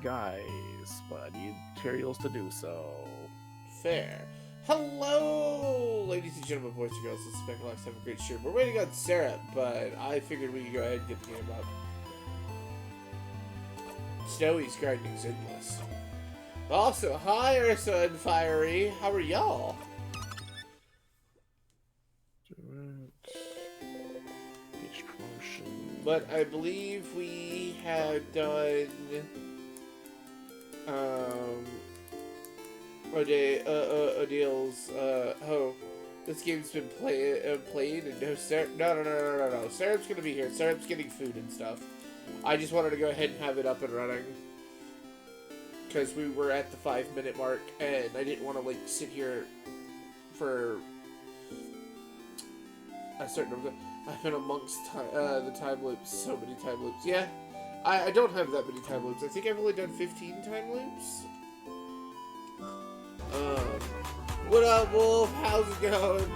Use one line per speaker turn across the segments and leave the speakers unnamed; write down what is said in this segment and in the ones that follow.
guys, but I need materials to do so.
Fair. Hello, ladies and gentlemen, boys and girls. This is Speculax. Have a great show. We're waiting on Sarah, but I figured we could go ahead and get the game up. Snowy's grinding's endless. Also, hi, Ursa and Fiery. How are y'all?
Each promotion.
But I believe we had done Odale's this game's been played and no Sarah. No. Sarah's gonna be here. Sarah's getting food and stuff. I just wanted to go ahead and have it up and running because we were at the 5-minute mark and I didn't want to like sit here for a certain number. I've been amongst the time loops, so many time loops. Yeah, I don't have that many time loops. I think I've only done 15 time loops. What up, Wolf? How's it going?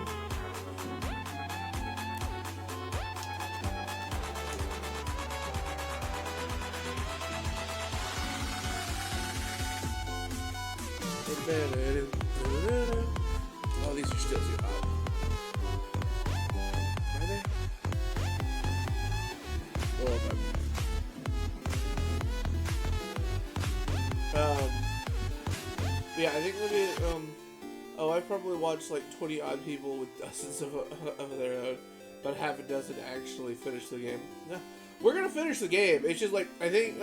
Oh, these are still too hot. Are they? Well, yeah, I think maybe, I probably watched like 20 odd people with dozens of their own, but half a dozen actually finish the game. Yeah, we're gonna finish the game. It's just like, I think,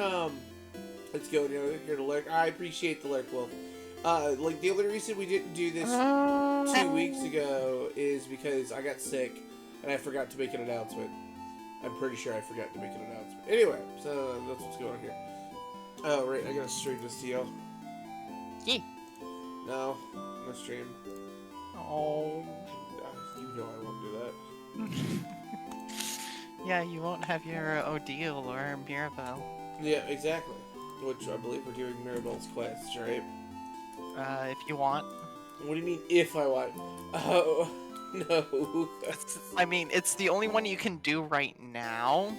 let's go here to lurk. I appreciate the lurk, Wolf. Like, the only reason we didn't do this 2 weeks ago is because I got sick and I forgot to make an announcement. I'm pretty sure I forgot to make an announcement. Anyway, so that's what's going on here. Oh, right, I gotta stream this deal.
Yeah.
No stream.
Oh.
You know I won't do that.
Yeah, you won't have your Odile or Mirabelle.
Yeah, exactly. Which I believe we're doing Mirabelle's quest, right?
If you want.
What do you mean, if I want? Oh, no.
I mean, it's the only one you can do right now.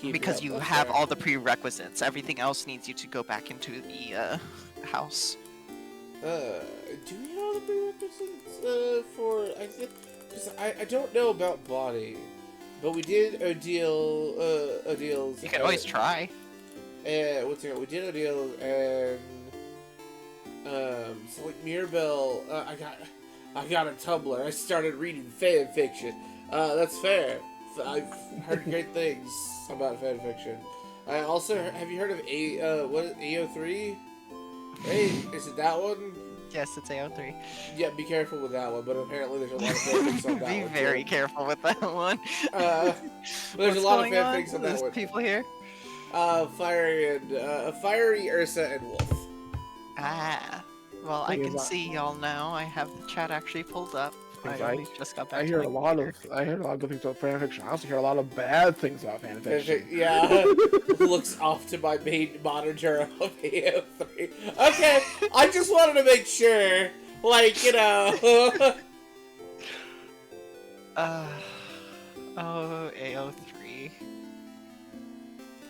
Because you have all the prerequisites. Everything else needs you to go back into the house.
Do we have all the prerequisites for? I think because I don't know about body, but we did Odile's.
You can always try.
What's it? We did Odile and so like Mirabelle. I got a Tumblr. I started reading fan fiction. That's fair. I've heard great things about fanfiction. I also have you heard of AO3? Hey, is it that one?
Yes, it's AO3.
Yeah, be careful with that one. But apparently, there's a lot of fanfics on that one.
Be very careful with that one.
There's a lot of fanfics on that
There's
one.
people here.
Fiery Ursa and Wolf.
Ah, well, I can see y'all now. I have the chat actually pulled up. I just got back.
I hear a lot of good things about fanfiction. I also hear a lot of bad things about fanfiction.
Yeah, looks off to my main monitor of AO3. Okay, I just wanted to make sure, like, you know.
Oh, AO3.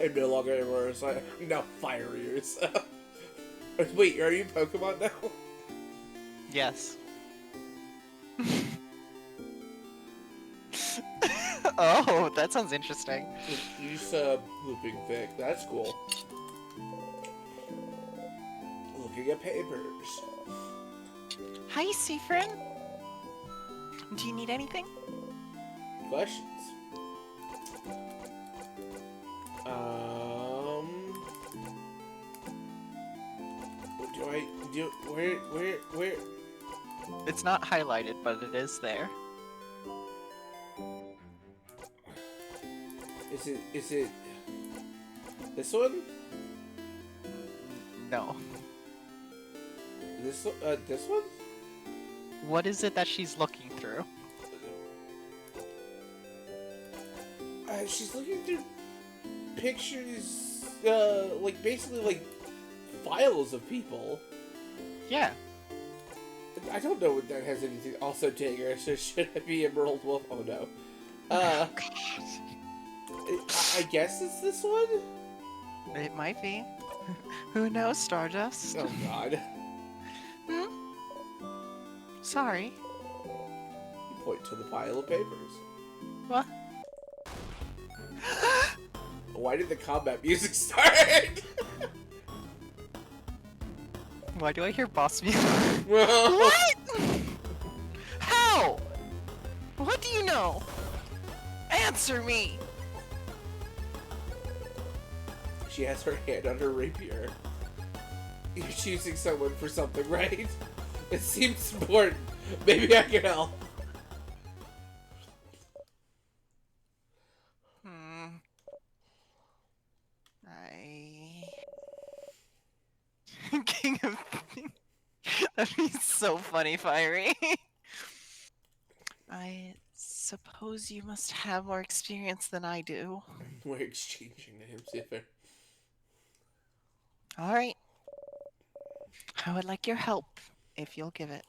I'm no longer anymore, so I'm now Fiery Ursa. Wait, are you Pokemon now?
Yes. Oh, that sounds interesting.
You sub Looping Vic. That's cool. Looking at papers.
Hi, Seafriend. Do you need anything?
Questions? What do I do? Where?
It's not highlighted, but it is there.
Is it this one?
No.
This one?
What is it that she's looking through?
She's looking through pictures, like basically like files of people.
Yeah.
I don't know what that has anything. Also, Tiger. So should I be Emerald Wolf? Oh no.
Oh, God.
I guess it's this one?
It might be. Who knows, Stardust?
Oh god.
Hmm? Sorry.
You point to the pile of papers.
What?
Why did the combat music start?
Why do I hear boss music?
Well,
What? How? What do you know? Answer me!
she has her hand on her rapier. You're choosing someone for something, right? It seems important. Maybe I can help.
King of... That'd be so funny, Fiery. I suppose you must have more experience than I do.
We're exchanging names here.
Alright. I would like your help, if you'll give it.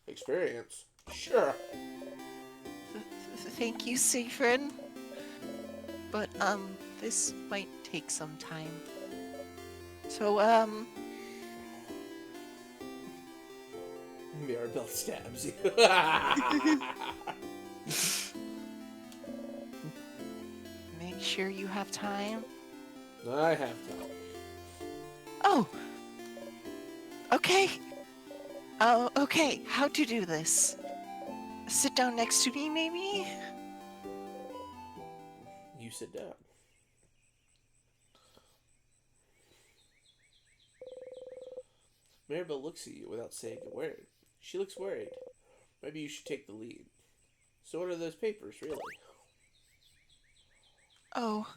Experience? Sure.
Thank you, Seyfried. But, this might take some time. So,
Mirabelle stabs you.
make sure you have time.
I have time.
Oh! Okay! Oh, okay, how to do this? Sit down next to me, maybe?
You sit down. Mirabelle looks at you without saying a word. She looks worried. Maybe you should take the lead. So what are those papers, really?
Oh.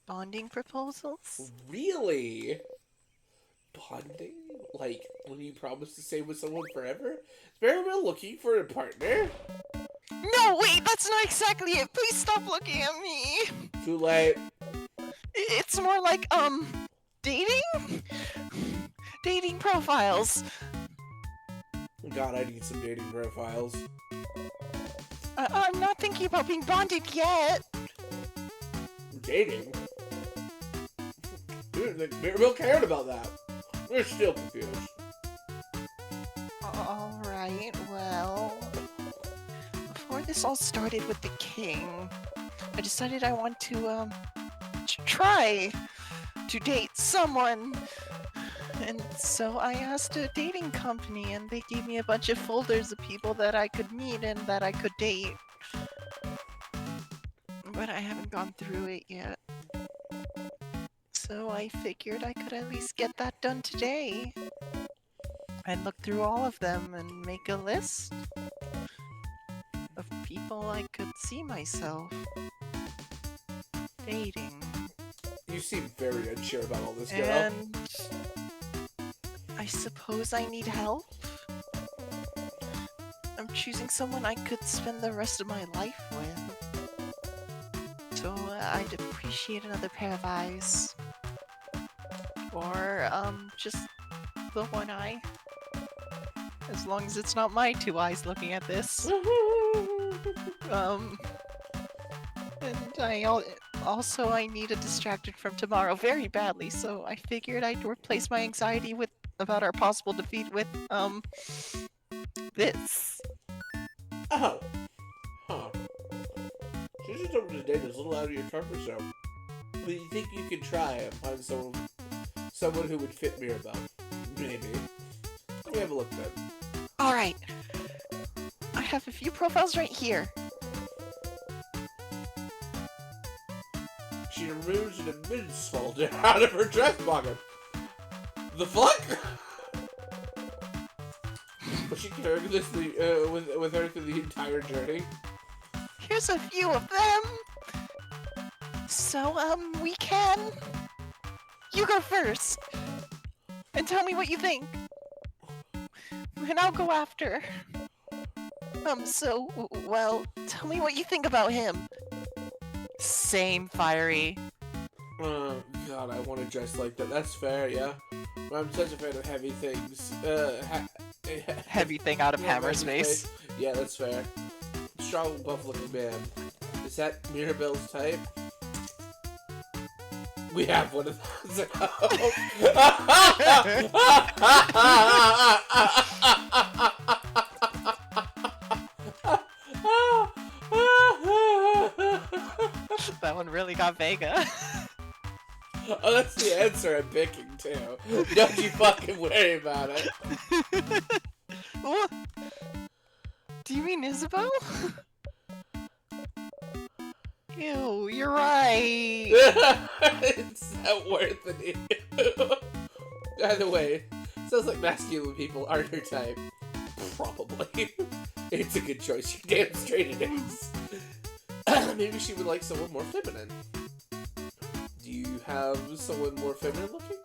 Bonding proposals?
Really? Bonding? Like, when you promise to stay with someone forever? Is Mirabelle looking for a partner?
No, wait, that's not exactly it. Please stop looking at me.
Too late.
It's more like, dating? Dating profiles.
God, I need some dating profiles.
I'm not thinking about being bonded yet.
Dating? Mirabelle cared about that. We're still confused.
Alright, well... Before this all started with the king, I decided I want to, try to date someone. And so I asked a dating company, and they gave me a bunch of folders of people that I could meet and that I could date. But I haven't gone through it yet. So I figured I could at least get that done today. I'd look through all of them and make a list of people I could see myself dating.
You seem very unsure about all this, girl.
And I suppose I need help. I'm choosing someone I could spend the rest of my life with. So I'd appreciate another pair of eyes. Or, just the one eye. As long as it's not my two eyes looking at this. And also I need a distraction from tomorrow very badly, so I figured I'd replace my anxiety about our possible defeat with, this.
Oh. Huh. Choosing someone to date is a little out of your comfort zone. But you think you could try and find someone who would fit Mirabelle? Maybe. Let me have a look then.
Alright. I have a few profiles right here.
She removes an admittance folder out of her dress pocket. The fuck? Was she carrying this with her through the entire journey?
Here's a few of them. So, we can... You go first. And tell me what you think. And I'll go after. Well, tell me what you think about him. Same, Fiery.
God, I want to dress like that. That's fair, yeah. But I'm such a fan of heavy things.
heavy thing out of
Yeah,
Hammer
Hammer's
Space.
Yeah, that's fair. Strong, buff-looking man. Is that Mirabelle's type? We have one of those at home.
That one really got Vega.
Oh, that's the answer I'm picking, too. Don't you fucking worry about it.
What? Do you mean Isabel? Ew, you're right.
It's not worth it. Either way, sounds like masculine people aren't her type. Probably. It's a good choice. You're damn straight it is. Maybe she would like someone more feminine. Do you have someone more feminine looking?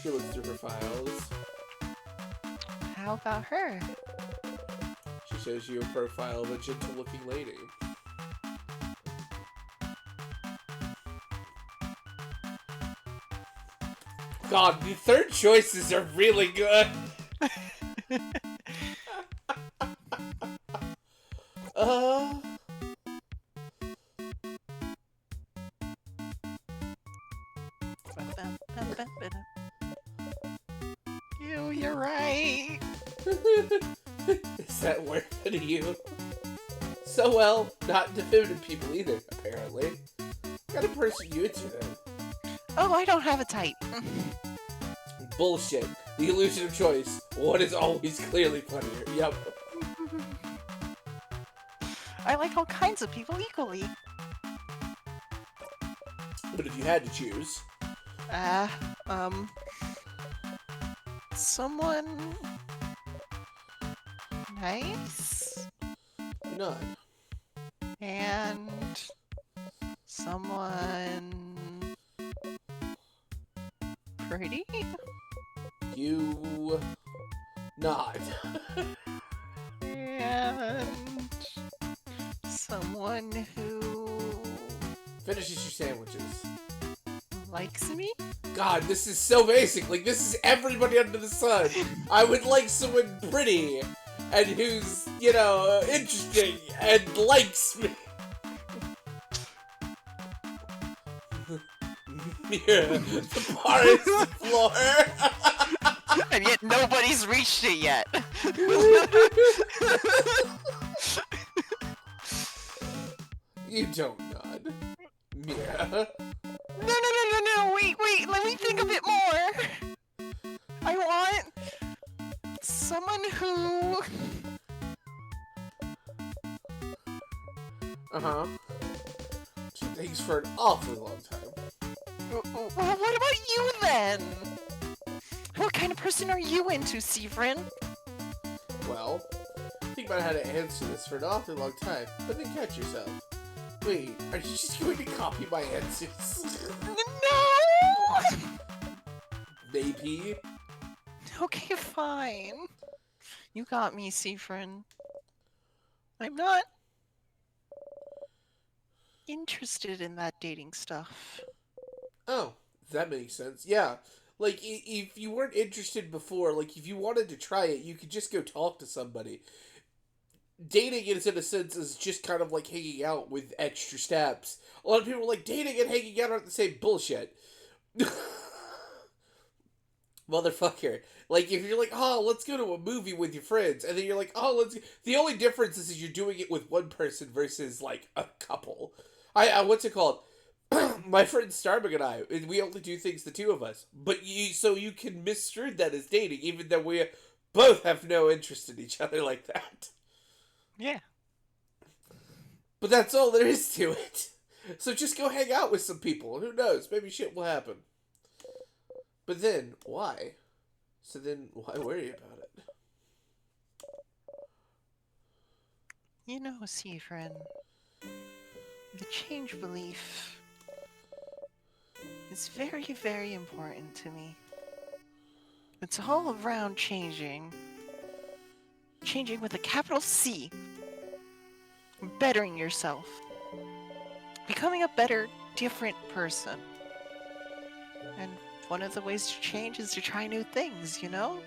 She looks through her files.
How about her?
She shows you a profile of a gentle-looking lady. God, the third choices are really good.
Ew, you're right.
Is that worth it to you? So well, not into feminine people either, apparently. What kind of person you into then?
Oh, I don't have a type.
Bullshit. The illusion of choice. One is always clearly funnier. Yep.
I like all kinds of people equally.
But if you had to choose...
Someone... nice?
You're not.
And... someone... pretty?
You... not.
And... someone who...
Finishes your sandwiches.
likes me?
God, this is so basic. Like, this is everybody under the sun. I would like someone pretty and who's, you know, interesting and likes me. Yeah, the bar is the floor.
And yet nobody's reached it yet.
You don't nod. Mira.
No, wait, let me think a bit more. I want someone who...
Uh-huh. She thinks for an awfully long time.
Well, what about you then? What kind of person are you into, Severin?
Well, think about how to answer this for an awfully long time, but then catch yourself. Wait, are you just going to copy my answers?
No!
Maybe.
Okay, fine. You got me, Severin. I'm not interested in that dating stuff.
Oh, that makes sense. Yeah. Like, if you weren't interested before, like, if you wanted to try it, you could just go talk to somebody. Dating, in a sense, is just kind of like hanging out with extra steps. A lot of people are like, dating and hanging out aren't the same bullshit. Motherfucker. Like, if you're like, oh, let's go to a movie with your friends, and then you're like, oh, let's... The only difference is you're doing it with one person versus, like, a couple. What's it called? My friend Starbuck and I, we only do things the two of us. But so you can misconstrue that as dating, even though we both have no interest in each other like that.
Yeah.
But that's all there is to it. So just go hang out with some people. Who knows? Maybe shit will happen. But then, why? So then, why worry about it?
You know, Severin, the change belief is very, very important to me. It's all around changing. Changing with a capital C. Bettering yourself. Becoming a better, different person. And one of the ways to change is to try new things, you know?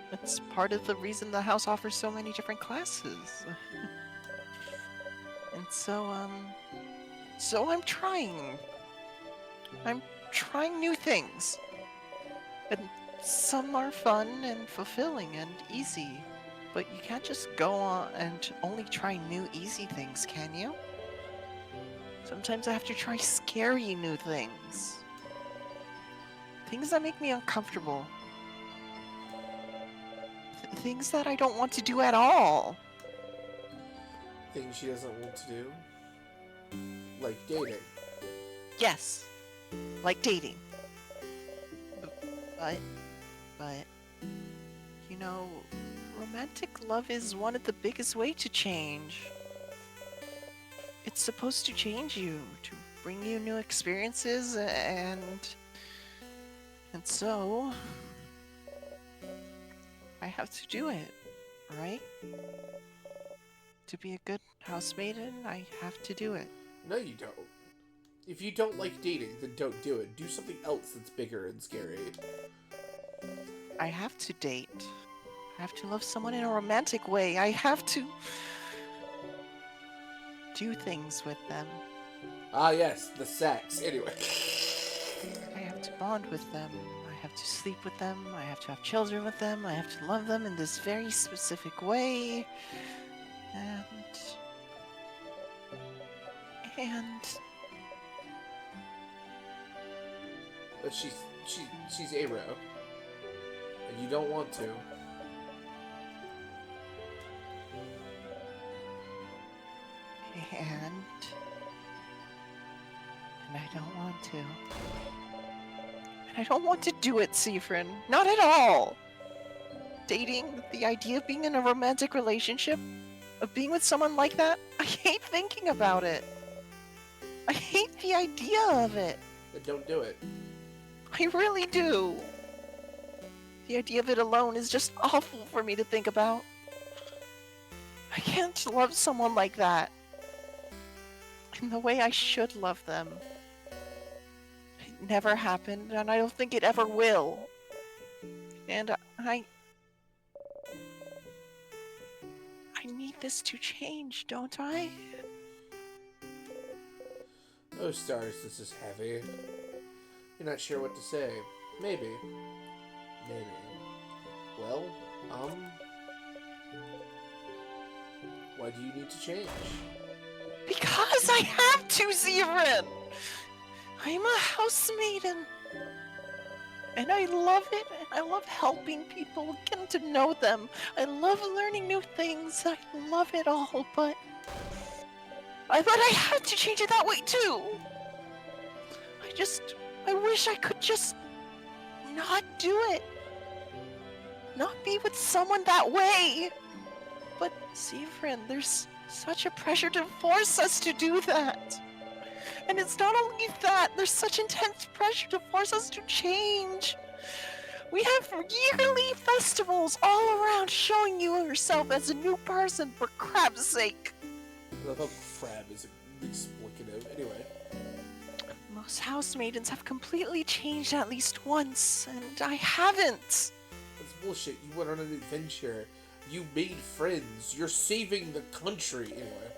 That's part of the reason the house offers so many different classes. And so I'm trying. I'm trying new things. And some are fun and fulfilling and easy. But you can't just go on and only try new easy things, can you? Sometimes I have to try scary new things. Things that make me uncomfortable. Things that I don't want to do at all.
Things she doesn't want to do. Like dating.
Yes, like dating. But, you know, romantic love is one of the biggest ways to change. It's supposed to change you, to bring you new experiences, and so I have to do it, right? To be a good housemaiden, I have to do it.
No, you don't. If you don't like dating, then don't do it. Do something else that's bigger and scary.
I have to date. I have to love someone in a romantic way. I have to do things with them.
Ah, yes, the sex. Anyway.
I have to bond with them. I have to sleep with them. I have to have children with them. I have to love them in this very specific way. And
But she's Aero. And you don't want to.
and I don't want to. And I don't want to do it, Siffrin. Not at all. Dating, the idea of being in a romantic relationship, of being with someone like that, I hate thinking about it. I hate the idea of it.
Then don't do it.
I really do. The idea of it alone is just awful for me to think about. I can't love someone like that in the way I should love them. It never happened, and I don't think it ever will. And I need this to change, don't I?
Oh, stars, this is heavy. You're not sure what to say. Maybe. Well, why do you need to change?
Because I have to, Siffrin! I'm a housemaiden. And I love it, and I love helping people, getting to know them. I love learning new things. I love it all, but I have to change it that way too. I wish I could just not do it. Not be with someone that way. But Siffrin, there's such a pressure to force us to do that. And it's not only that, there's such intense pressure to force us to change. We have yearly festivals all around showing you yourself as a new person, for crap's sake.
I love how crab is explicative. Anyway.
Most housemaidens have completely changed at least once, and I haven't.
That's bullshit. You went on an adventure. You made friends. You're saving the country. Anyway.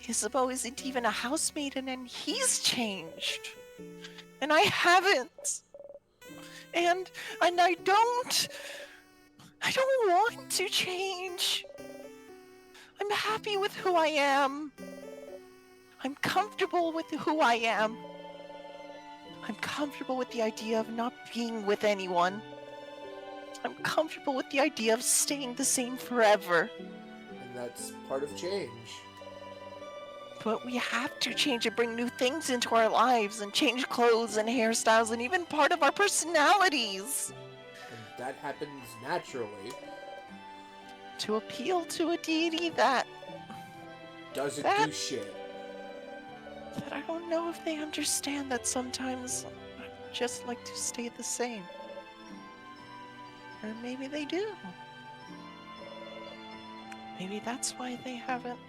Isabeau isn't even a housemaiden, and he's changed. And I haven't. And I don't want to change. I'm happy with who I am. I'm comfortable with who I am. I'm comfortable with the idea of not being with anyone. I'm comfortable with the idea of staying the same forever.
And that's part of change.
But we have to change and bring new things into our lives and change clothes and hairstyles and even part of our personalities.
And that happens naturally.
To appeal to a deity that
Doesn't do shit.
That I don't know if they understand that sometimes I just like to stay the same. Or maybe they do. Maybe that's why they haven't.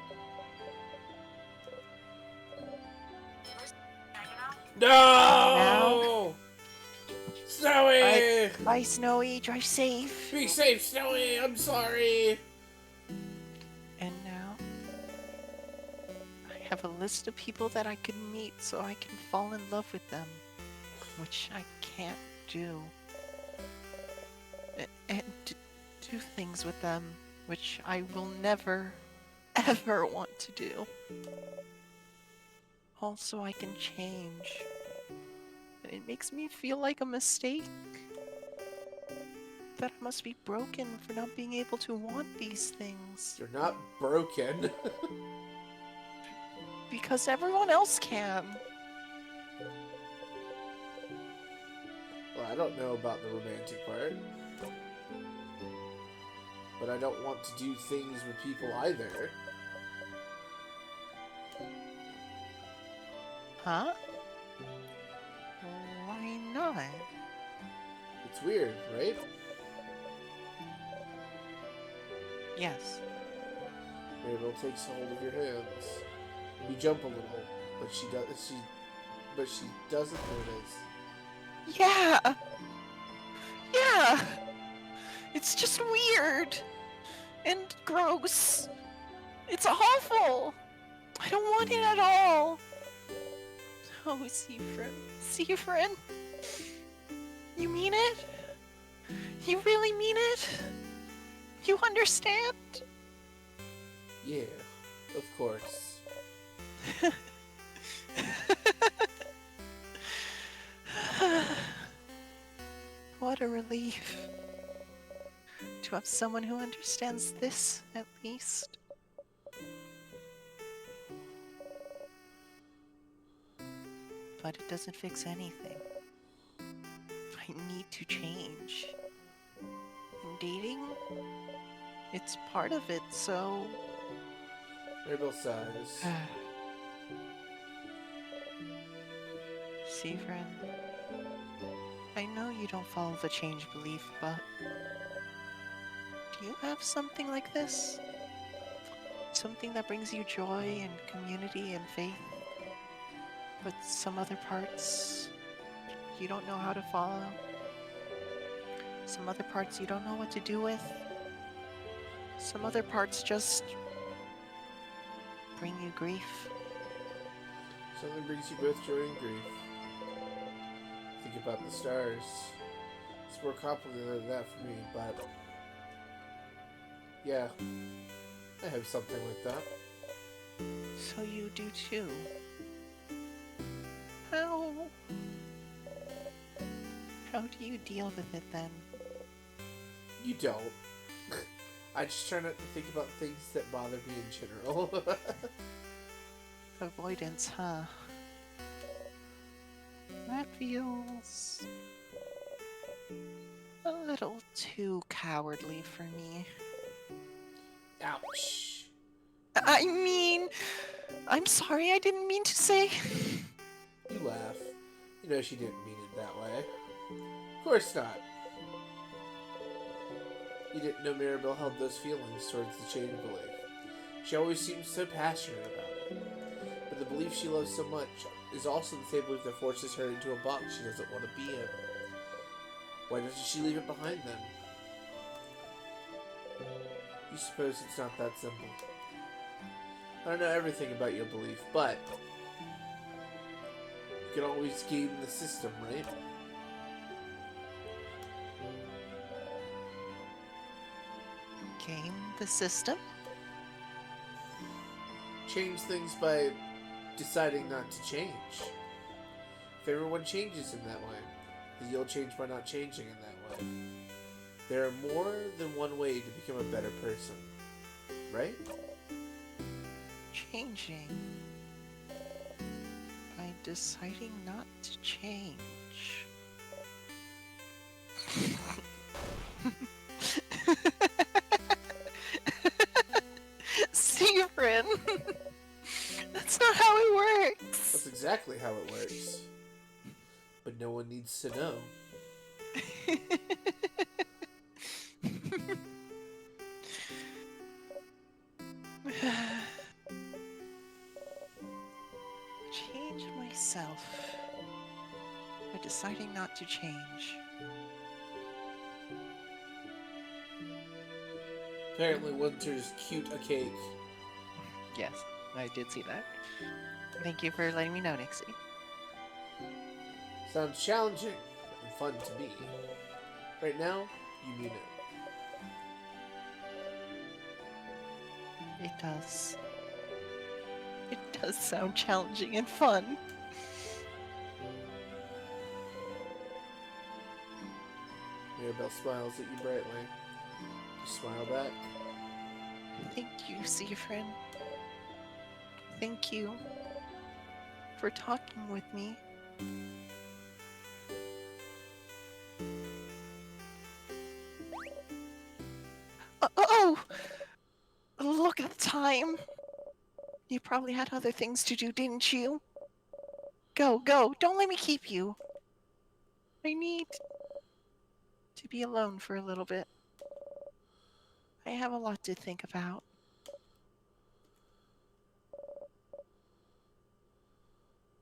No!
Bye, Snowy. Drive safe.
Be safe, Snowy. I'm sorry.
And now, I have a list of people that I could meet so I can fall in love with them, which I can't do. And do things with them, which I will never, ever want to do. Also, I can change. And it makes me feel like a mistake. That I must be broken for not being able to want these things.
You're not broken.
Because everyone else can.
Well, I don't know about the romantic part. But I don't want to do things with people either.
Huh? Why not?
It's weird, right?
Yes.
Mabel takes hold of your hands. You jump a little, but she doesn't notice.
Yeah! Yeah! It's just weird! And gross! It's awful! I don't want it at all! Oh, Seafrin. Seafrin? You mean it? You really mean it? You understand?
Yeah, of course.
What a relief. To have someone who understands this, at least. But it doesn't fix anything. I need to change. And dating? It's part of it, so...
Mabel sighs.
Seafrin, I know you don't follow the change belief, but... do you have something like this? Something that brings you joy and community and faith? But some other parts you don't know how to follow? Some other parts you don't know what to do with? Some other parts just bring you grief?
Something brings you both joy and grief. Think about the stars. It's more complicated than that for me, but... yeah, I have something like that.
So you do too. How do you deal with it then?
You don't. I just try not to think about things that bother me in general.
Avoidance, huh? That feels a little too cowardly for me.
Ouch.
I mean, I'm sorry, I didn't mean to say.
You laugh. You know she didn't mean it that way. Of course not. You didn't know Mirabelle held those feelings towards the chain belief. She always seems so passionate about it. But the belief she loves so much is also the same belief that forces her into a box she doesn't want to be in. Why doesn't she leave it behind then? You suppose it's not that simple. I don't know everything about your belief, but you can always game the system, right?
Game the system?
Change things by deciding not to change. If everyone changes in that way, then you'll change by not changing in that way. There are more than one way to become a better person, right?
Changing. By deciding not to change. Seafrin! That's not how it works!
That's exactly how it works. But no one needs to know.
Change myself by deciding not to change.
Apparently, Winter's cute a cake.
Yes, I did see that. Thank you for letting me know, Nixie.
Sounds challenging and fun to me. Right now, you mean it.
It does. It does sound challenging and fun.
Mirabelle smiles at you brightly. You smile back.
Thank you, Seafrin. Thank you for talking with me. Oh! Look at the time. You probably had other things to do, didn't you? Go, go. Don't let me keep you. I need to be alone for a little bit. I have a lot to think about.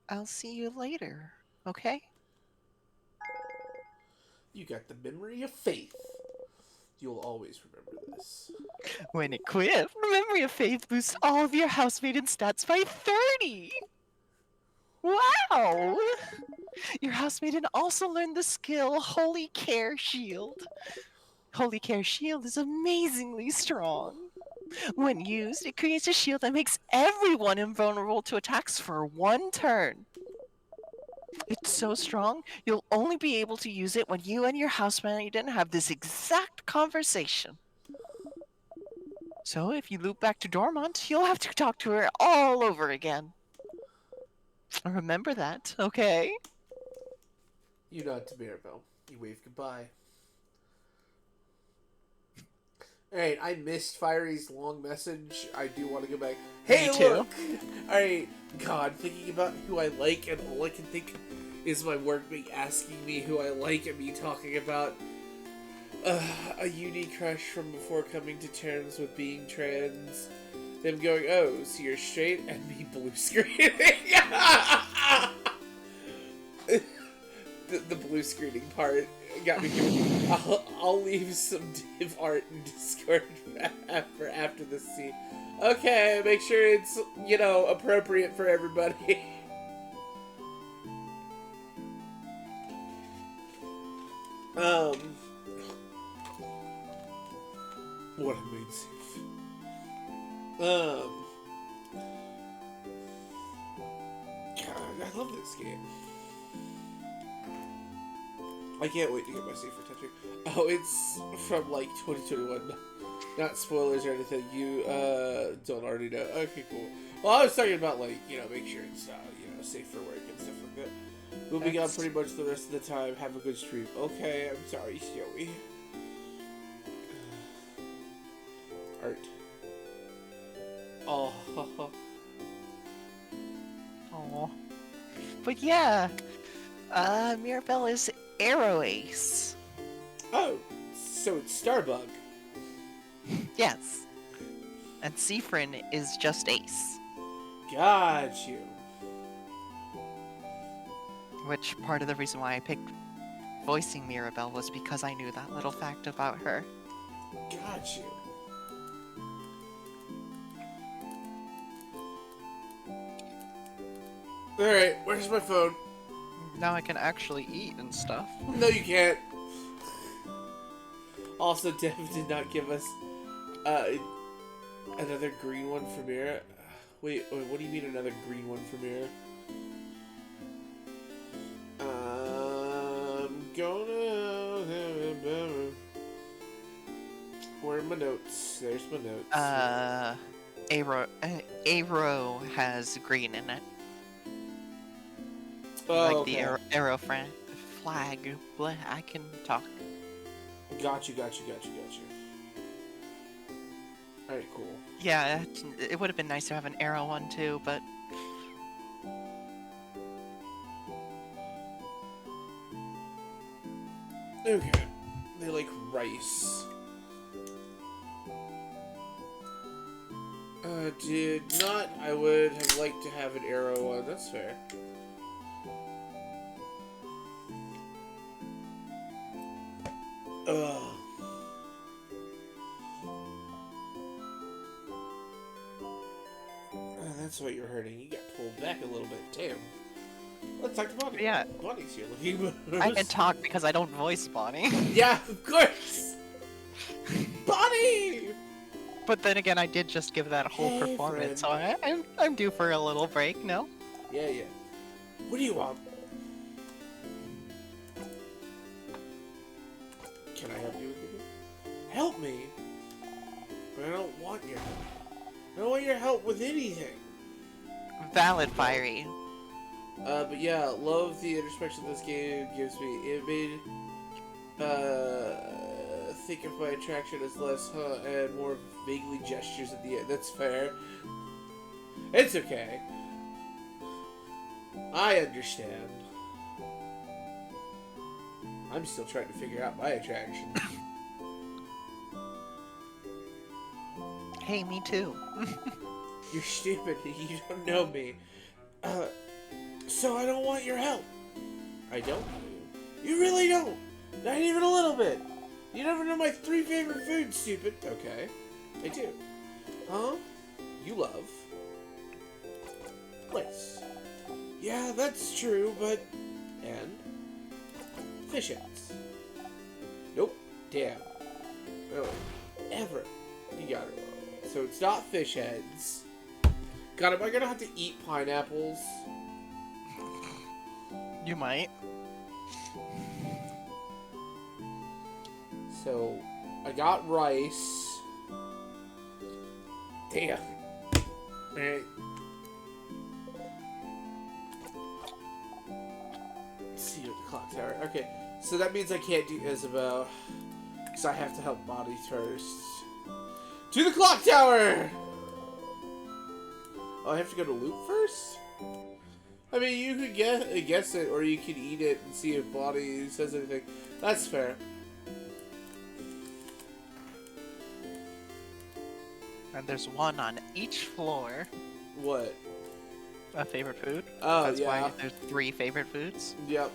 I'll see you later, okay?
You got the memory of faith. You'll always remember this.
When equipped, Memory of Faith boosts all of your housemaiden stats by 30! Wow! Your housemaiden also learned the skill Holy Care Shield. Holy Care Shield is amazingly strong. When used, it creates a shield that makes everyone invulnerable to attacks for 1 turn. It's so strong, you'll only be able to use it when you and your housemaiden have this exact conversation. So if you loop back to Dormont, you'll have to talk to her all over again. Remember that, okay?
You nod to Mirabelle. You wave goodbye. Alright, I missed Fiery's long message. I do want to go back. Hey,
Me too.
look! Alright, God, thinking about who I like, and all I can think is my workmate asking me who I like and me talking about a uni crush from before coming to terms with being trans. Them going, oh, so you're straight, and me blue screening. the blue screening part got me going. I'll leave some div art in Discord for after this scene. Okay, make sure it's, you know, appropriate for everybody. What I made safe. God, I love this game. I can't wait to get my safe for touching. Oh, it's from like 2021. Not spoilers or anything. You don't already know. Okay, cool. Well, I was talking about like, you know, make sure it's you know, safe for work and stuff like that. We'll be gone pretty much the rest of the time. Have a good stream. Okay, I'm sorry, Joey. Art. Oh.
Aw. But yeah, Mirabelle is Arrow Ace.
Oh, so it's Starbug.
Yes. And Seafrin is just Ace.
Got you.
Which part of the reason why I picked voicing Mirabelle was because I knew that little fact about her.
Got you. Alright, where's my phone?
Now I can actually eat and stuff.
No, you can't. Also, Dev did not give us another green one for Mira. Wait, what do you mean another green one for Mira? I'm gonna... Where are my notes? There's my notes.
Arrow has green in it.
Oh,
Like
okay.
the arrow flag. Blah, I can talk.
Got you. Alright, cool.
Yeah, it would have been nice to have an arrow one too, but
Okay. They like rice. Did not. I would have liked to have an arrow one. That's fair. Ugh. that's why you're hurting. You got pulled back a little bit. Damn. Let's talk to Bonnie.
Yeah.
Bonnie's here looking.
I can talk because I don't voice Bonnie.
Yeah, of course. Bonnie.
But then again, I did just give that whole
Hey,
performance, so
friend.
I'm due for a little break. No.
Yeah, yeah. What do you want? Can I help you with anything? Help me? But I don't want your help. I don't want your help with anything.
Valid, Fiery.
But yeah, love the introspection this game gives me. It made, think of my attraction as less, and more vaguely gestures at the end. That's fair. It's okay. I understand. I'm still trying to figure out my attraction.
Hey, me too.
You're stupid. You don't know me. So I don't want your help. I don't know you. You really don't. Not even a little bit. You never know my 3 favorite foods, stupid. Okay. I do. Huh? You love rice. Yeah, that's true, but... And? Fish heads. Nope. Damn. No. Ever. You got it wrong. So it's not fish heads. God, am I gonna have to eat pineapples?
You might.
So, I got rice. Damn. Alright. Let's see what the clock tower. Okay, so that means I can't do Isabel. Because I have to help Bonnie first. To the clock tower! Oh, I have to go to loot first? I mean, you could guess it, or you could eat it and see if Bonnie says anything. That's fair.
And there's one on each floor.
What?
A favorite food.
Oh,
That's
yeah.
why there's 3 favorite foods.
Yep.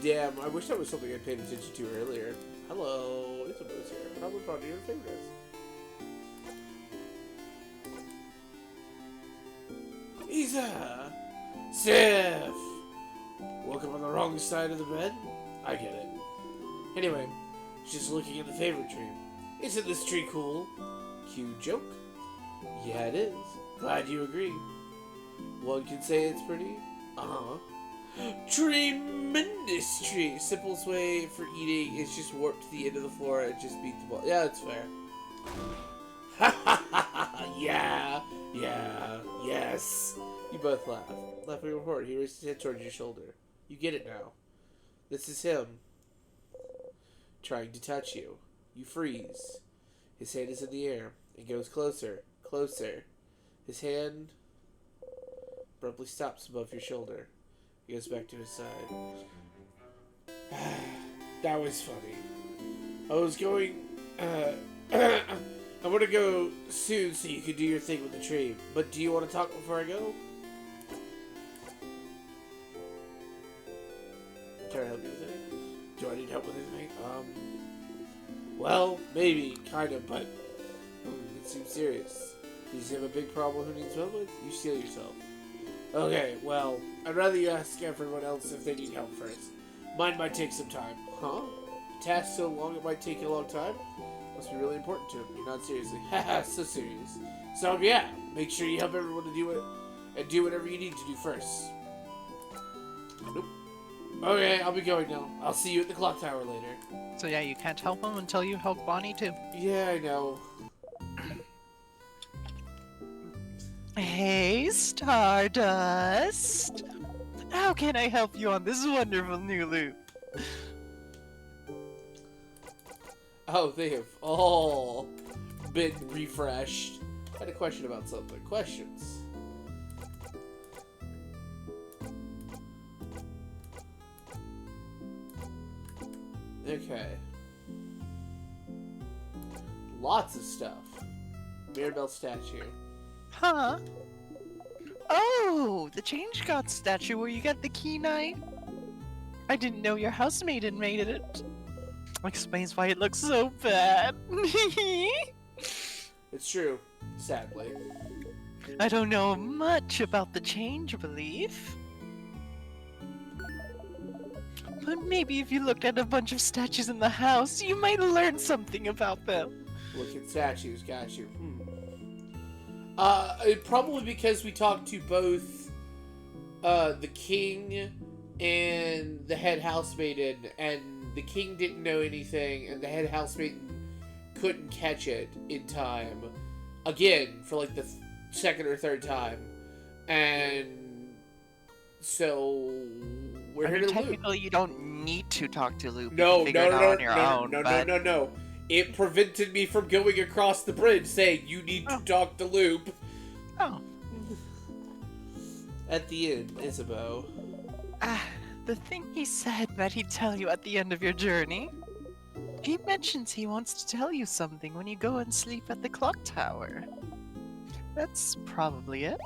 Damn, I wish that was something I paid attention to earlier. Hello, Isabel's here. How would Bonnie your favorites? Isa! Sif! Woke up on the wrong side of the bed? I get it. Anyway, just looking at the favorite tree. Isn't this tree cool? Cute joke? Yeah, it is. Glad you agree. One can say it's pretty. Uh-huh. Tremendous tree. Simplest way for eating is just warp to the end of the floor and just beat the ball. Yeah, that's fair. Yeah, yes. You both laugh. Laughing report. He raised his head towards your shoulder. You get it now. This is him. Trying to touch you. You freeze. His hand is in the air. It goes closer. Closer. His hand abruptly stops above your shoulder. He goes back to his side. That was funny. I was going... I want to go soon so you can do your thing with the tree. But do you want to talk before I go? Can I help you with anything? Do I need help with anything? Well, maybe, kind of, but it seems serious. Does he have a big problem who needs help with? You steal yourself. Okay, well, I'd rather you ask everyone else if they need help first. Mine might take some time. Huh? Task so long it might take you a long time? Must be really important to him. You're not seriously. Haha, so serious. So yeah, make sure you help everyone to do it, and do whatever you need to do first. Nope. Okay, I'll be going now. I'll see you at the clock tower later.
So yeah, you can't help him until you help Bonnie too.
Yeah, I know.
Hey, Stardust! How can I help you on this wonderful new loop?
Oh, they have all been refreshed. I had a question about something. Questions. Okay. Lots of stuff. Mirabelle statue.
Huh? Oh, the Change God statue where you got the key knight? I didn't know your housemaiden made it. Explains why it looks so bad.
It's true, sadly.
I don't know much about the change belief. But maybe if you looked at a bunch of statues in the house, you might learn something about them.
Look at statues, got you. Probably because we talked to both the king and the head housemaiden, and the king didn't know anything, and the head housemaiden couldn't catch it in time. Again, for like the second or third time. And so we're here to Loop.
Technically, you don't need to talk to Loop.
No,
you can figure it out on your own, but...
no. It prevented me from going across the bridge saying, you need to talk to Loop.
Oh.
At the end, Isabeau.
The thing he said that he'd tell you at the end of your journey. He mentions he wants to tell you something when you go and sleep at the clock tower. That's probably it.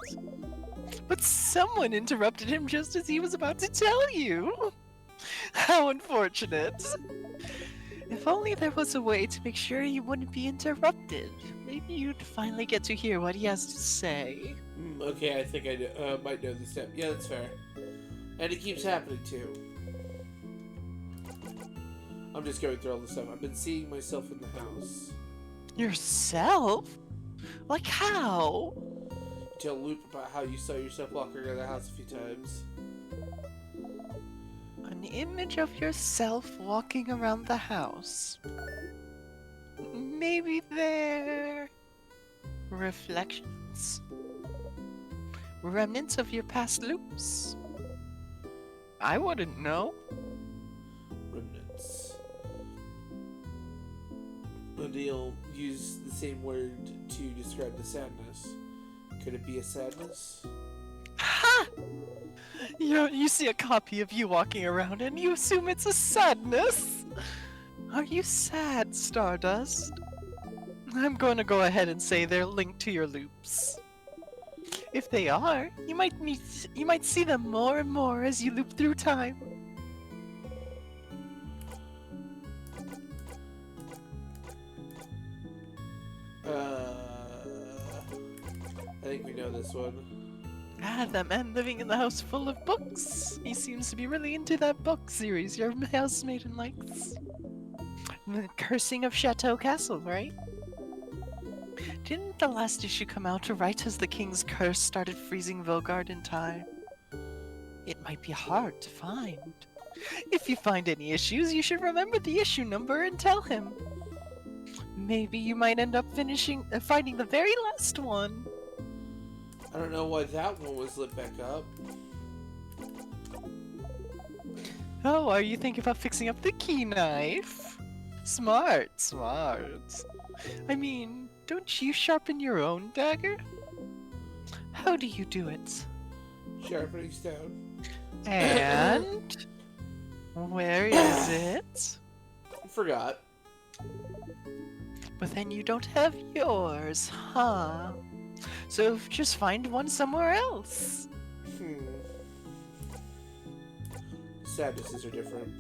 But someone interrupted him just as he was about to tell you. How unfortunate. If only there was a way to make sure you wouldn't be interrupted. Maybe you'd finally get to hear what he has to say.
Okay, I think I might know this step. Yeah, that's fair. And it keeps happening too. I'm just going through all this stuff. I've been seeing myself in the house.
Yourself? Like how?
Tell Loop about how you saw yourself walking around the house a few times.
An image of yourself walking around the house. Maybe they're reflections? Remnants of your past loops? I wouldn't know.
Remnants. O'Neill used the same word to describe the sadness. Could it be a sadness?
Ha! You see a copy of you walking around and you assume it's a sadness? Are you sad, Stardust? I'm going to go ahead and say they're linked to your loops. If they are, you might see them more and more as you loop through time.
I think we know this one.
That man living in the house full of books. He seems to be really into that book series your housemaiden likes. The Cursing of Chateau Castle, right? Didn't the last issue come out right as the king's curse started freezing Vilgard in time? It might be hard to find. If you find any issues, you should remember the issue number and tell him. Maybe you might end up finding the very last one.
I don't know why that one was lit back up.
Oh, are you thinking about fixing up the key knife? Smart. I mean, don't you sharpen your own dagger? How do you do it?
Sharpening stone.
And where is it?
Forgot.
But then you don't have yours, huh? So just find one somewhere else.
Sadnesses are different.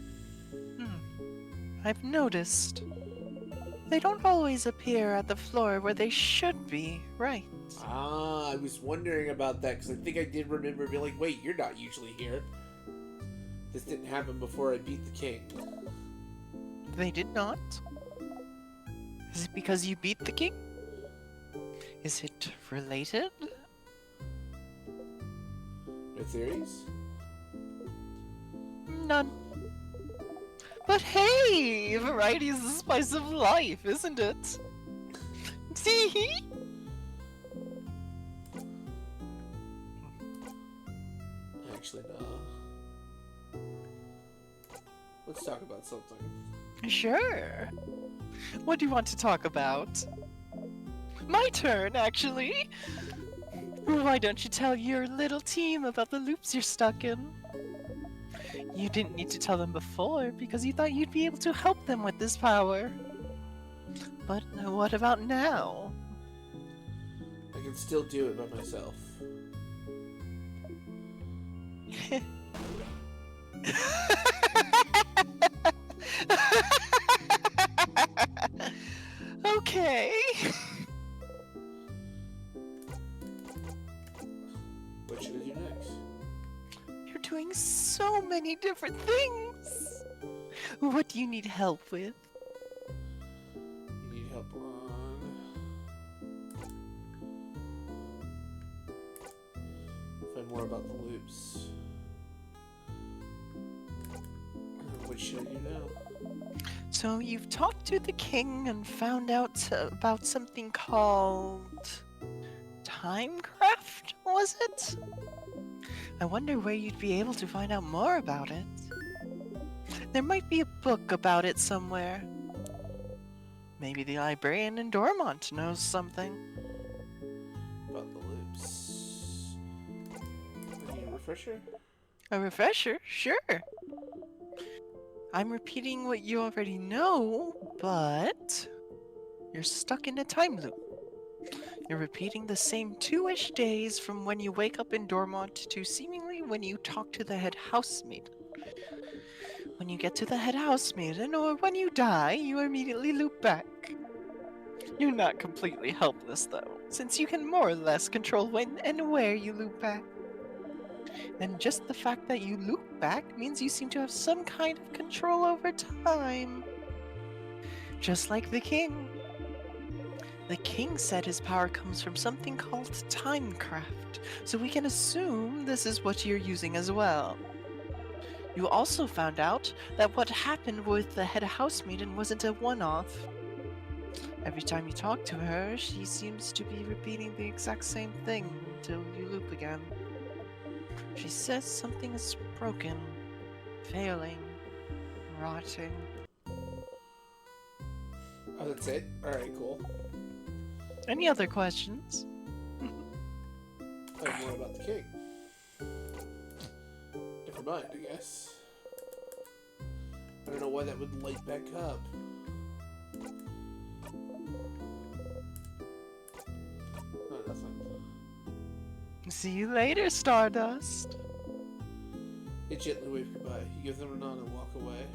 I've noticed. They don't always appear at the floor where they should be, right?
I was wondering about that because I think I did remember being like, wait, you're not usually here. This didn't happen before I beat the king.
They did not? Is it because you beat the king? Is it related?
No theories?
None. But hey, variety is the spice of life, isn't it? See?
Actually, no. Let's talk about something.
Sure. What do you want to talk about? My turn, actually. Why don't you tell your little team about the loops you're stuck in? You didn't need to tell them before because you thought you'd be able to help them with this power. But what about now?
I can still do it by myself.
Okay. so many different things. What do you need help with?
You need help on... Find more about the loops. What should I do now?
So you've talked to the king and found out about something called Timecraft, was it? I wonder where you'd be able to find out more about it. There might be a book about it somewhere. Maybe the librarian in Dormont knows something.
About the loops. I need a refresher?
A refresher? Sure. I'm repeating what you already know, but you're stuck in a time loop. You're repeating the same 2-ish days from when you wake up in Dormont to seemingly when you talk to the head housemaid. When you get to the head housemaiden, or when you die, you immediately loop back. You're not completely helpless, though, since you can more or less control when and where you loop back. And just the fact that you loop back means you seem to have some kind of control over time. Just like the king. The king said his power comes from something called Timecraft, so we can assume this is what you're using as well. You also found out that what happened with the head housemaiden wasn't a one-off. Every time you talk to her, she seems to be repeating the exact same thing until you loop again. She says something is broken, failing, rotting.
Oh, that's it? Alright, cool.
Any other questions?
I have more about the king. Never mind, I guess. I don't know why that would light back up. Oh, nothing.
See you later, Stardust.
They gently wave goodbye. You give them a nod and walk away.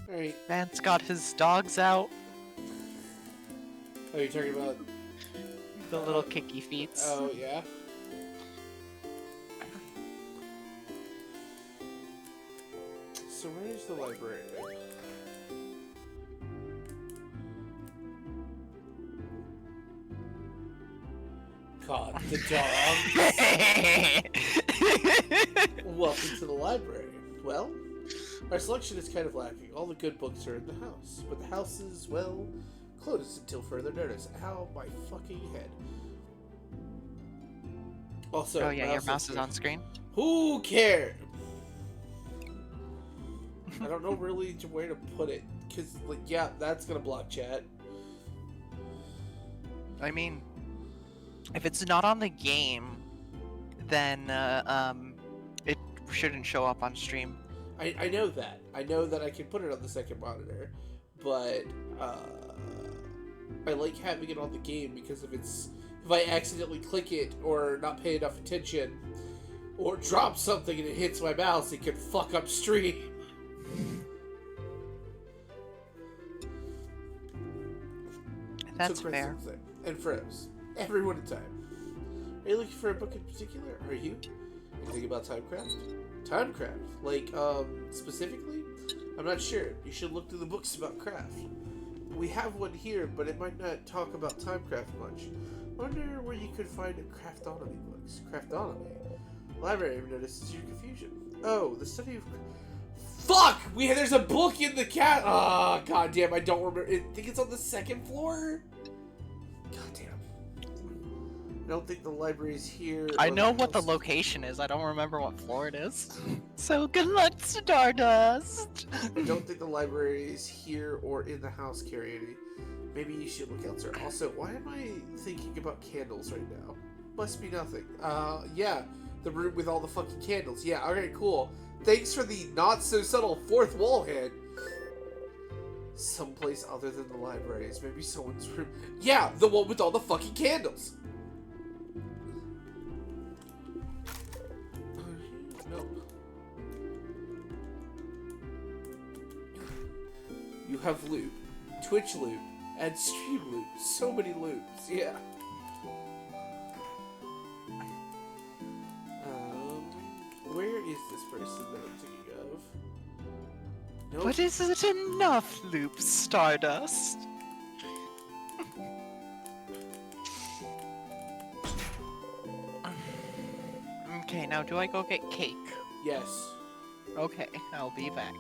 Alright.
Man's got his dogs out.
Oh, you're talking about...
The little kicky feet.
Oh, yeah? So where's the librarian? God, the dog. Welcome to the library. Well, our selection is kind of lacking. All the good books are in the house, but the house is, well, closed until further notice. Ow, my fucking head. Also,
Oh yeah, your mouse is on screen.
Who cares? I don't know really where to put it, cause like yeah, that's gonna block chat.
I mean, if it's not on the game, then it shouldn't show up on stream.
I know that. I know that I can put it on the second monitor, but I like having it on the game because if I accidentally click it or not pay enough attention or drop something and it hits my mouse, it can fuck up stream.
That's
So Chris
fair.
was there, and froze. Everyone in time. Are you looking for a book in particular? Are you? Anything about Timecraft? Timecraft? Like, specifically? I'm not sure. You should look through the books about craft. We have one here, but it might not talk about Timecraft much. Wonder where you could find a Craftonomy books. Craftonomy? Library notices your confusion. Oh, the study of... Fuck! There's a book in the cat... Ah, goddamn, I don't remember. I think it's on the second floor? Goddamn. I don't think the library's here.
I
or
know what the
house-
location is. I don't remember what floor it is. So good luck, Stardust.
I don't think the library is here or in the house, Cariady. Maybe you should look elsewhere. Also, why am I thinking about candles right now? Must be nothing. Yeah. The room with all the fucking candles. Yeah, alright, cool. Thanks for the not-so-subtle fourth wall hit. Someplace other than the libraries. Maybe someone's room. Yeah, the one with all the fucking candles. No. You have loop, Twitch loop, and stream loop. So many loops, yeah. Where is is this person that I'm thinking of? Nope.
But is it enough, Loop Stardust? Okay, now do I go get cake?
Yes.
Okay, I'll be back.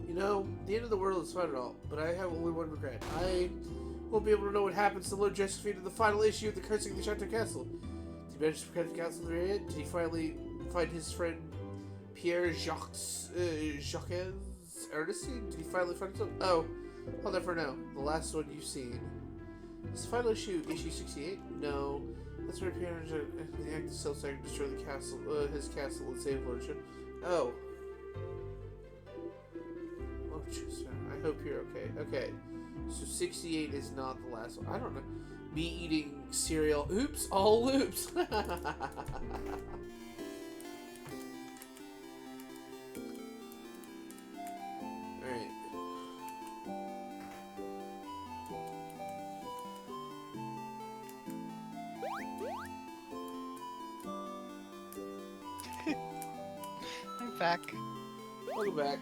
You know, the end of the world is fun and all, but I have only one regret. I won't be able to know what happens to Lord Josephine in the final issue of The Cursing of the Chateau Castle. Did he manage to protect the castle in the very end? Did he finally find his friend Pierre Jacques Ernestine? Did he finally find himself? Oh, I'll never know. The last one you've seen. Is the final issue 68? No. That's where Pierre and the act of self-sacrifice destroy the castle, his castle and save Lordship. Oh. Oh, just, I hope you're okay. Okay. So 68 is not the last one. I don't know. Me eating cereal. Oops, all loops. Alright.
I'm back.
Welcome back.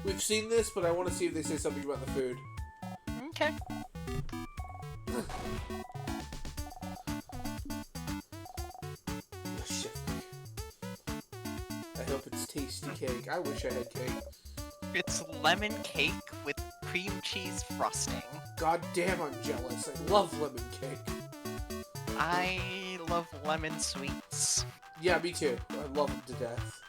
We've seen this, but I want to see if they say something about the food.
Okay.
Oh, shit. I hope it's tasty cake. I wish I had cake.
It's lemon cake with cream cheese frosting.
God damn, I'm jealous. I love lemon cake.
I love lemon sweets.
Yeah, me too. I love them to death.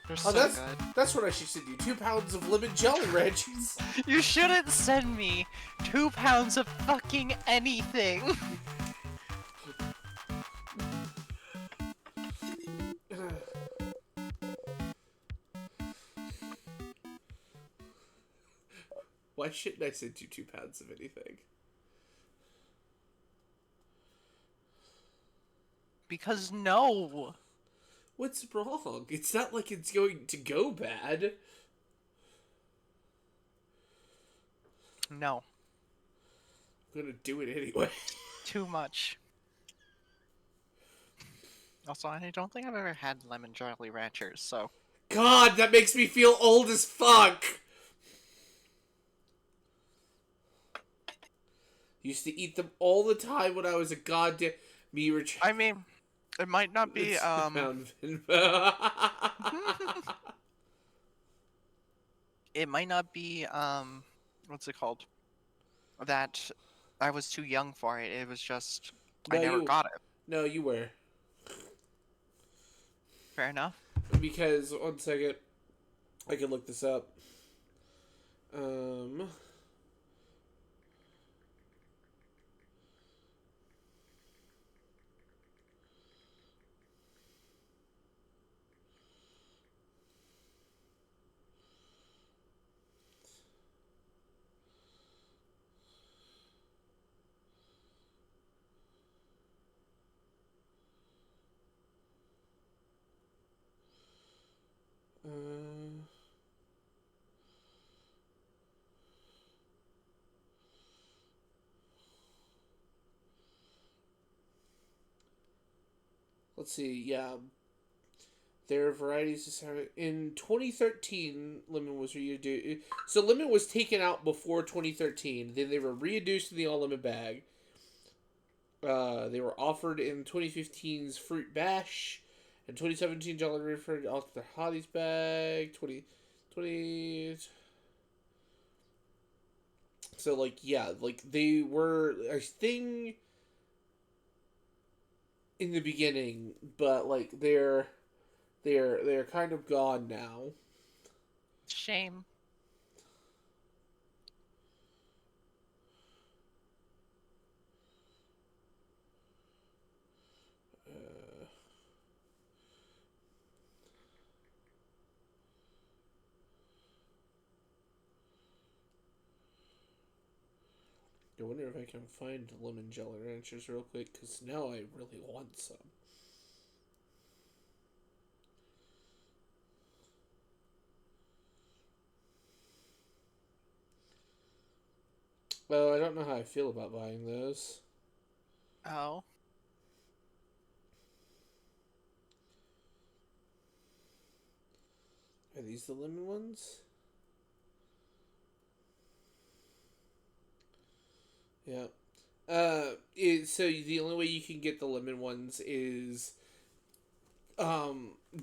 They're
Oh,
so good.
that's what I should send you. 2 pounds of lemon jelly ranches.
You shouldn't send me 2 pounds of fucking anything.
Why shouldn't I send you 2 pounds of anything?
Because no.
What's wrong? It's not like it's going to go bad.
No.
I'm gonna do it anyway.
Too much. Also, I don't think I've ever had lemon Jolly Ranchers, so...
God, that makes me feel old as fuck! Used to eat them all the time when I was a goddamn...
I mean, it might not be, it might not be, what's it called? That I was too young for it. It was just, I never got it.
No, you were.
Fair enough.
Because, one second, I can look this up. Let's see, yeah. There are varieties of... In 2013, lemon was reintroduced. So lemon was taken out before 2013. Then they were reintroduced in the all-lemon bag. They were offered in 2015's Fruit Bash and 2017 Jolly Rancher off their Hotties bag. 2020. So like yeah, like they were a thing in the beginning, but like they're kind of gone now.
Shame.
I wonder if I can find lemon jelly ranchers real quick, because now I really want some. Well, I don't know how I feel about buying those.
Oh.
Are these the lemon ones? Yeah. So the only way you can get the lemon ones is,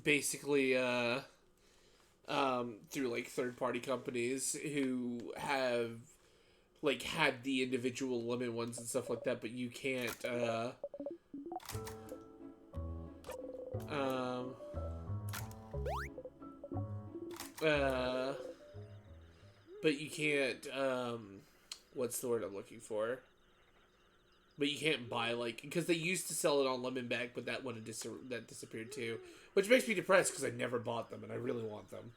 basically, through like third party companies who have like had the individual lemon ones and stuff like that, but you can't, um, but you can't, what's the word I'm looking for? But you can't buy, like, because they used to sell it on Lemon Bag, but that one that disappeared too, which makes me depressed because I never bought them and I really want them.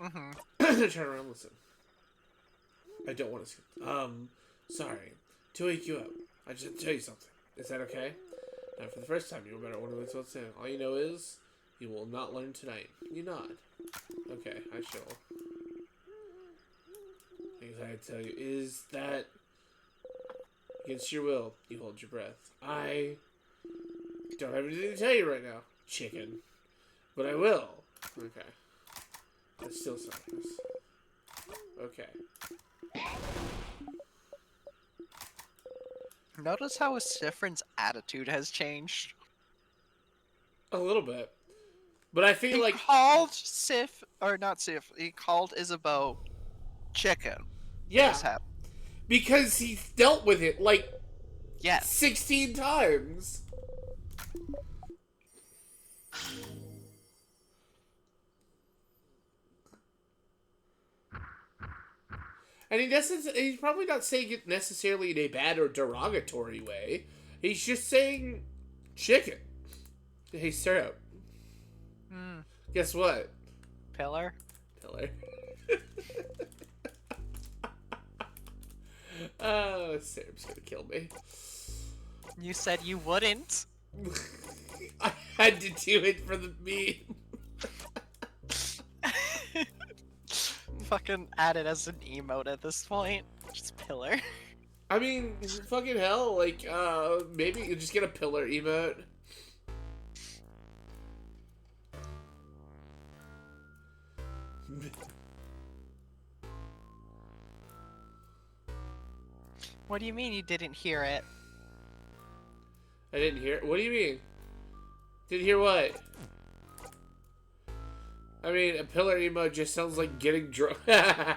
Mm-hmm.
Turn around, listen. I don't want to skip. Sorry to wake you up. I just have to tell you something. Is that okay? Now, for the first time, you'll better wonder what's saying. All you know is you will not learn tonight. You nod. Okay, I shall. Things I tell you is that against your will, you hold your breath. I don't have anything to tell you right now, chicken. But I will. Okay. That's still something. Okay.
Notice how Sifrin's attitude has changed.
A little bit. But I feel
He
like
called Sif, or not Sif, he called Isabeau chicken.
yeah,
This happened.
because he's dealt with it like
Yes.
16 times. And he's probably not saying it necessarily in a bad or derogatory way. He's just saying chicken. Hey, syrup.
Hmm.
Guess what?
Pillar?
Pillar. Oh, syrup's gonna kill me.
You said you wouldn't.
I had to do it for the meme.
Fucking add it as an emote at this point. Just pillar.
I mean, fucking hell, like, maybe you just get a pillar emote.
What do you mean you didn't hear it?
I didn't hear. What do you mean? Didn't hear what? I mean, a pillar emote just sounds like getting drunk. I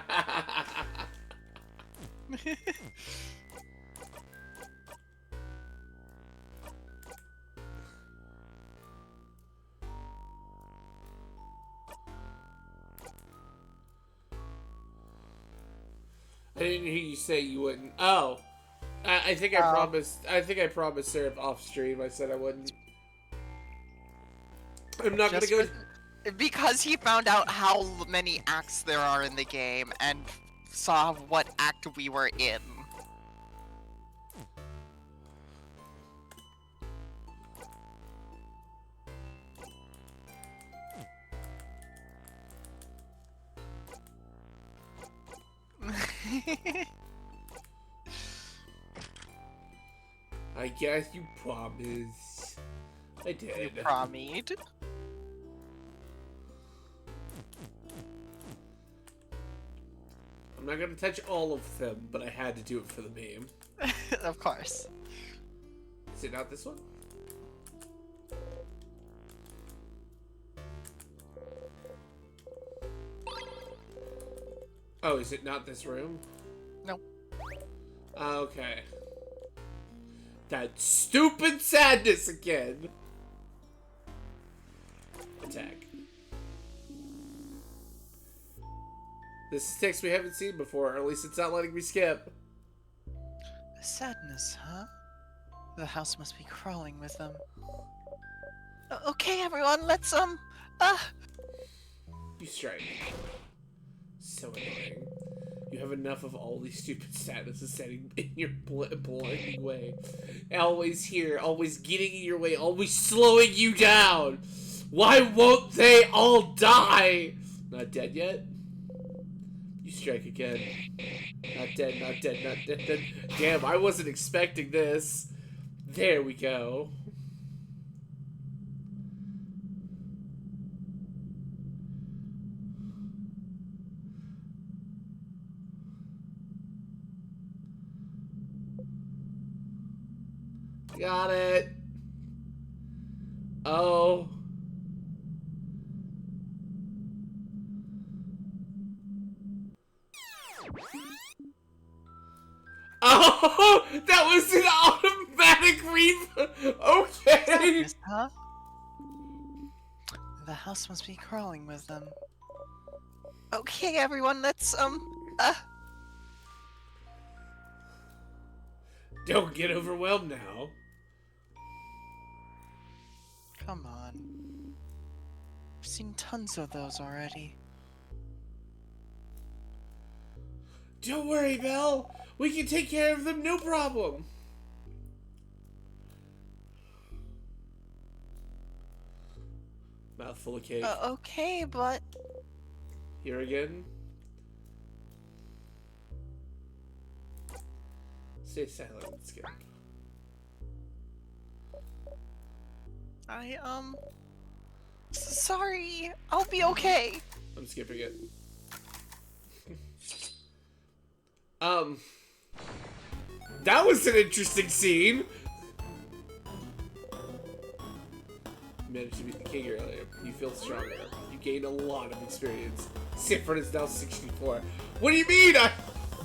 didn't hear you say you wouldn't. Oh, I think I promised. I think I promised Syrup off stream. I said I wouldn't. I'm not
Just
gonna go.
Because he found out how many acts there are in the game and saw what act we were in.
I guess you promised. I did.
Promised.
I'm not gonna touch all of them, but I had to do it for the meme.
Of course.
Is it not this one? Oh, is it not this room?
No.
Okay. That stupid sadness again. Attack. This is text we haven't seen before, or at least it's not letting me skip.
Sadness, huh? The house must be crawling with them. Okay, everyone, let's
You strike. So annoying. You have enough of all these stupid statuses setting in your blinding way. Always here, always getting in your way, always slowing you down. Why won't they all die? Not dead yet? You strike again. Not dead, not dead, not dead, dead. Damn, I wasn't expecting this. There we go. Got it. Oh. Oh, that was an automatic read. Okay.
sadness, huh? The house must be crawling with them. Okay, everyone, let's
Don't get overwhelmed now.
come on. I've seen tons of those already.
Don't worry, Belle. We can take care of them, no problem. Mouthful of cake.
Okay, but
Here again. Stay silent. Skip.
sorry. I'll be okay.
I'm skipping it. That was an interesting scene. You managed to beat the king earlier. You feel stronger. You gained a lot of experience. Sifford is now 64. What do you mean?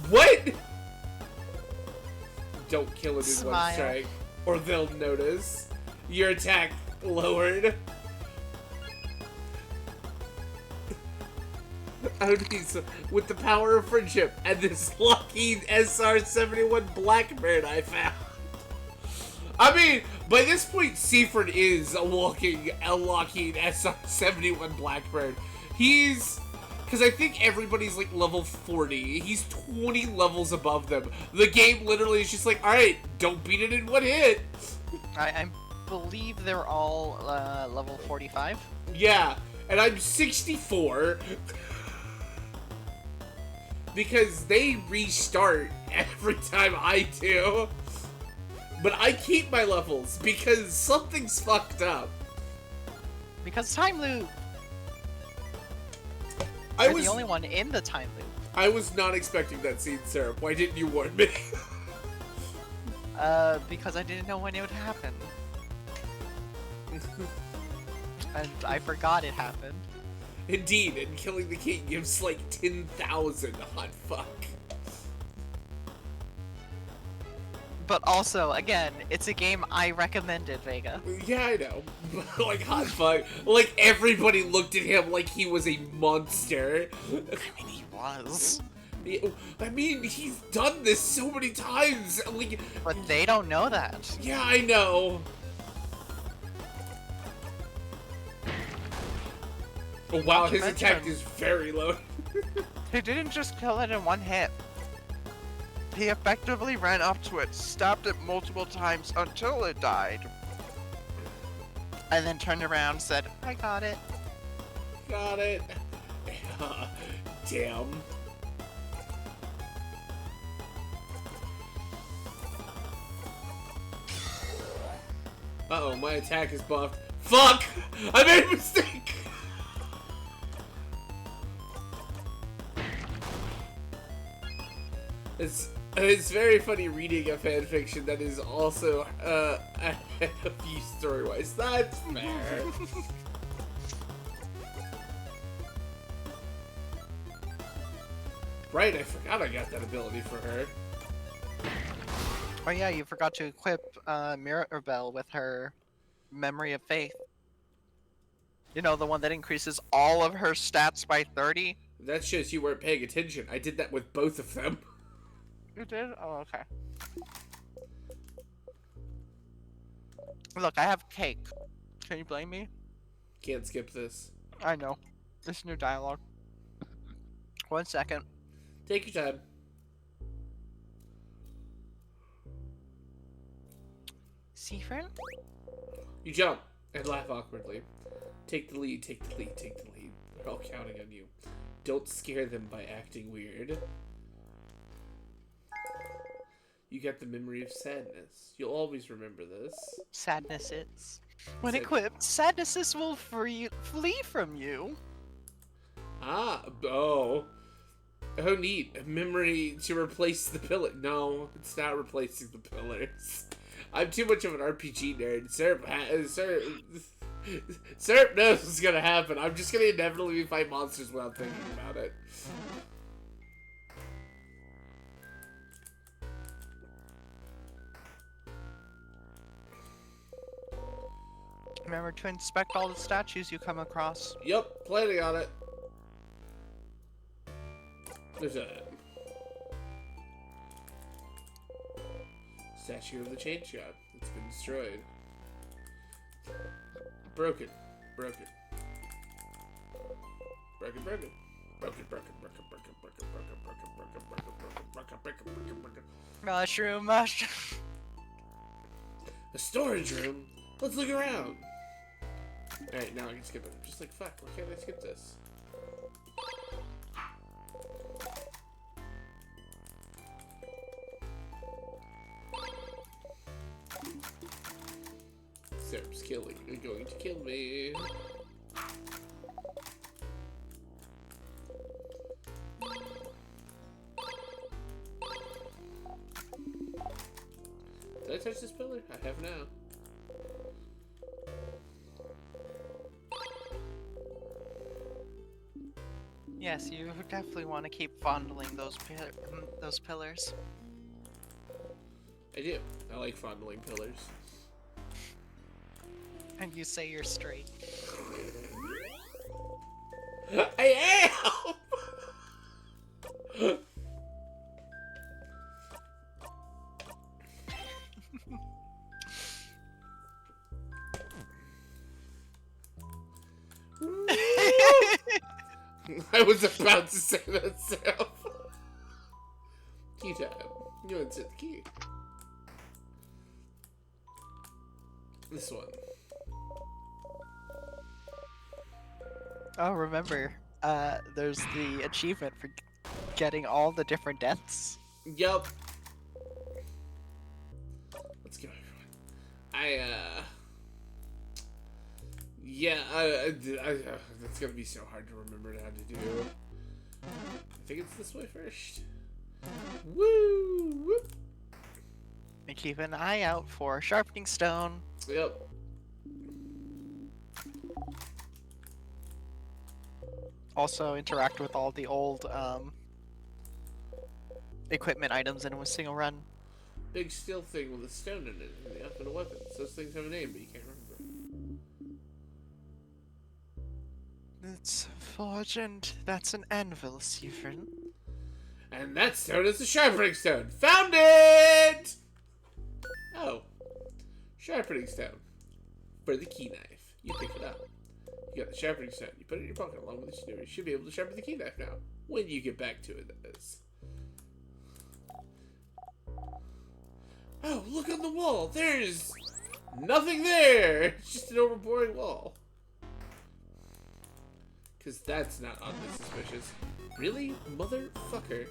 What? Don't kill him in one
Smile.
strike, or they'll notice. Your attack lowered. Odis, with the power of friendship and this lucky SR-71 Blackbird I found. I mean, by this point, Seaford is a walking Lockheed SR-71 Blackbird. He's... Because I think everybody's like level 40. He's 20 levels above them. The game literally is just like, alright, don't beat it in one hit.
I believe they're all level 45.
Yeah, and I'm 64. Because they restart every time I do. But I keep my levels because something's fucked up.
Because time loop.
I
You're
was
the only one in the time loop.
I was not expecting that scene, Syrup. Why didn't you warn me?
Because I didn't know when it would happen. And I forgot it happened.
Indeed, and killing the king gives like 10,000 hot fuck.
But also, again, it's a game I recommended, Vega.
Yeah, I know. Like hot fuck. Like everybody looked at him like he was a monster.
I mean, he was.
I mean, he's done this so many times. Like,
But they don't know that.
yeah, I know. Oh, wow,
Not to
his attack
mention-
is very low.
He didn't just kill it in one hit. He effectively ran up to it, stabbed it multiple times until it died. And then turned around and said, I got it.
Got it. Damn. Uh-oh, my attack is buffed. Fuck! I made a mistake! It's very funny reading a fanfiction that is also ahead of you story-wise. That's fair. Right, I forgot I got that ability for her.
Oh yeah, you forgot to equip Mirabelle with her Memory of Faith. You know, the one that increases all of her stats by 30?
That shows you weren't paying attention. I did that with both of them.
You did? Oh, okay. Look, I have cake. Can you blame me?
Can't skip this.
I know. This new dialogue. 1 second.
Take your time.
Seafriend?
You jump and laugh awkwardly. Take the lead, take the lead, take the lead. They're all counting on you. Don't scare them by acting weird. You get the memory of sadness. You'll always remember this.
Sadness is. When
Sad-
equipped, sadnesses will flee from you.
Ah, oh. Oh, neat. A memory to replace the pillar. No, it's not replacing the pillars. I'm too much of an RPG nerd. Syrup knows what's gonna happen. I'm just gonna inevitably fight monsters without thinking about it.
Remember to inspect all the statues you come across.
Yep, planning on it. There's a statue of the Change God. It's been destroyed. Broken. Broken. Broken, broken. Broken, broken, broken, broken, broken, broken, broken, broken, broken, broken, broken, broken, broken.
Mushroom.
A storage room? Let's look around. Alright, now I can skip it. I'm just like, fuck, why can't I skip this? Syrup's killing. You're going to kill me. Did I touch this pillar? I have now.
Yes, you definitely want to keep fondling those pillars.
I do. I like fondling pillars.
And you say you're straight.
I am! I was about to say that myself. Key time. You insert the key. This one.
Oh, remember, there's the achievement for getting all the different deaths.
Yup. Let's go, everyone. Yeah, that's gonna be so hard to remember how to do. I think it's this way first. Woo! Whoop.
And keep an eye out for sharpening stone.
Yep.
Also interact with all the old equipment items in a single run.
Big steel thing with a stone in it and the up and a weapon. Those things have a name, but you can't remember.
It's forge and that's an anvil, Seafriend.
And that stone is the sharpening stone. Found it! Oh. Sharpening stone. For the key knife. You pick it up. You got the sharpening stone. You put it in your pocket along with the screw. You should be able to sharpen the key knife now. When you get back to it, that is. Oh, look on the wall. There's nothing there. It's just an overboring wall. Because that's not oddly suspicious. Really? Motherfucker.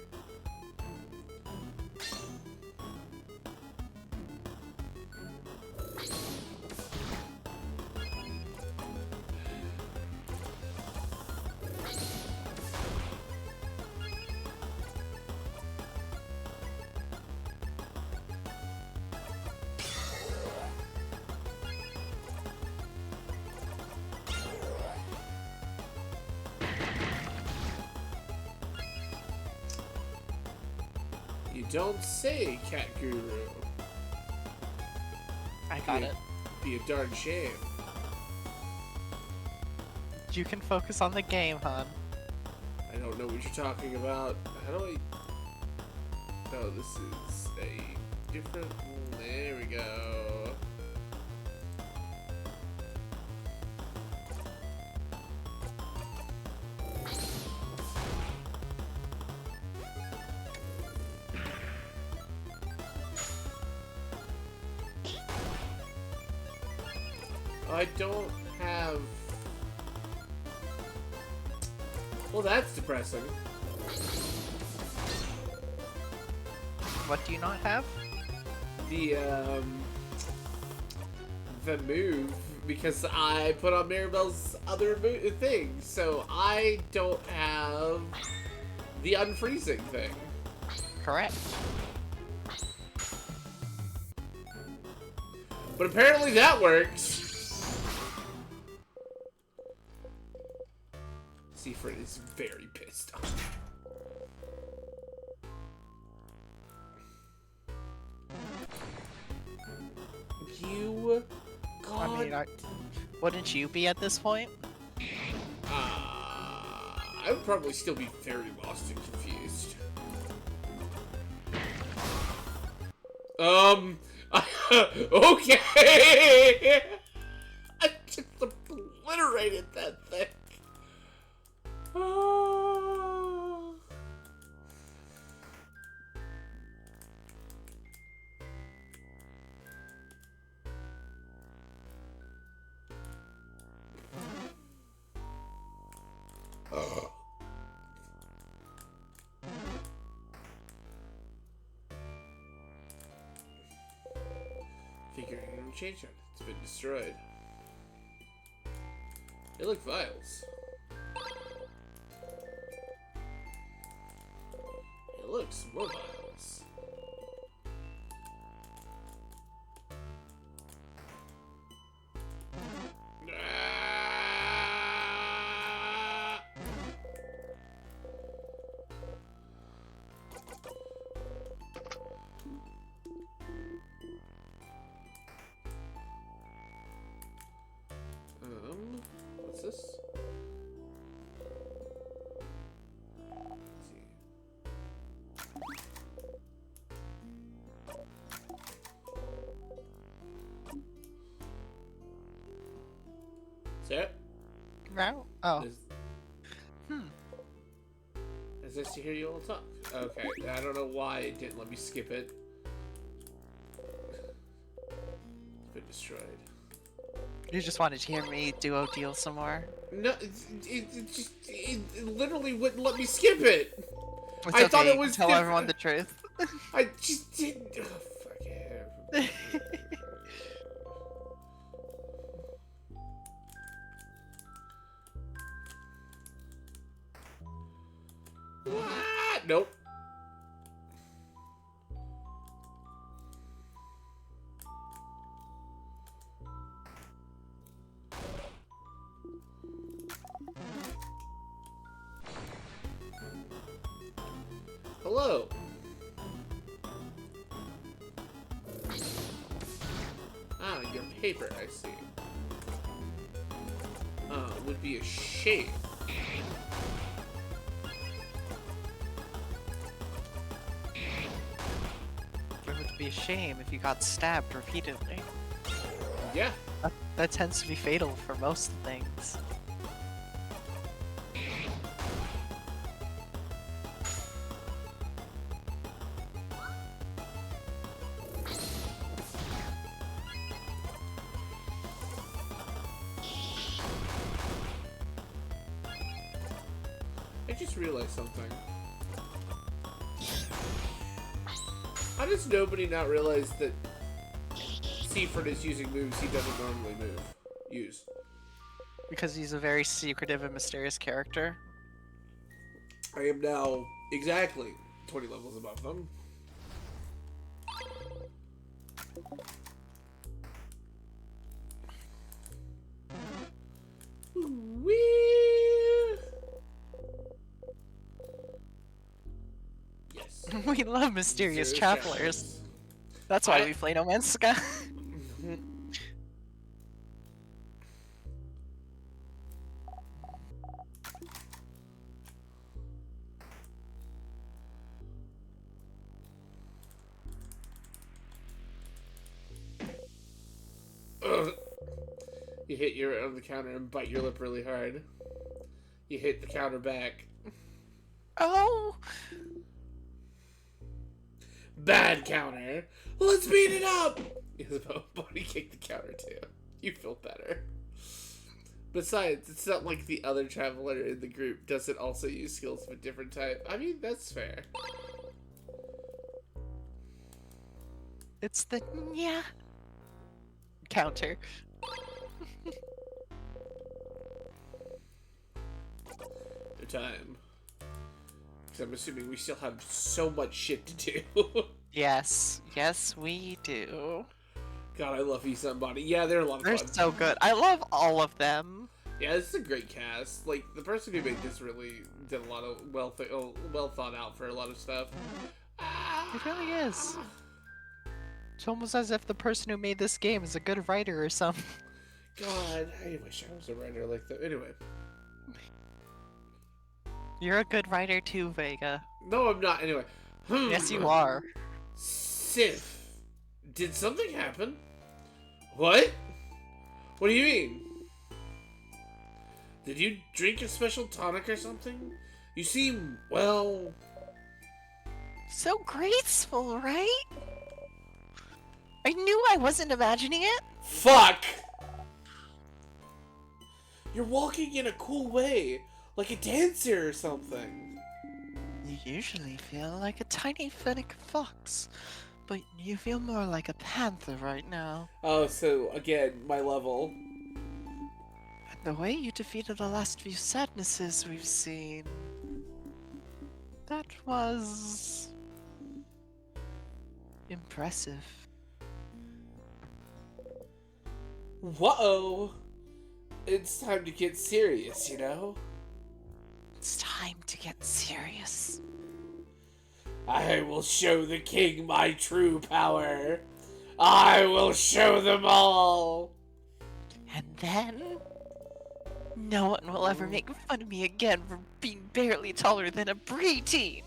You don't say, Cat Guru.
I got it.
Be a darn shame.
You can focus on the game, hon.
I don't know what you're talking about. How do I... Oh, this is a different... There we go. I don't have... Well, that's depressing.
What do you not have?
The move, because I put on Maribel's other thing, so I don't have the unfreezing thing.
Correct.
But apparently that works. Siegfried is very pissed off. You... God...
I mean, wouldn't you be at this point?
I would probably still be very lost and confused. Okay! I just obliterated that thing. Oh. Figuring room change on. It's been destroyed. They look vials. It looks more vials. Ah! What's this? Let's see. Sarah?
No. Oh.
Is this to hear you all talk? Okay, I don't know why it didn't let me skip it. It's been destroyed.
You just wanted to hear me duo deal some more.
No, it literally wouldn't let me skip it.
It's
I
okay,
thought it
you
was
can tell
different.
everyone the truth.
I just didn't. Oh, fuck it. What? Nope. Hello. Ah, your paper, I see. Would be a shame.
It would be a shame if you got stabbed repeatedly.
Yeah.
That tends to be fatal for most things.
I just realized something. How does nobody not realize that Siegfried is using moves he doesn't normally use?
Because he's a very secretive and mysterious character.
I am now exactly 20 levels above them. Whee! Yes.
We love mysterious travelers. That's why we play No Man's Sky.
Ugh. You hit your on the counter and bite your lip really hard. You hit the counter back.
Oh,
Bad counter. Let's beat it up. Body kicked the counter too. You feel better. Besides, it's not like the other traveler in the group doesn't also use skills of a different type. I mean, that's fair.
It's the yeah counter.
The time. Because I'm assuming we still have so much shit to do.
Yes, yes, we do.
God, I love He's Somebody. Yeah, they're a lot of
They're
fun.
so good. I love all of them.
Yeah, this is a great cast. Like, the person who made this really did a lot of well thought out for a lot of stuff.
It really is. It's almost as if the person who made this game is a good writer or something.
God, I wish I was a writer like that. Anyway.
You're a good writer too, Vega.
No, I'm not. Anyway.
Yes, you are.
Sif, did something happen? What? What do you mean? Did you drink a special tonic or something? You seem, well...
so graceful, right? I knew I wasn't imagining it.
Fuck! You're walking in a cool way, like a dancer or something.
You usually feel like a tiny fennec fox, but you feel more like a panther right now.
Oh, so, again, my level.
The way you defeated the last few sadnesses we've seen. That was... impressive.
Whoa! It's time to get serious, you know?
It's time to get serious.
I will show the king my true power. I will show them all.
And then... no one will ever make fun of me again for being barely taller than a preteen.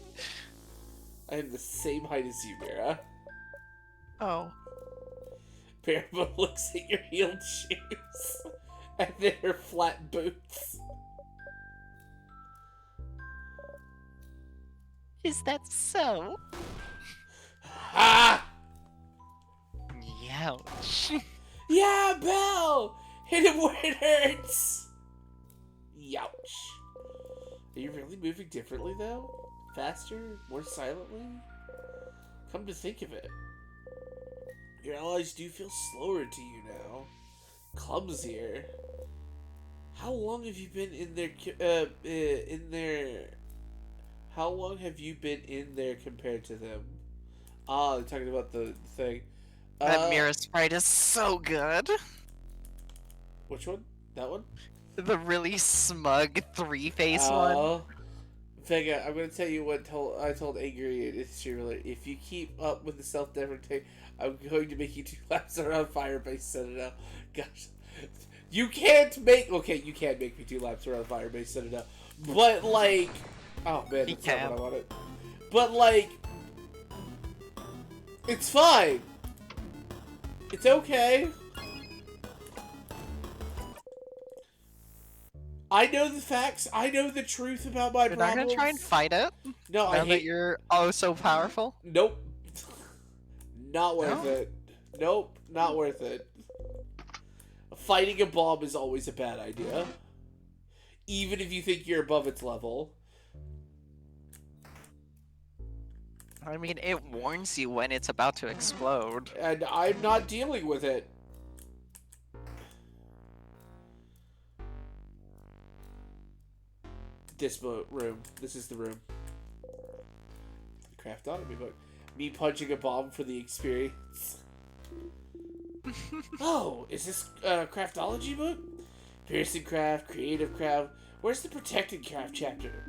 I am the same height as you, Mira.
Oh.
Parabel looks at your heeled shoes and then her flat boots.
Is that so?
Ah!
Ouch.
Yeah, Belle! Hit him where it hurts! Youch. Are you really moving differently, though? Faster? More silently? Come to think of it, your allies do feel slower to you now. Clumsier. How long have you been in their, how long have you been in there compared to them? Ah, they're talking about the thing.
That mirror sprite is so good.
Which one? That one?
The really smug three-face one.
Vega, I'm gonna tell you what I told Angry in his stream earlier. If you keep up with the self-deprecating, I'm going to make you 2 laps around Firebase Citadel. Gosh. You can't make... Okay, you can make me 2 laps around Firebase Citadel. But, like... Oh, man, that's not what I wanted. But, like... It's fine. It's okay. I know the facts. I know the truth about my
You're
problems.
not gonna try and fight it?
No, I
Now
hate...
that you're oh so powerful?
Nope. Not worth it. Nope, not worth it. Fighting a bomb is always a bad idea. Even if you think you're above its level.
I mean, it warns you when it's about to explode.
And I'm not dealing with it. This room. This is the room. Craftology book. Me punching a bomb for the experience. Oh, is this a craftology book? Pearson craft, creative craft. Where's the protected craft chapter?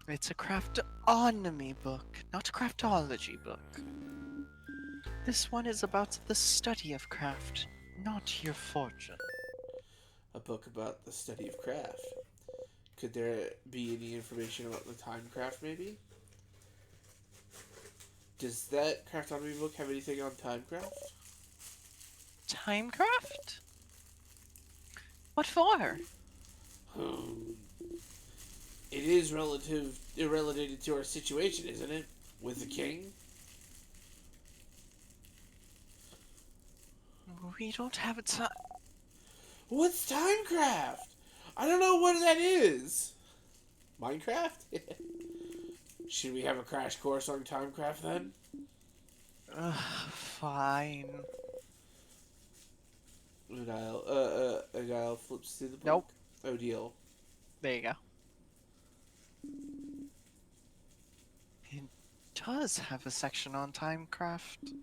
It's a craftonomy book, not a craftology book. This one is about the study of craft, not your fortune.
A book about the study of craft. Could there be any information about the timecraft, maybe? Does that craftonomy book have anything on timecraft?
Timecraft? What for?
Hmm. It is related to our situation, isn't it? With the king?
We don't have a time.
What's timecraft? I don't know what that is. Minecraft? Should we have a crash course on timecraft then?
Fine.
Agile flips through the book.
Nope.
Oh, deal.
There you go. It does have a section on timecraft.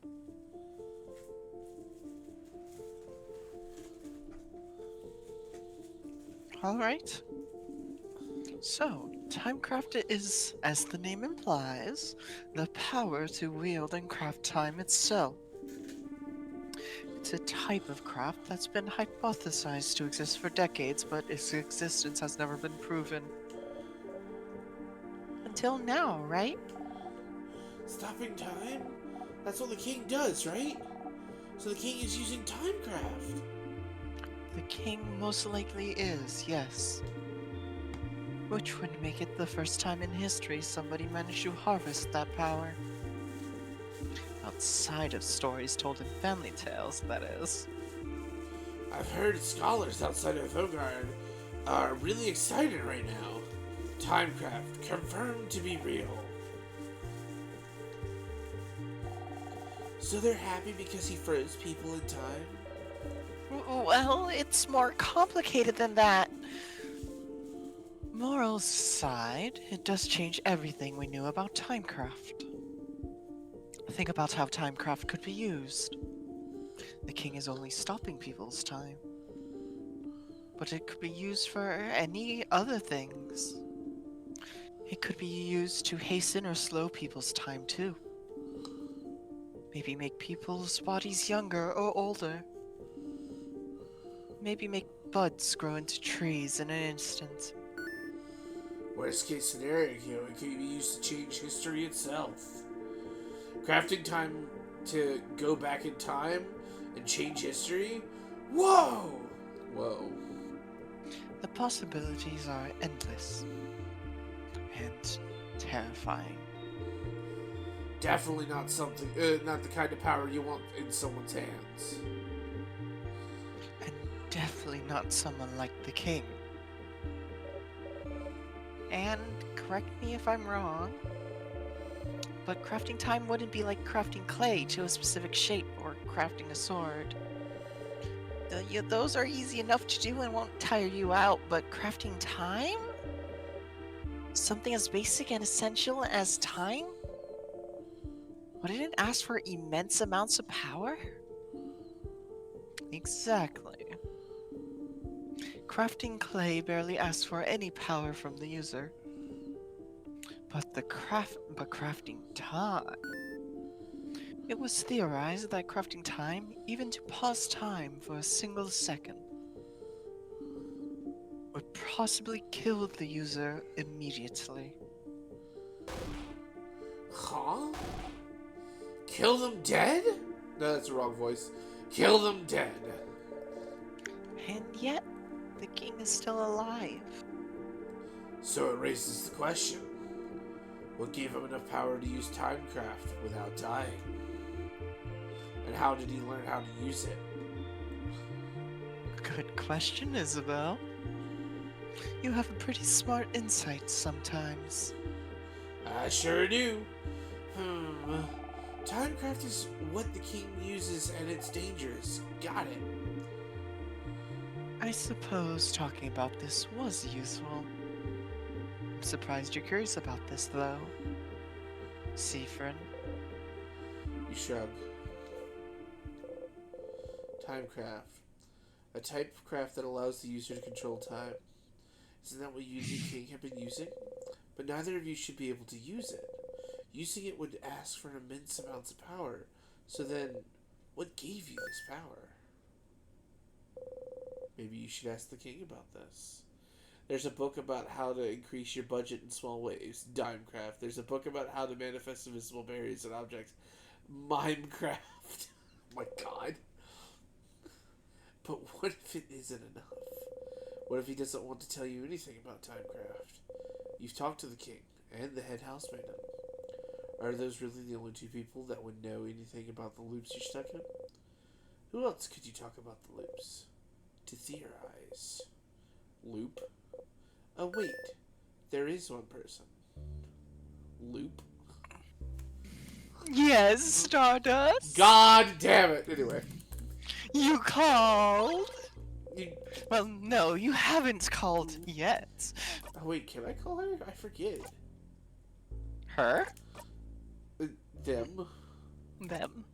Alright. So, timecraft is, as the name implies, the power to wield and craft time itself. It's a type of craft that's been hypothesized to exist for decades, but its existence has never been proven. Until now, right?
Stopping time? That's what the king does, right? So the king is using timecraft.
The king most likely is, yes. Which would make it the first time in history somebody managed to harvest that power. Outside of stories told in family tales, that is.
I've heard scholars outside of Hogard are really excited right now. Timecraft confirmed to be real. So they're happy because he froze people in time?
Well, it's more complicated than that. Morals aside, it does change everything we knew about timecraft. Think about how timecraft could be used. The king is only stopping people's time. But it could be used for any other things. It could be used to hasten or slow people's time too. Maybe make people's bodies younger or older. Maybe make buds grow into trees in an instant.
Worst case scenario, it could be used to change history itself. Crafting time to go back in time and change history? Whoa! Whoa.
The possibilities are endless. And terrifying.
Definitely not something, not the kind of power you want in someone's hands.
And definitely not someone like the king. And correct me if I'm wrong, but crafting time wouldn't be like crafting clay to a specific shape or crafting a sword. Those are easy enough to do and won't tire you out, but crafting time? Something as basic and essential as time? Wouldn't it ask for immense amounts of power? Exactly. Crafting clay barely asks for any power from the user. But crafting time. It was theorized that crafting time, even to pause time for a single second, would possibly kill the user immediately.
Huh? Kill them dead? No, that's the wrong voice. Kill them dead.
And yet, the king is still alive.
So it raises the question. What gave him enough power to use timecraft without dying? And how did he learn how to use it?
Good question, Isabel. You have a pretty smart insight sometimes.
I sure do. Timecraft is what the king uses and it's dangerous. Got it.
I suppose talking about this was useful. I'm surprised you're curious about this, though. Siffrin.
You shrug. Timecraft. A type of craft that allows the user to control time. Isn't that what you, the king, have been using? but neither of you should be able to use it. Using it would ask for immense amounts of power. So then, what gave you this power? Maybe you should ask the king about this. There's a book about how to increase your budget in small ways, Dimecraft. There's a book about how to manifest invisible berries and objects, Mimecraft. Oh my god. But what if it isn't enough? What if he doesn't want to tell you anything about Timecraft? You've talked to the king and the head housemaiden. Are those really the only two people that would know anything about the loops you're stuck in? Who else could you talk about the loops? To theorize. Loop? Oh wait, there is one person. Loop?
Yes, Stardust.
God damn it! Anyway.
You called?
You...
Well, no, you haven't called yet.
Oh wait, can I call her? I forget.
Her?
Them.
Them.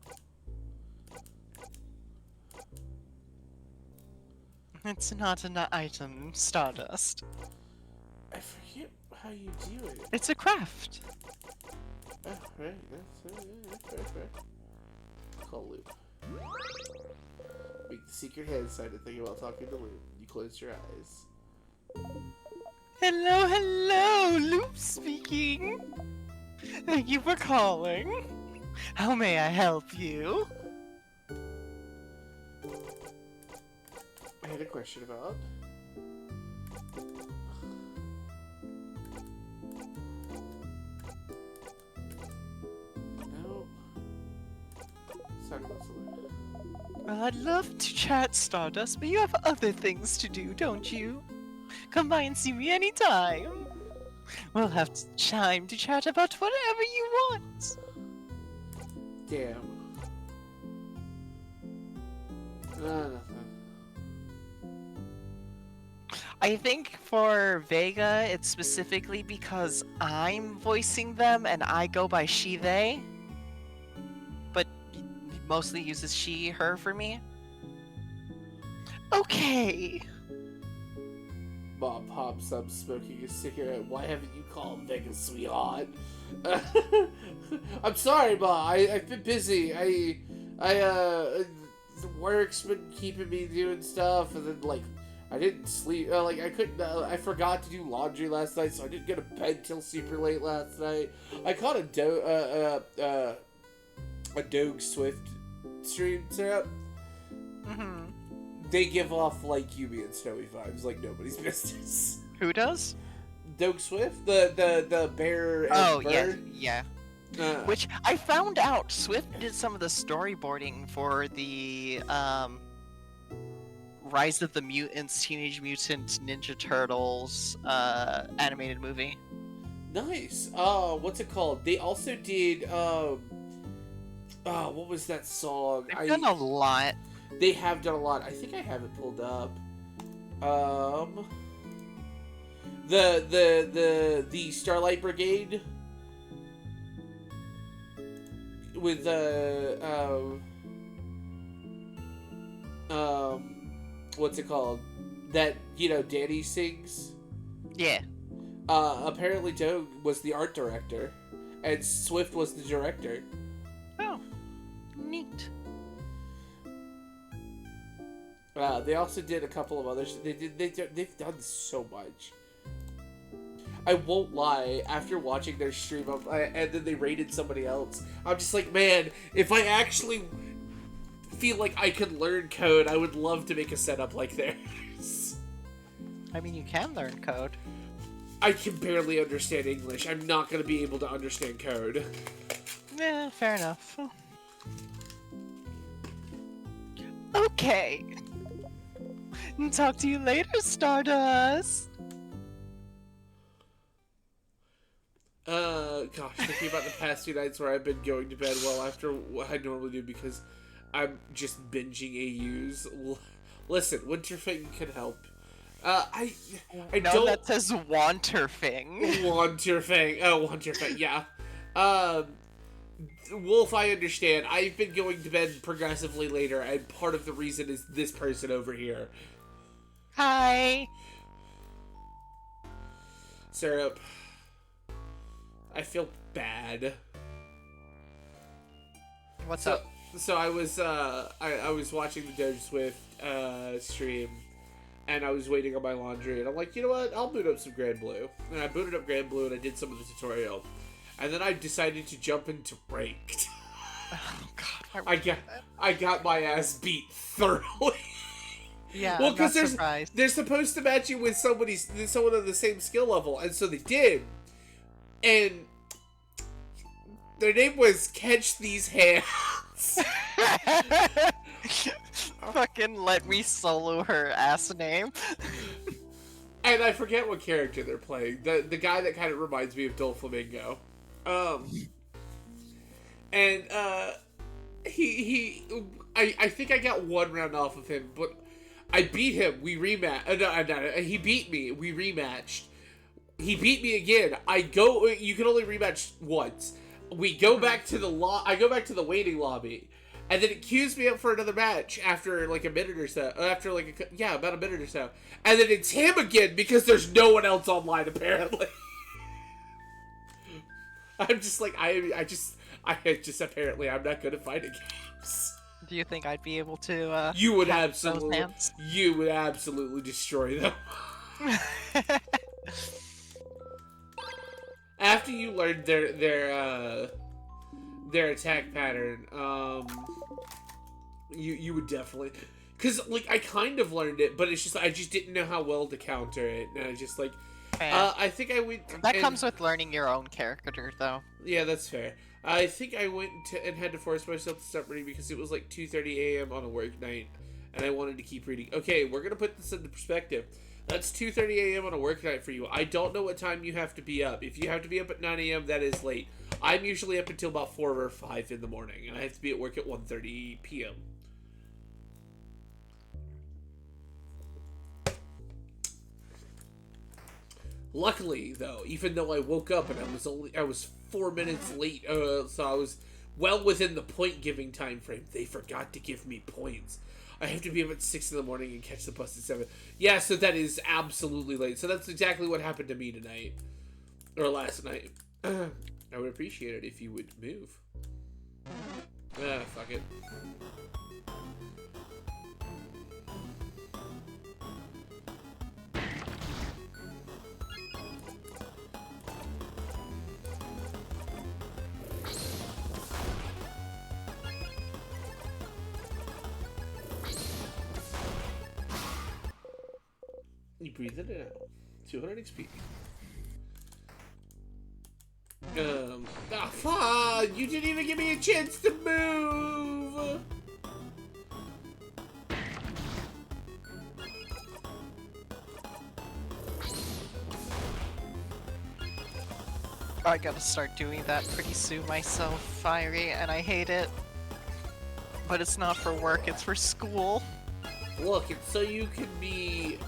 It's not an item, Stardust.
I forget how you do it.
It's a craft.
Oh, right. That's fair. Call Loop. Make the secret hand sign and think about talking to Loop. You close your eyes.
Hello, hello, Loop speaking. Thank you for calling. How may I help you?
I had a question about. No. Let's talk about something.
Well, I'd love to chat, Stardust, but you have other things to do, don't you? Come by and see me anytime. We'll have time to chat about whatever you want.
Damn. Nothing.
I think for Vega, it's specifically because I'm voicing them and I go by she, they. But he mostly uses she, her for me. Okay.
Bob pops up smoking a cigarette. Why haven't you called Vega, sweetheart? I'm sorry, Ma. I've been busy. The work's been keeping me doing stuff, and then like I didn't sleep. I couldn't. I forgot to do laundry last night, so I didn't go to bed till super late last night. I caught a Doug Swift stream setup.
Mm-hmm.
They give off like Yumi and Snowy vibes, like nobody's business.
Who does?
Doug Swift, the bear. And bird.
Yeah. Which I found out Swift did some of the storyboarding for the Rise of the Mutants, Teenage Mutant Ninja Turtles animated movie.
Nice. What's it called? They also did what was that song?
They've done a lot.
They have done a lot. I think I have it pulled up. The Starlight Brigade with what's it called? That Danny sings.
Yeah.
Apparently Doug was the art director, and Swift was the director.
Oh, neat.
They also did a couple of others. They've done so much. I won't lie. After watching their stream, and then they rated somebody else, I'm just like, man, if I actually feel like I could learn code, I would love to make a setup like theirs.
I mean, you can learn code.
I can barely understand English. I'm not going to be able to understand code.
Yeah, fair enough. Okay. Talk to you later, Stardust.
Gosh, thinking about the past 2 nights where I've been going to bed well after what I normally do because I'm just binging AUs. Listen, Winterfang can help. I
no,
don't...
that says Wanterfing.
Wanterfang. Oh, Wanterfang, yeah. Wolf, I understand. I've been going to bed progressively later, and part of the reason is this person over here.
Hi.
Syrup. I feel bad.
What's
so,
up?
So I was I was watching the Doge Swift stream, and I was waiting on my laundry, and I'm like, you know what? I'll boot up some Grand Blue, and I booted up Grand Blue, and I did some of the tutorial, and then I decided to jump into Ranked.
Oh God, why would you do that?
I got my ass beat thoroughly.
Yeah,
Well,
I'm not
because
surprised.
they're supposed to match you with someone of the same skill level, and so they did. And their name was Catch These Hands.
Fucking let me solo her ass name.
And I forget what character they're playing. The guy that kind of reminds me of Doflamingo. I think I got one round off of him, but I beat him. We rematched. He beat me. We rematched. He beat me again. You can only rematch once. We go back to I go back to the waiting lobby, and then it queues me up for another match after like a minute or so. After like about a minute or so, and then it's him again because there's no one else online apparently. I'm just like I just apparently I'm not good at fighting games.
Do you think I'd be able to,
You would
catch those
absolutely,
hands?
you would absolutely destroy them. After you learned their attack pattern, you would definitely, cause like I kind of learned it, but it's just I just didn't know how well to counter it, and I just like,
Fair.
I think I went.
That comes with learning your own character, though.
Yeah, that's fair. I think I went and had to force myself to stop reading because it was like 2:30 a.m. on a work night, and I wanted to keep reading. Okay, we're gonna put this into perspective. That's 2:30 a.m. on a work night for you. I don't know what time you have to be up. If you have to be up at 9 a.m., that is late. I'm usually up until about 4 or 5 in the morning, and I have to be at work at 1:30 p.m. Luckily, though, even though I woke up and I was 4 minutes late, so I was well within the point giving time frame. They forgot to give me points. I have to be up at 6 in the morning and catch the bus at 7. Yeah, so that is absolutely late. So that's exactly what happened to me tonight. Or last night. I would appreciate it if you would move. Fuck it. You breathe it in out. 200 XP. Fuck! You didn't even give me a chance to move!
I gotta start doing that pretty soon myself, Fiery, and I hate it. But it's not for work, it's for school.
Look, it's so you can be...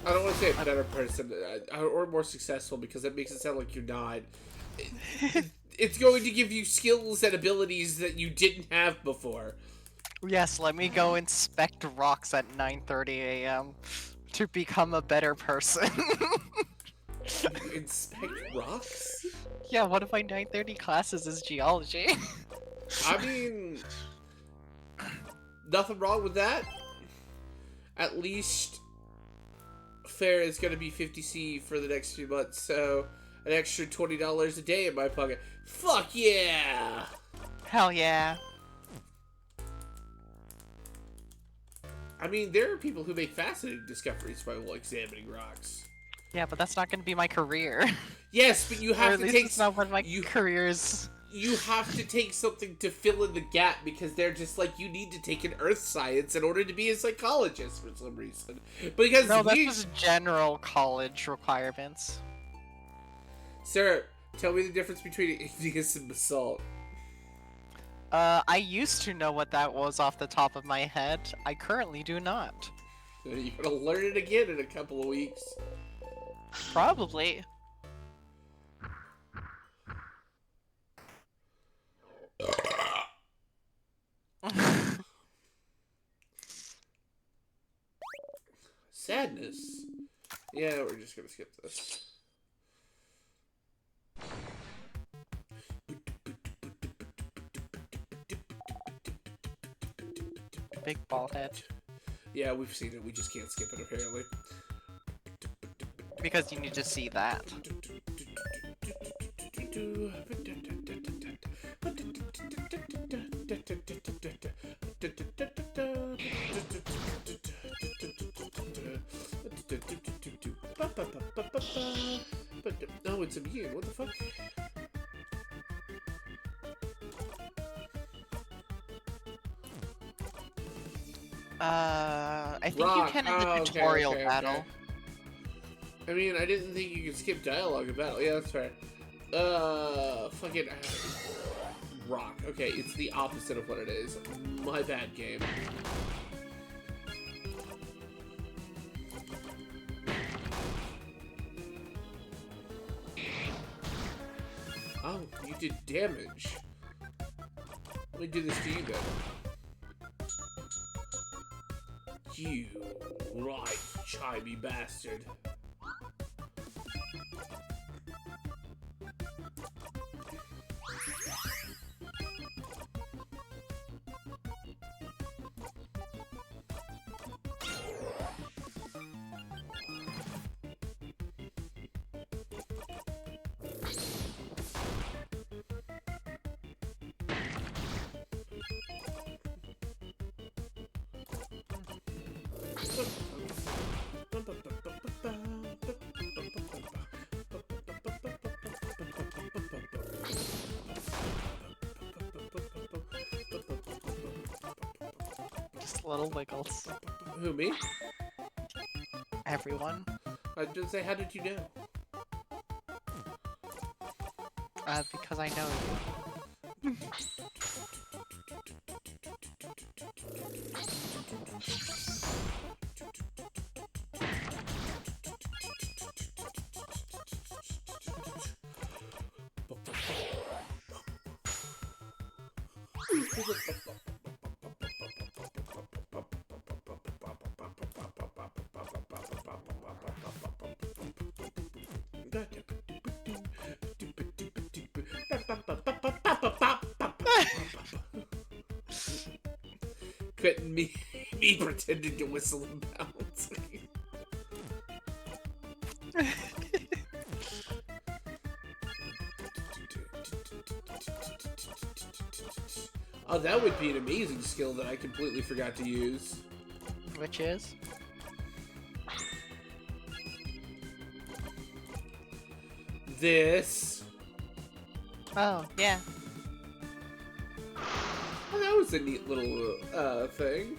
I don't want to say a better person, or more successful, because that makes it sound like you're not. It's going to give you skills and abilities that you didn't have before.
Yes, let me go inspect rocks at 9:30 a.m. to become a better person.
Inspect rocks?
Yeah, one of my 9:30 classes is geology.
I mean... Nothing wrong with that. At least... Fare is going to be 50C for the next few months, so an extra $20 a day in my pocket. Fuck yeah!
Hell yeah.
I mean, there are people who make fascinating discoveries by examining rocks.
Yeah, but that's not gonna be my career.
Yes, but you
Or
have
at
to
least
take...
it's not what my career is.
You have to take something to fill in the gap because they're just like, you need to take an earth science in order to be a psychologist for some reason. Because
No, that's just general college requirements.
Sarah, tell me the difference between igneous and basalt.
I used to know what that was off the top of my head. I currently do not.
You're gonna learn it again in a couple of weeks.
Probably.
Sadness. Yeah, we're just gonna skip this.
big bald head.
Yeah, we've seen it. We just can't skip it apparently.
Because you need to see that.
No, it's immune. What the fuck?
I think you
Rock.
can in the
Oh, okay,
tutorial
okay,
battle.
okay. I mean, I didn't think you could skip dialogue in battle. Yeah, that's fair. Fucking rock. Okay, it's the opposite of what it is. My bad, game. Oh, you did damage. Let me do this to you then. You right, chimey bastard.
Just little wiggles.
Who, me?
Everyone.
I didn't say, how did you know?
Because I know you.
Couldn't me pretending to whistle and bounce. Oh, that would be an amazing skill that I completely forgot to use.
Which is?
This.
Oh, yeah.
Oh, that was a neat little thing.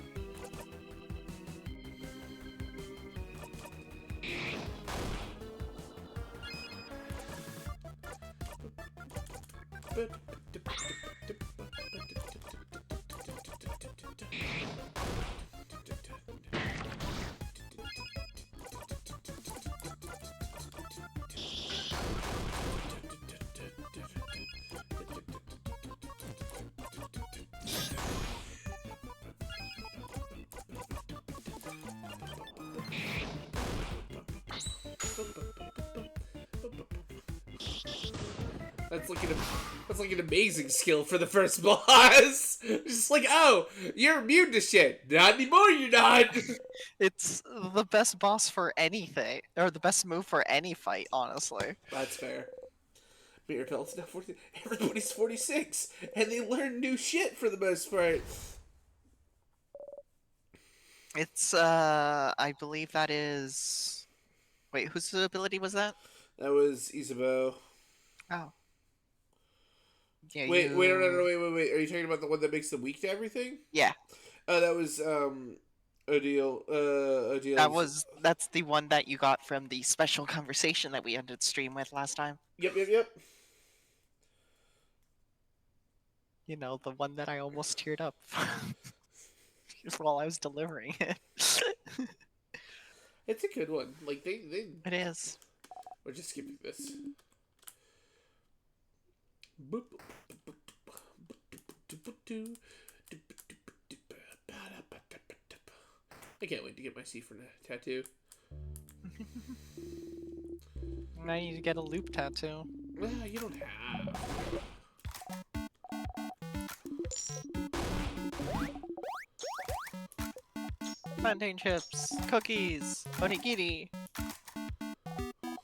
That's like an amazing skill for the first boss. Just like, oh, you're immune to shit. Not anymore, you're not.
It's the best boss for anything, or the best move for any fight, honestly.
That's fair. Mirror Pelt's now 40. Everybody's 46, and they learn new shit for the most part.
It's, I believe that is... Wait, whose ability was that?
That was Isabeau.
Oh. Yeah,
Wait, no, wait. Are you talking about the one that makes them weak to everything?
Yeah.
Oh, that was, Odile.
That's the one that you got from the special conversation that we ended stream with last time.
Yep.
You know, the one that I almost teared up while I was delivering it.
It's a good one. Like, they...
It is.
We're just skipping this. I can't wait to get my Seaford tattoo.
Now you need to get a loop tattoo.
You don't have.
Plantain chips, cookies, onigiri,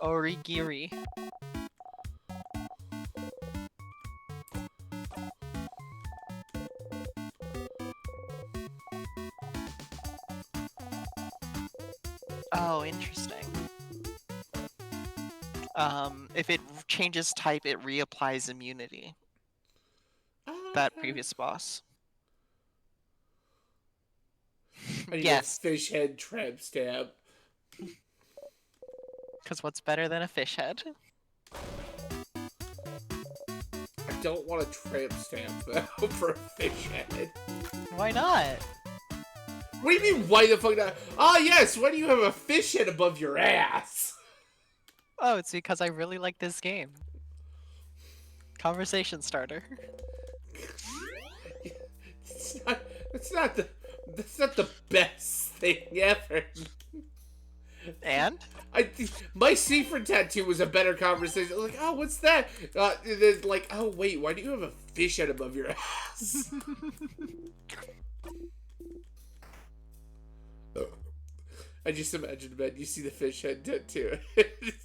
origiri. Oh, interesting. If it changes type, it reapplies immunity. That previous boss.
I need
Yes.
a fish head tramp stamp.
Because what's better than a fish head?
I don't want a tramp stamp though for a fish head.
Why not?
What do you mean, why the fuck not? Ah, yes, why do you have a fish head above your ass?
Oh, it's because I really like this game. Conversation starter.
That's not the best thing ever.
And?
My Seaford tattoo was a better conversation. Like, oh, what's that? It's like, oh, wait, why do you have a fish head above your ass? I just imagined, man, you see the fish head tattoo.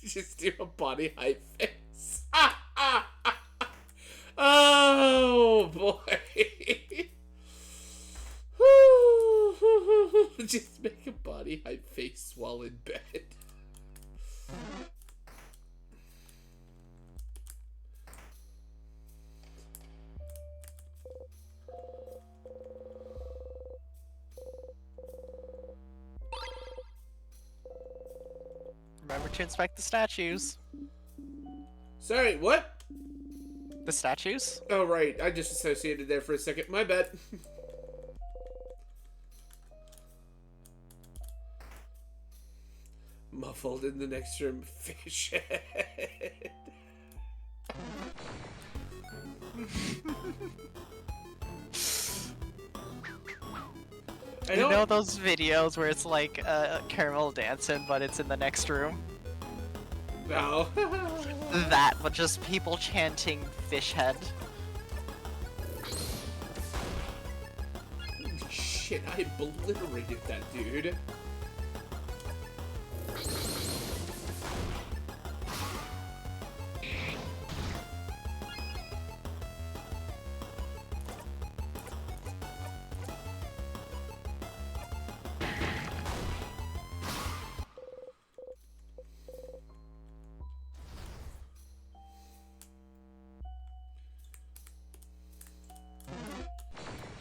Just do a body hype face. Oh, boy. Just make a body hype face while in bed.
Remember to inspect the statues.
Sorry, what?
The statues?
Oh, right. I just associated there for a second. My bad. Muffled in the next room, fish head.
You know those videos where it's like caramel dancing, but it's in the next room?
No.
That, but just people chanting fish head.
Shit, I obliterated that dude.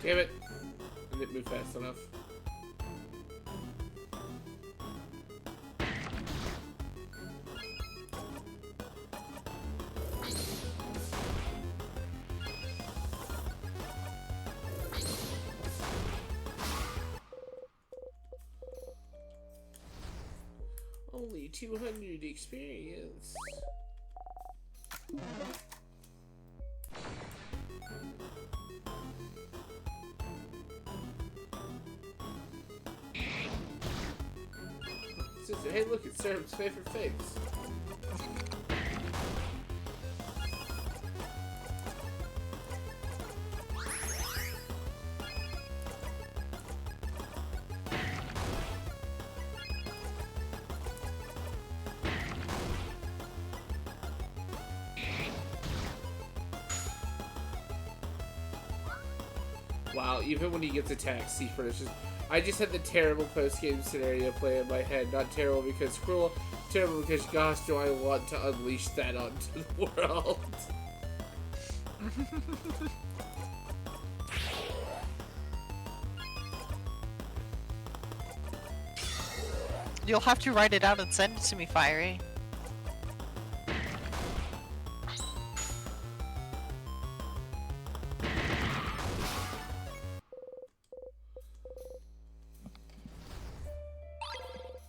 Damn it. I didn't move fast enough. Only 200 experience. Sister, hey, look, it's Sarah's favorite face. Wow, even when he gets attacked, Seaford is just... I just had the terrible post-game scenario play in my head. Not terrible because cruel, terrible because gosh, do I want to unleash that onto the world.
You'll have to write it out and send it to me, Fiery.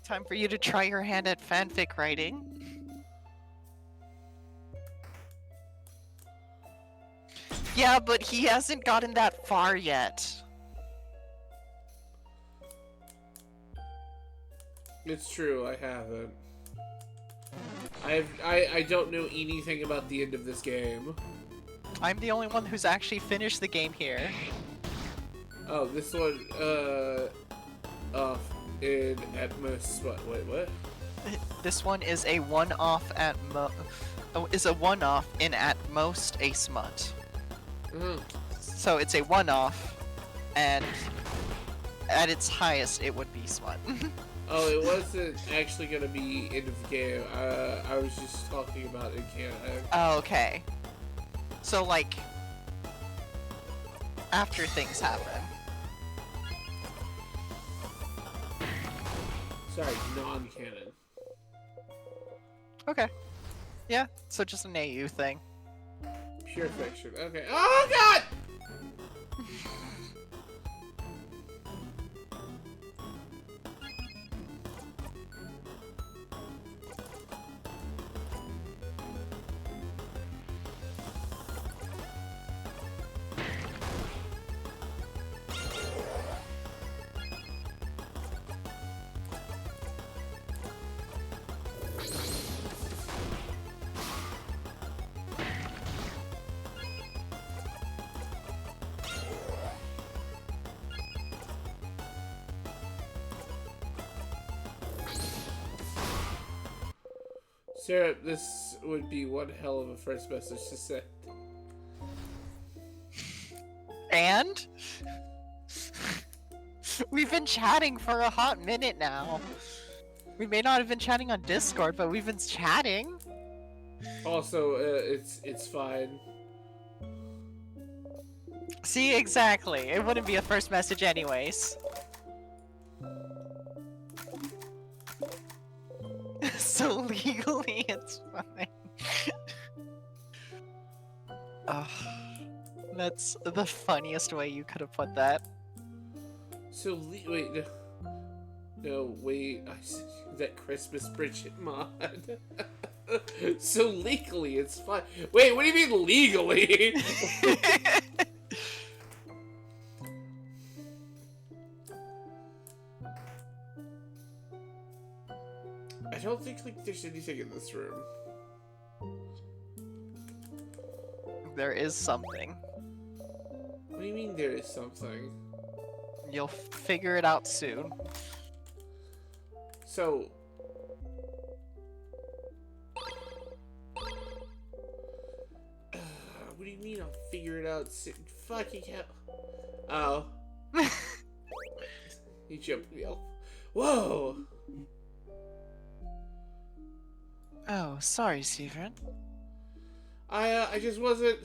Time for you to try your hand at fanfic writing. Yeah, but he hasn't gotten that far yet.
It's true, I haven't. I don't know anything about the end of this game.
I'm the only one who's actually finished the game here.
Oh, this one, off in at most spot. Wait, what?
This one is a one-off in at most a smut.
Mhm.
So it's a one-off, and at its highest it would be smut.
Oh, it wasn't actually gonna be end of the game. I was just talking about in Canada.
Oh, okay. So like after things happen.
Sorry, non-canon.
Okay. Yeah, so just an AU thing.
Pure fiction. Okay. Oh God! Sarah, this would be one hell of a first message to send.
And we've been chatting for a hot minute now. We may not have been chatting on Discord, but we've been chatting.
Also, it's fine.
See, exactly. It wouldn't be a first message anyways. So legally, it's fine. Ugh, that's the funniest way you could have put that.
So wait, no, wait. I said that Christmas Bridget mod. So legally, it's fine. Wait, what do you mean legally? I don't think like there's anything in this room.
There is something.
What do you mean there is something?
You'll figure it out soon.
So. What do you mean I'll figure it out soon? Fucking hell. Oh. He jumped me off. Whoa!
Oh, sorry, Severin.
I just wasn't.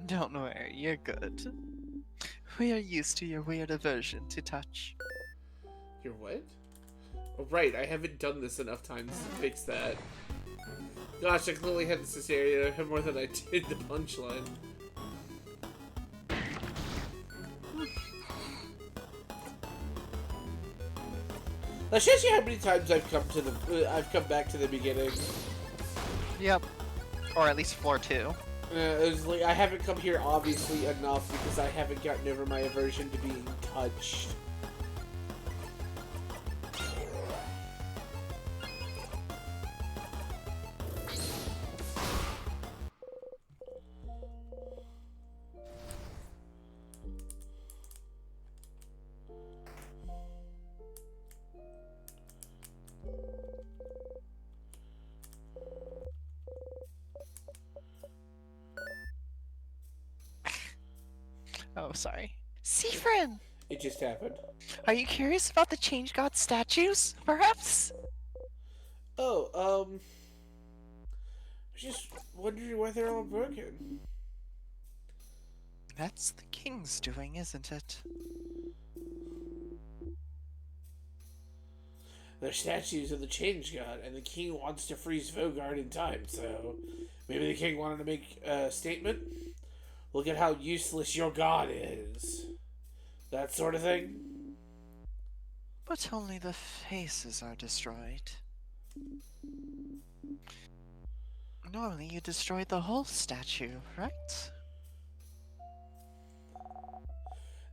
Don't worry, you're good. We are used to your weird aversion to touch.
You're what? Oh, right, I haven't done this enough times to fix that. Gosh, I clearly had this area more than I did the punchline. That shows you how many times I've come back to the beginning.
Yep. Or at least floor 2.
It was like I haven't come here obviously enough because I haven't gotten over my aversion to being touched.
Oh, sorry. Severin!
It just happened.
Are you curious about the Change God statues, perhaps?
Oh, I was just wondering why they're all broken.
That's the king's doing, isn't it?
They're statues of the Change God, and the king wants to freeze Vogard in time, so maybe the king wanted to make a statement? Look at how useless your god is. That sort of thing?
But only the faces are destroyed. Normally you destroy the whole statue, right?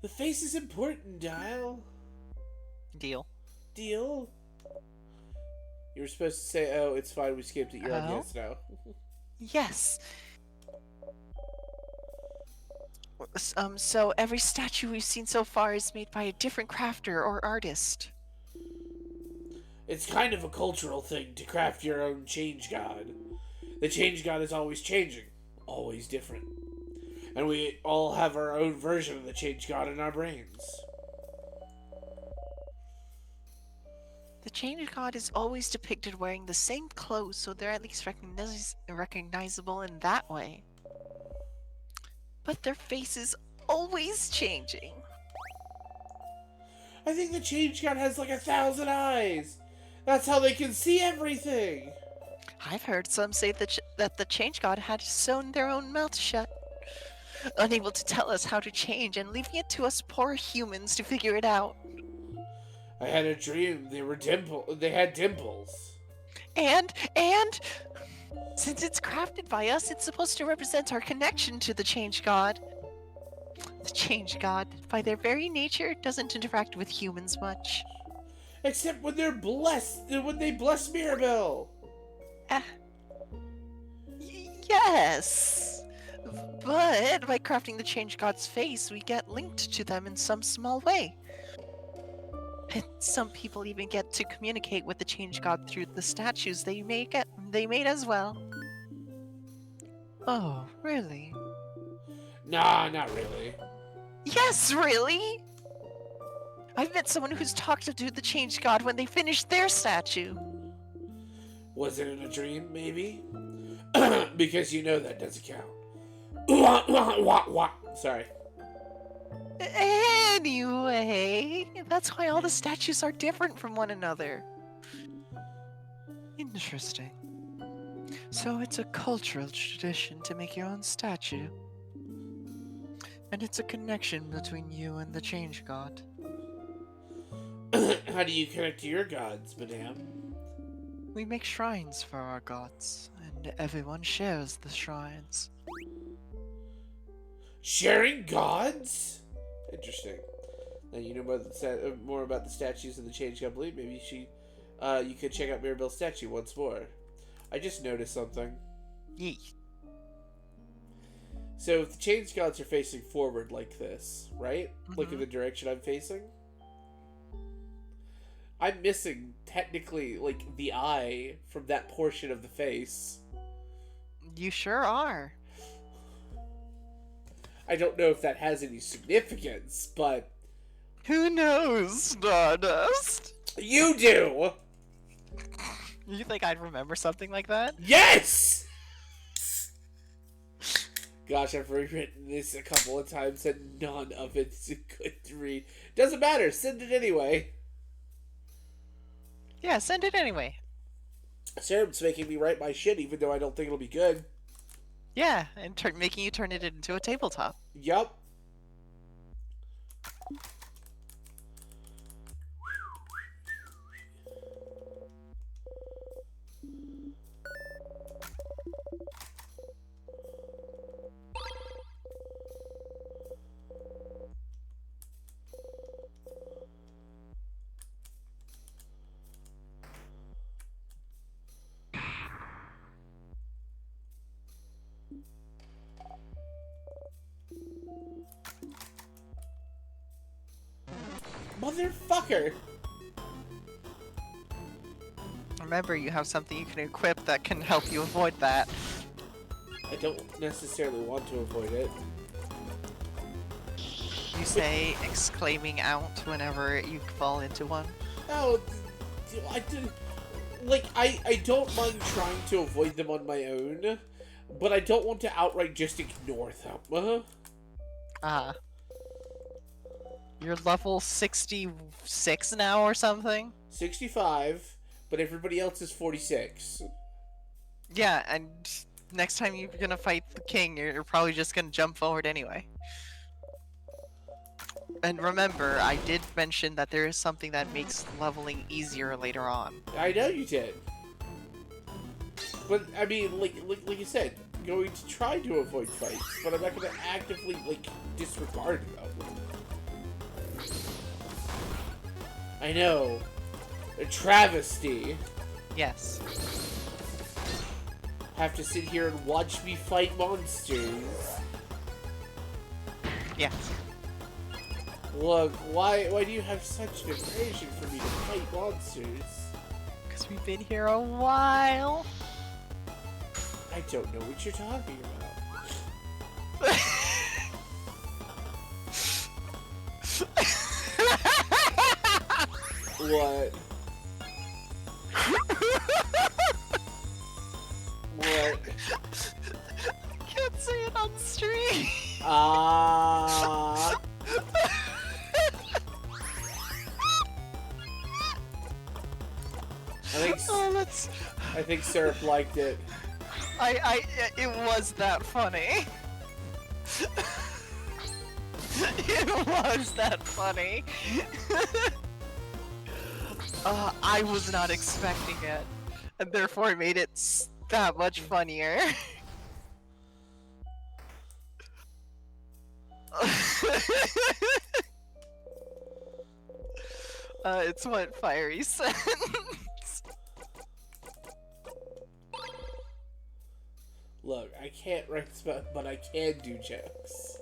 The face is important, Dial.
Deal.
Deal? You were supposed to say, oh, it's fine, we skipped it, you're on
Oh?
yes now.
Yes. So every statue we've seen so far is made by a different crafter or artist.
It's kind of a cultural thing to craft your own change god. The change god is always changing, always different. And we all have our own version of the change god in our brains.
The change god is always depicted wearing the same clothes, so they're at least recognizable in that way. But their face is always changing.
I think the change god has like 1,000 eyes. That's how they can see everything.
I've heard some say that the change god had sewn their own mouth shut, unable to tell us how to change and leaving it to us poor humans to figure it out.
I had a dream they had dimples.
And since it's crafted by us, it's supposed to represent our connection to the change god. The change god, by their very nature, doesn't interact with humans much.
Except when they're blessed, when they bless Mirabelle.
Yes! But by crafting the change god's face, we get linked to them in some small way. And some people even get to communicate with the change god through the statues they made as well. Oh, really?
Nah, not really.
Yes, really! I've met someone who's talked to the change god when they finished their statue.
Was it in a dream, maybe? Because you know that doesn't count. Sorry.
Anyway, that's why all the statues are different from one another. Interesting. So it's a cultural tradition to make your own statue. And it's a connection between you and the change god.
How do you connect to your gods, madame?
We make shrines for our gods, and everyone shares the shrines.
Sharing gods? Interesting. Now you know more about the statues of the change god. Believe maybe you could check out Mirabelle's statue once more. I just noticed something.
Yee.
So if the change gods are facing forward like this, right? Like in the direction I'm facing, I'm missing technically like the eye from that portion of the face.
You sure are.
I don't know if that has any significance, but
Who knows, Stardust?
you do.
You think I'd remember something like that?
Yes! Gosh, I've rewritten this a couple of times and none of it's good to read. Doesn't matter, send it anyway.
Yeah, send it anyway.
Sarah's making me write my shit even though I don't think it'll be good.
Yeah, and making you turn it into a tabletop.
Yup. Motherfucker!
Remember, you have something you can equip that can help you avoid that.
I don't necessarily want to avoid it.
You say exclaiming out whenever you fall into one.
No, I don't mind trying to avoid them on my own, but I don't want to outright just ignore them.
You're level 66 now or something?
65, but everybody else is 46.
Yeah, and next time you're gonna fight the king, you're probably just gonna jump forward anyway. And remember, I did mention that there is something that makes leveling easier later on.
I know you did. But, I mean, like you said, I'm going to try to avoid fights, but I'm not going to actively, disregard them. I know. A travesty.
Yes.
Have to sit here and watch me fight monsters.
Yeah.
Look, why do you have such an aversion for me to fight monsters?
Because we've been here a while.
I don't know what you're talking about. What? What?
Can't say it on stream.
Ah.
Oh, that's.
I think Syrup liked it.
It was that funny. It was that funny. I was not expecting it, and therefore it made it that much funnier. It's what Fiery said.
Look, I can't write stuff, but I can do jokes.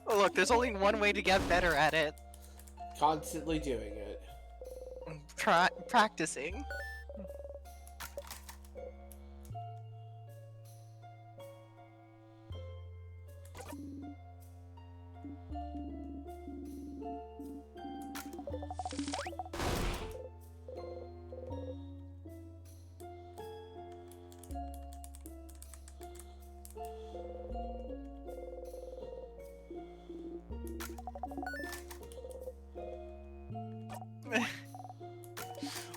Look, there's only one way to get better at it.
Constantly doing it.
Practicing.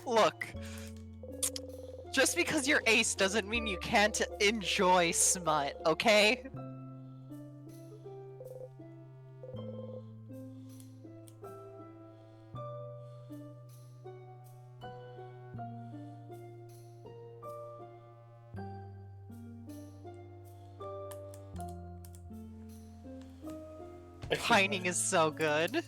Look, just because you're ace doesn't mean you can't enjoy smut, okay? Pining is so good.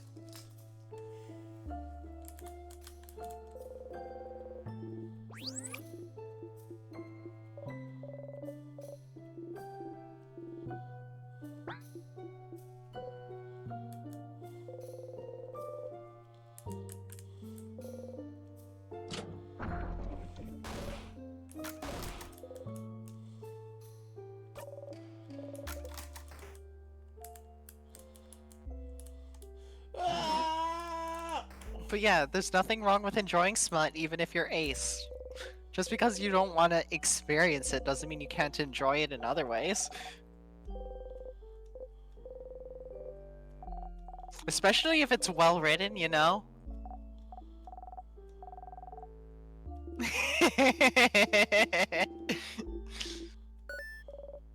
But yeah, there's nothing wrong with enjoying smut even if you're ace. Just because you don't want to experience it doesn't mean you can't enjoy it in other ways. Especially if it's well written, you know?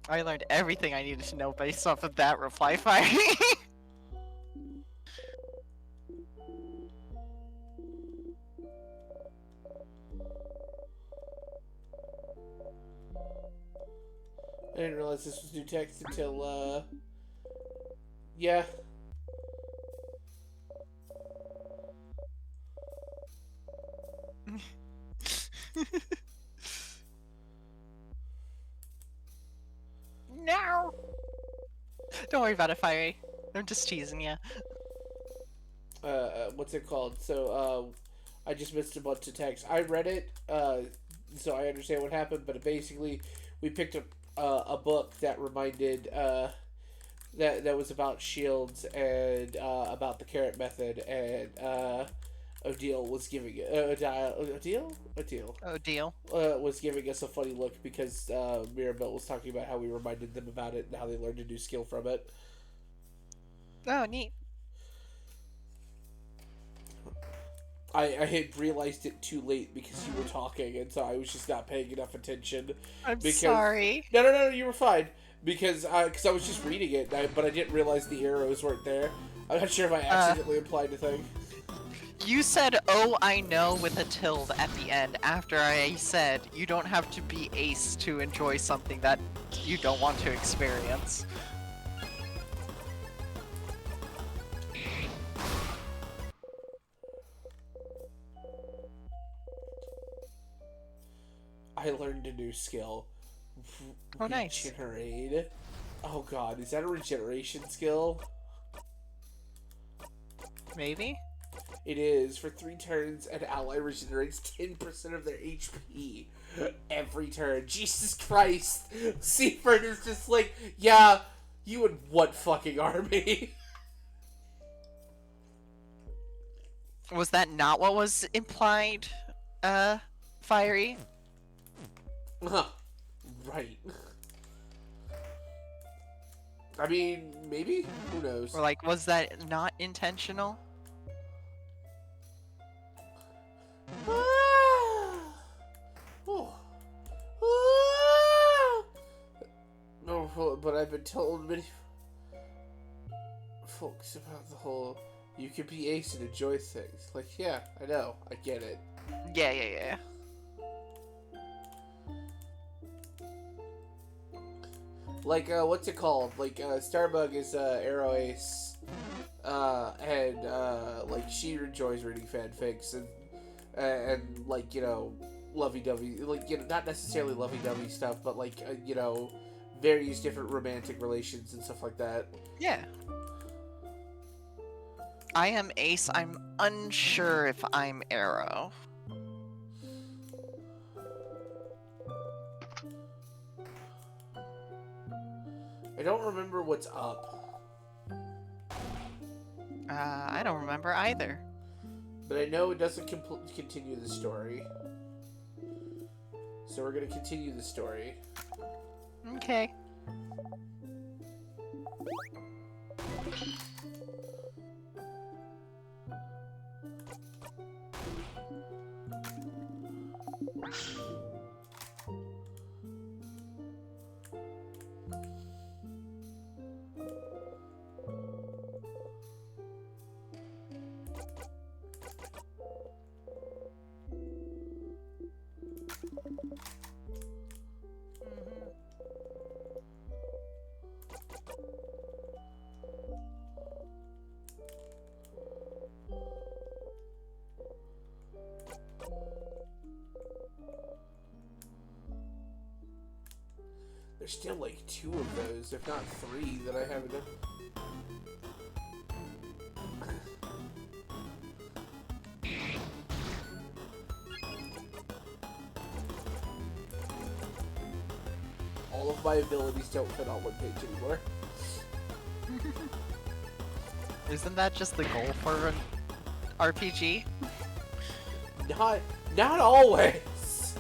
I learned everything I needed to know based off of that reply fire.
I didn't realize this was new text until, yeah.
No! Don't worry about it, Fiery. I'm just teasing you.
What's it called? So, I just missed a bunch of text. I read it, so I understand what happened, but basically, we picked up a book that reminded, that was about shields and, about the carrot method, and, Odile was giving Odile was giving us a funny look because Mirabelle was talking about how we reminded them about it and how they learned a new skill from it.
Oh, neat.
I had realized it too late because you were talking, and so I was just not paying enough attention.
I'm sorry.
No, you were fine. Because I was just reading it, but I didn't realize the arrows weren't there. I'm not sure if I accidentally implied a thing.
You said, "Oh, I know," with a tilde at the end after I said you don't have to be ace to enjoy something that you don't want to experience.
I learned a new skill.
Oh, nice.
Regenerate. Oh god, is that a regeneration skill?
Maybe?
It is. For 3 turns, an ally regenerates 10% of their HP every turn. Jesus Christ! Seaford is just like, yeah, you and what fucking army?
Was that not what was implied, Fiery?
Huh. Right. I mean, maybe? Who knows?
Or, like, was that not intentional?
Oh. No, but I've been told many folks about the whole you can be ace and enjoy things. Like, yeah, I know, I get it.
Yeah.
Like, what's it called? Like, Starbug is Arrow Ace, and like she enjoys reading fanfics and like, you know, lovey-dovey, like, you know, not necessarily lovey-dovey stuff, but like, you know, various different romantic relations and stuff like that.
Yeah. I am Ace. I'm unsure if I'm Arrow.
I don't remember what's up,
I don't remember either.
but I know it doesn't continue the story. So we're gonna continue the story.
Okay.
There's still like 2 of those, if not 3, that I haven't done. All of my abilities don't fit on one page anymore.
Isn't that just the goal for an RPG?
Not always.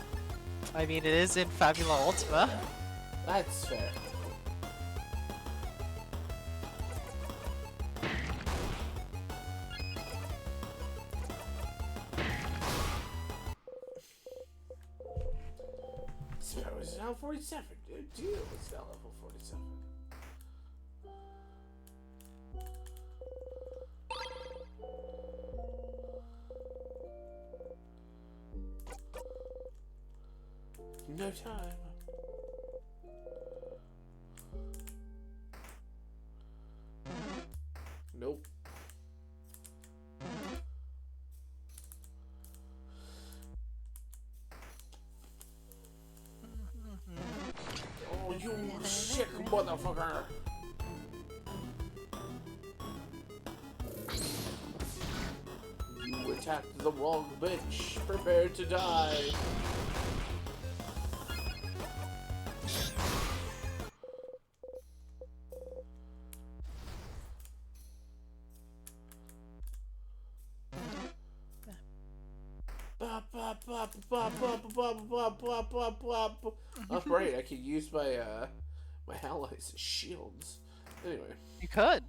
I mean, it is in Fabula Ultima.
That's fair. So it's now 47. Dude, it's now level 47. No time. Nope. Oh, you sick motherfucker! You attacked the wrong bitch. Prepare to die. Oh, right, I could use my my allies as shields. Anyway.
You could.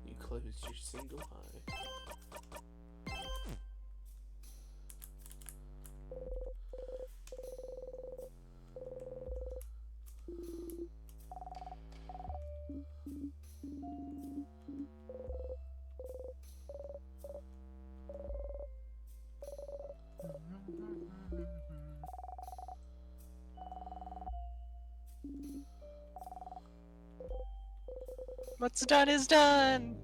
You closed your single eye.
What's done is done.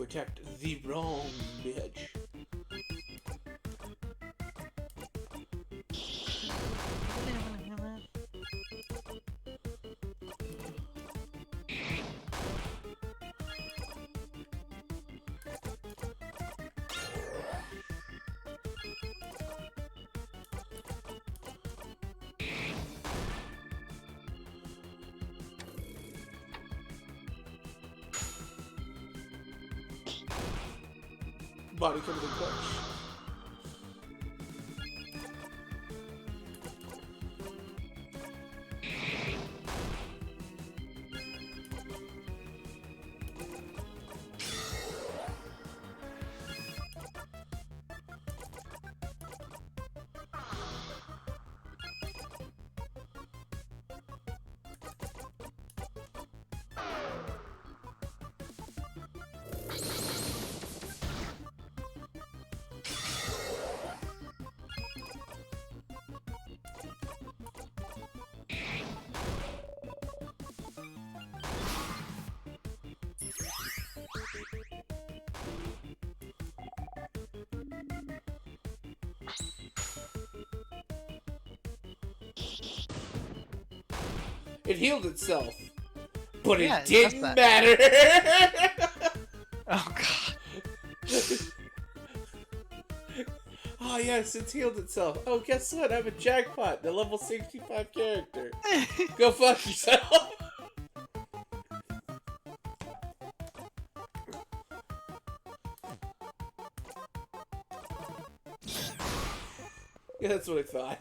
protect the wrong bitch. Body comes in clutch. It healed itself, but
Yeah,
it
it does
didn't
that.
matter.
Oh god.
Oh yes, it's healed itself. Oh, guess what? I'm a jackpot, the level 65 character. Go fuck yourself. Yeah, that's what I thought.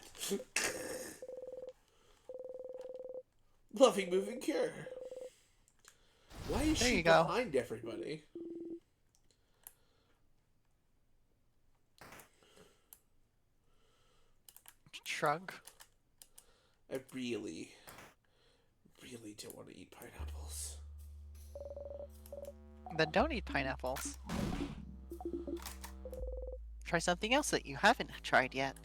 Loving moving cure. Why is
There
she
you go.
behind everybody?
Shrug.
I really don't want to eat pineapples.
Then don't eat pineapples. Try something else that you haven't tried yet.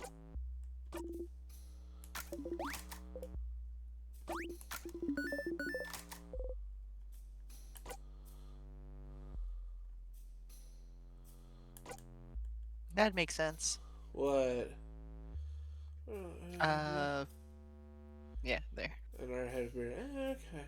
That makes sense.
What?
Yeah, there.
And our head okay.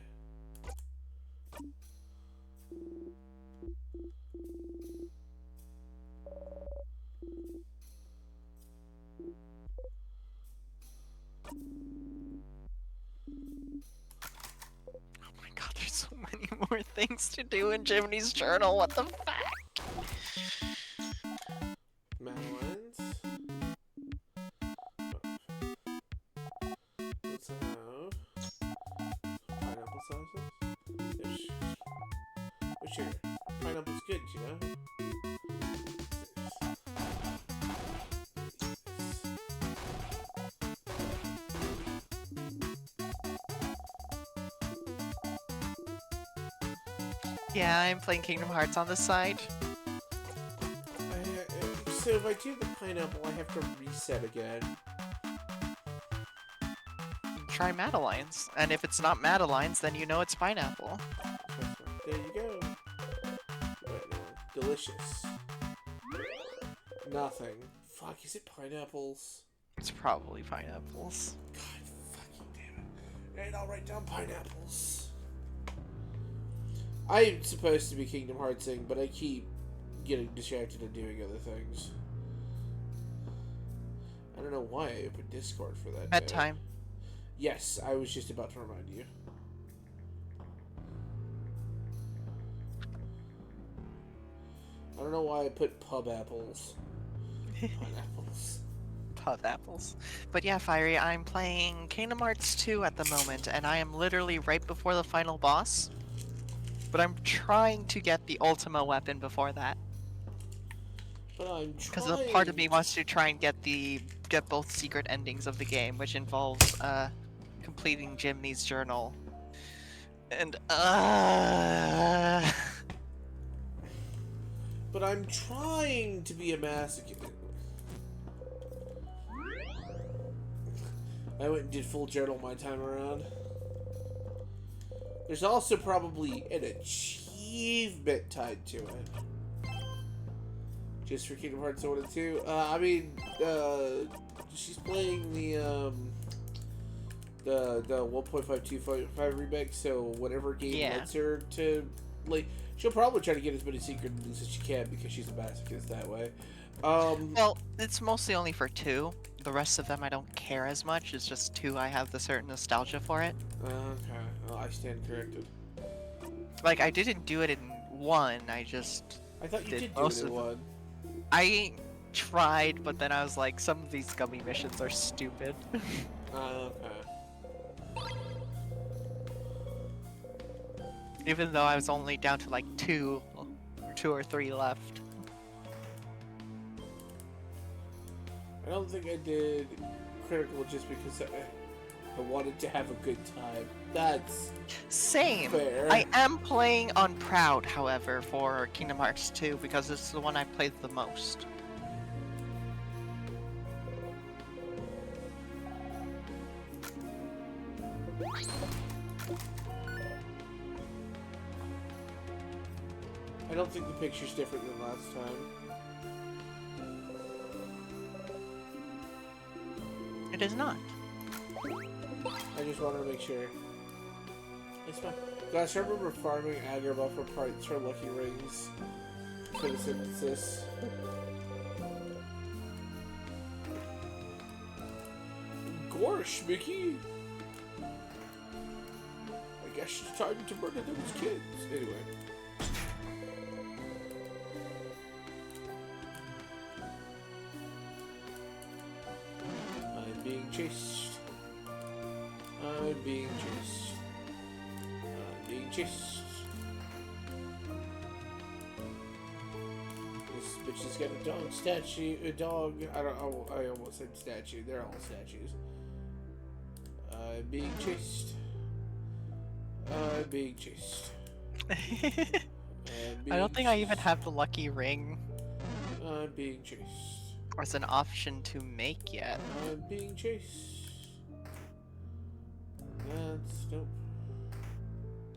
Oh my god, there's so many more things to do in Jiminy's journal. What the fuck?
Madeline's. Let's have pineapple sauces. Yes. But sure, pineapple's good, you know?
Yeah, I'm playing Kingdom Hearts on the side.
So if I do the pineapple, I have to reset again.
Try Madeline's. And if it's not Madeline's, then you know it's pineapple.
There you go. Right now. Delicious. Nothing. Fuck, is it pineapples?
It's probably pineapples.
God fucking damn it. And I'll write down pineapples. I'm supposed to be Kingdom Heartsing, but I keep getting distracted and doing other things. I don't know why I opened Discord for that.
Bedtime.
Yes, I was just about to remind you. I don't know why I put pub apples. Pineapples.
Pub apples. But yeah, Fiery, I'm playing Kingdom Hearts 2 at the moment, and I am literally right before the final boss. But I'm trying to get the Ultima weapon before that.
But I'm
Because
trying.
a part of me wants to try and get both secret endings of the game, which involves completing Jiminy's journal. And
But I'm trying to be a masochist. I went and did full journal my time around. There's also probably an achievement tied to it. just for Kingdom Hearts 1 and 2. I mean, she's playing the 1.525 remake, so whatever game lets her to, like, she'll probably try to get as many secret endings as she can because she's a masochist that way.
Well, it's mostly only for 2. The rest of them I don't care as much. It's just 2 I have the certain nostalgia for it.
Okay, well, I stand corrected.
Like, I didn't do it in 1, I
thought you
did
did do
most
it in
of
one.
I tried, but then I was like, some of these gummy missions are stupid.
Okay.
Even though I was only down to like 2 or 3 left.
I don't think I did critical just because I wanted to have a good time. That's
Same.
fair.
I am playing on Proud, however, for Kingdom Hearts 2 because it's the one I played the most.
I don't think the picture's different than last time.
It is not.
I just wanted to make sure. It's fine. Gosh, I remember farming Agrabah for parts for Lucky Rings for the synthesis. Gosh, Mickey! I guess it's time to murder those kids. Anyway. I'm being chased. I'm being chased. I'm being chased. This bitch has got a dog statue. A dog. I almost said statue. They're all statues. I'm being chased. I'm being chased.
I don't think I even have the lucky ring
I'm being chased.
as an option to make yet.
I'm being chased. That's dope.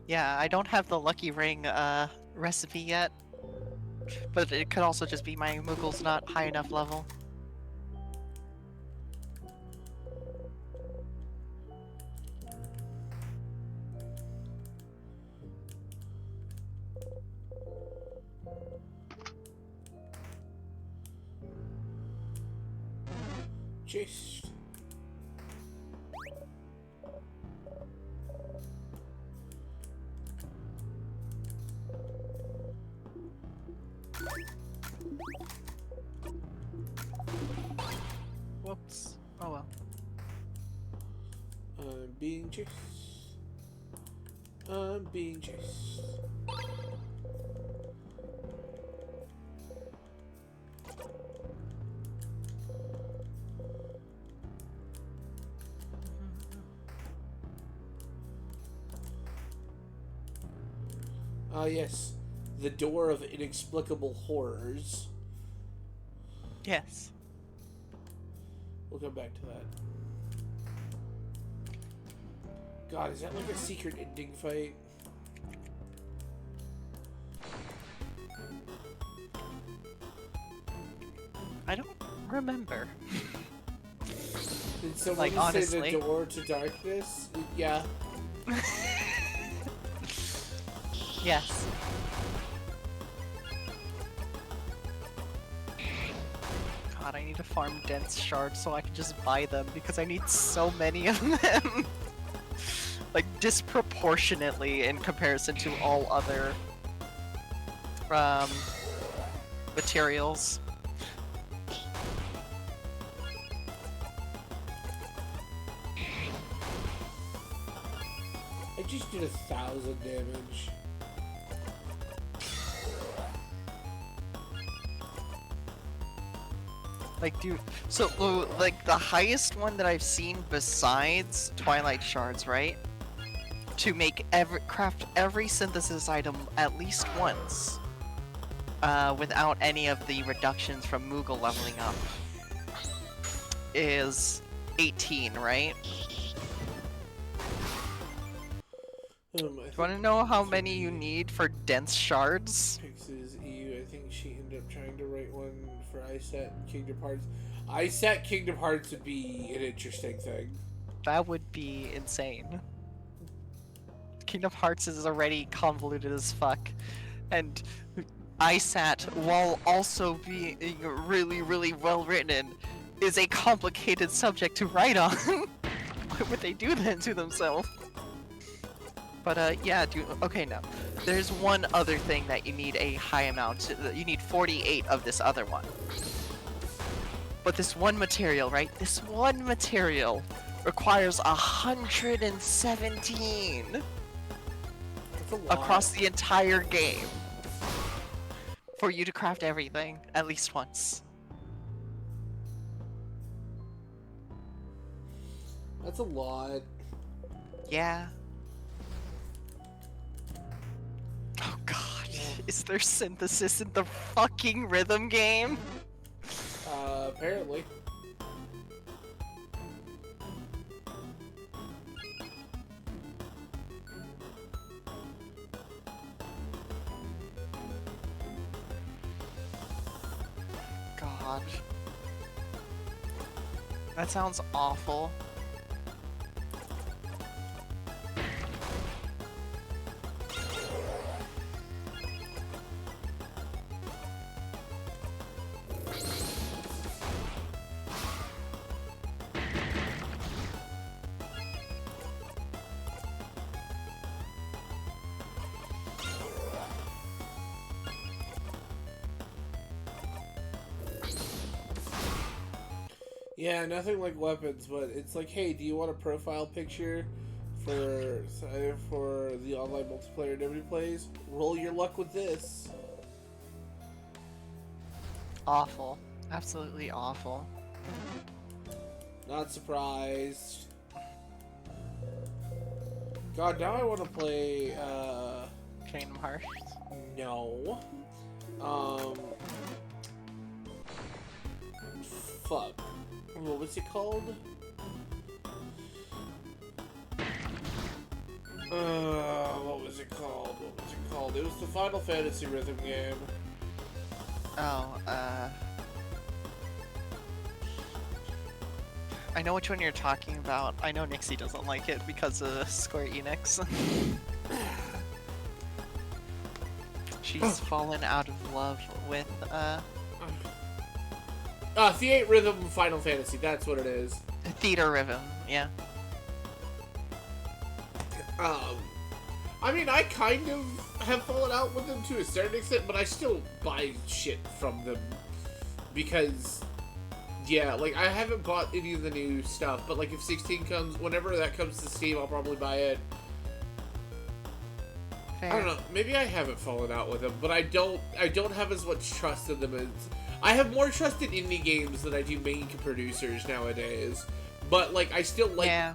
Yeah, I don't have the lucky ring recipe yet. But it could also just be my Moogle's not high enough level.
Chased.
Whoops. Oh well.
I'm being chased. I'm being chased. Ah, yes. The Door of Inexplicable Horrors.
Yes.
We'll come back to that. God, is that like a secret ending fight?
I don't remember.
Did someone
Like,
say
honestly.
the door to darkness? Yeah.
Yes. God, I need to farm dense shards so I can just buy them because I need so many of them. Like, disproportionately in comparison to all other materials.
I just did 1,000 damage.
Like, dude, so, like, the highest one that I've seen besides Twilight Shards, right? To make craft every synthesis item at least once, without any of the reductions from Moogle leveling up, is 18, right?
I
Do you want to know how many you need for dense shards?
Pix's EU, I think she ended up trying to write one I set Kingdom Hearts. I set Kingdom Hearts would be an interesting thing.
That would be insane. Kingdom Hearts is already convoluted as fuck, and ISAT, while also being really, really well written, is a complicated subject to write on. Why would they do that to themselves? But yeah, okay, no. There's one other thing that you need a high amount. You need 48 of this other one. But this one material, right? This one material requires 117
That's a lot.
across the entire game for you to craft everything at least once.
That's a lot.
Yeah. Oh god, is there synthesis in the fucking rhythm game?
Apparently.
God. That sounds awful.
Yeah, nothing like weapons, but it's like, hey, do you want a profile picture for the online multiplayer nobody plays? Roll your luck with this.
Awful. Absolutely awful.
Not surprised. God, now I want to play,
Kingdom Hearts.
no. Fuck. What was it called? What was it called? What was it called? It was the Final Fantasy rhythm game.
Oh, I know which one you're talking about. I know Nixie doesn't like it because of Square Enix. She's fallen out of love with,
The 8 Rhythm Final Fantasy, that's what it is.
Theater Rhythm, yeah.
I mean, I kind of have fallen out with them to a certain extent, but I still buy shit from them. Because, yeah, like, I haven't bought any of the new stuff, but, like, if 16 comes, whenever that comes to Steam, I'll probably buy it.
Fair.
I don't know, maybe I haven't fallen out with them, but I don't have as much trust in them as... I have more trust in indie games than I do main producers nowadays. But, like, I still like...
Yeah.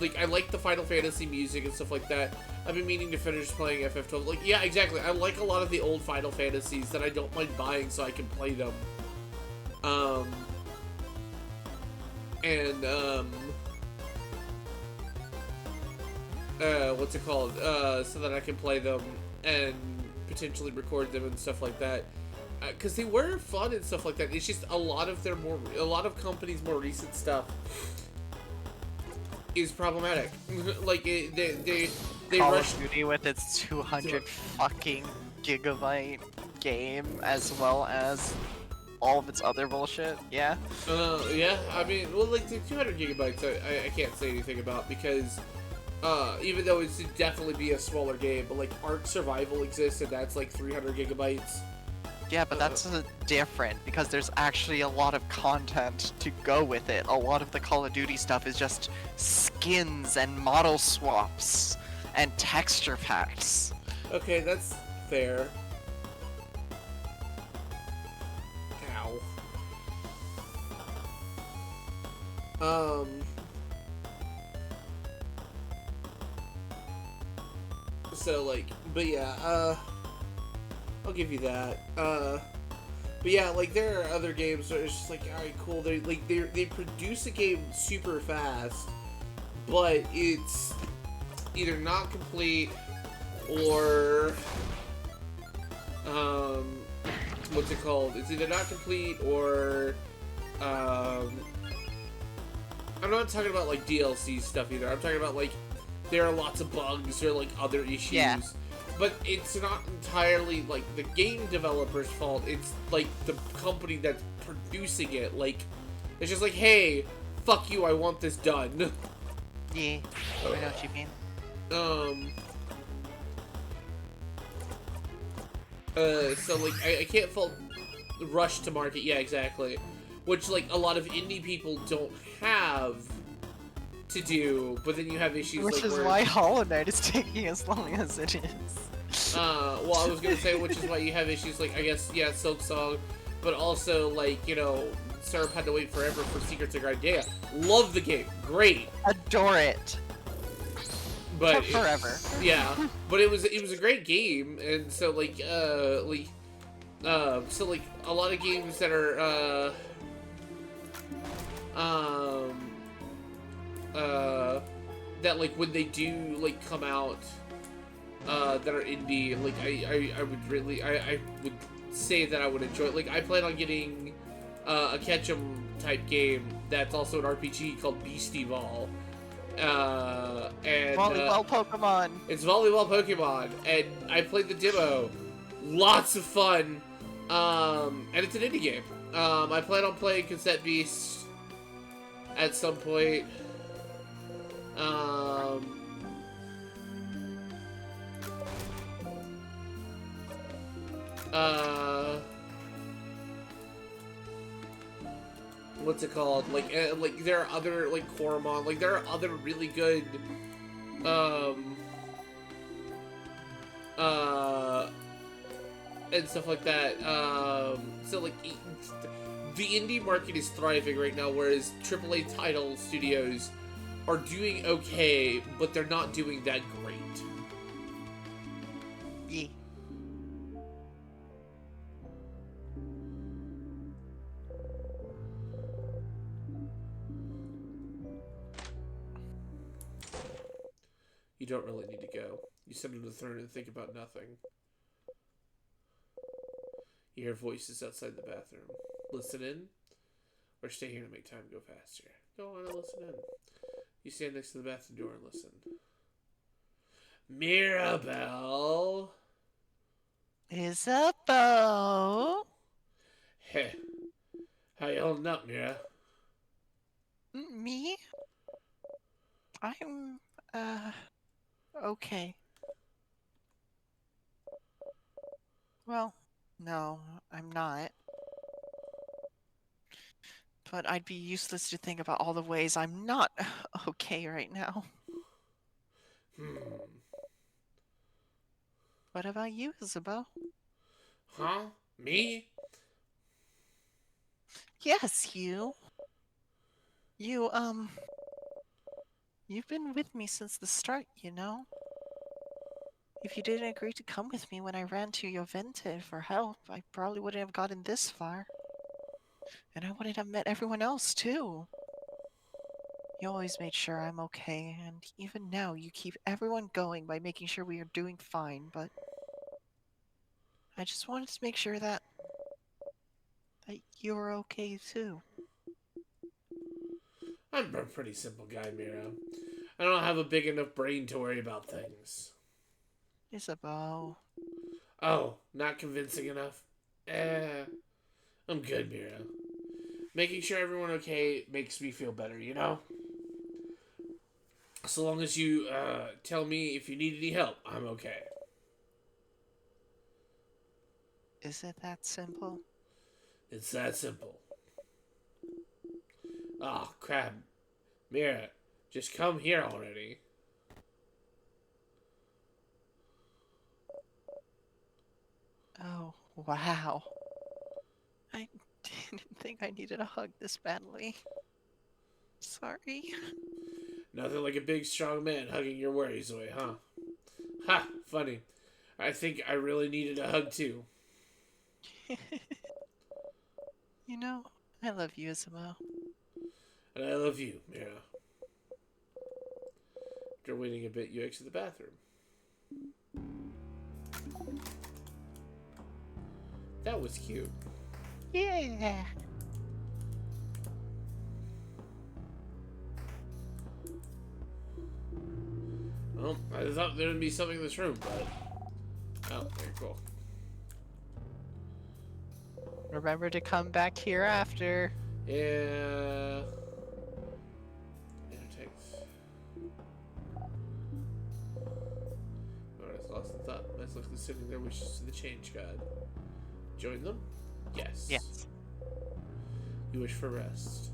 Like, I like the Final Fantasy music and stuff like that. I've been meaning to finish playing FF12. Like, yeah, exactly. I like a lot of the old Final Fantasies that I don't mind buying so I can play them. What's it called? So that I can play them and potentially record them and stuff like that. Because they were fun and stuff like that. It's just a lot of companies' more recent stuff is problematic. Like they
Call
rush.
of Duty with its 200 fucking gigabyte game as well as all of its other bullshit. Yeah.
Yeah. I mean, well, like the 200 gigabytes, I can't say anything about because even though it's definitely be a smaller game, but like Ark Survival exists and that's like 300 gigabytes.
Yeah, but that's different because there's actually a lot of content to go with it. A lot of the Call of Duty stuff is just skins and model swaps and texture packs.
Okay, that's fair. Ow. So like, but yeah, I'll give you that. But yeah, like there are other games where it's just like, alright, cool. They produce a game super fast, but it's either not complete or what's it called? It's either not complete or I'm not talking about like DLC stuff either. I'm talking about like there are lots of bugs or like other issues.
Yeah.
But it's not entirely like the game developer's fault. It's like the company that's producing it. Like it's just like, hey, fuck you, I want this done.
Yeah, I know what you mean.
So like I can't fault the rush to market. Yeah, exactly. Which like a lot of indie people don't have to do, but then you have issues
Which
like
is
where,
why Hollow Knight is taking as long as it is.
well, I was gonna say, which is why you have issues like, I guess, yeah, Silk Song, but also like, you know, Syrup had to wait forever for Secrets of Gardea. Love the game, great,
Adore it.
but
Took forever.
yeah, but it was a great game, and so like so like a lot of games that are that like when they do like come out that are indie, like I would really I would say that I would enjoy it. Like I plan on getting a Ketchum type game that's also an RPG called Beastie Ball. And
Volleyball Pokemon.
it's volleyball Pokemon, and I played the demo. Lots of fun. And it's an indie game. I plan on playing Cassette Beast at some point. What's it called? Like there are other like Koromon. Like there are other really good, and stuff like that. So like the indie market is thriving right now, whereas AAA title studios are doing okay, but they're not doing that great.
Yeah.
You don't really need to go. You sit on the throne and think about nothing. You hear voices outside the bathroom. Listen in, or stay here to make time go faster. Go on and listen in. You stand next to the bathroom door and listen. Mirabelle!
Isabeau.
Heh. How you holding up, Mira?
Me? I'm, okay. Well, no, I'm not. But I'd be useless to think about all the ways I'm not okay right now. What about you, Isabel?
Huh? Me?
Yes, you. You've been with me since the start, you know? If you didn't agree to come with me when I ran to Jovente for help, I probably wouldn't have gotten this far. And I wouldn't have met everyone else, too. You always made sure I'm okay, and even now you keep everyone going by making sure we are doing fine, but I just wanted to make sure that you're okay, too.
I'm a pretty simple guy, Mira. I don't have a big enough brain to worry about things.
Isabeau.
Oh, not convincing enough? I'm good, Mira. Making sure everyone okay makes me feel better, you know? So long as you, tell me if you need any help, I'm okay.
Is it that simple?
It's that simple. Oh, crap. Mira, just come here already.
Oh, wow. I didn't think I needed a hug this badly. Sorry.
Nothing like a big, strong man hugging your worries away, huh? Ha! Funny. I think I really needed a hug, too.
You know, I love you, Isabel.
And I love you, Mira. After waiting a bit, you exit the bathroom. That was cute.
Yeah.
Well, I thought there'd be something in this room, but... Oh, very cool.
Remember to come back here after.
Yeah... Intertext. Alright, lost in thought. Let's look considering their wishes to the Change God. Join them? Yes.
Yes.
You wish for rest.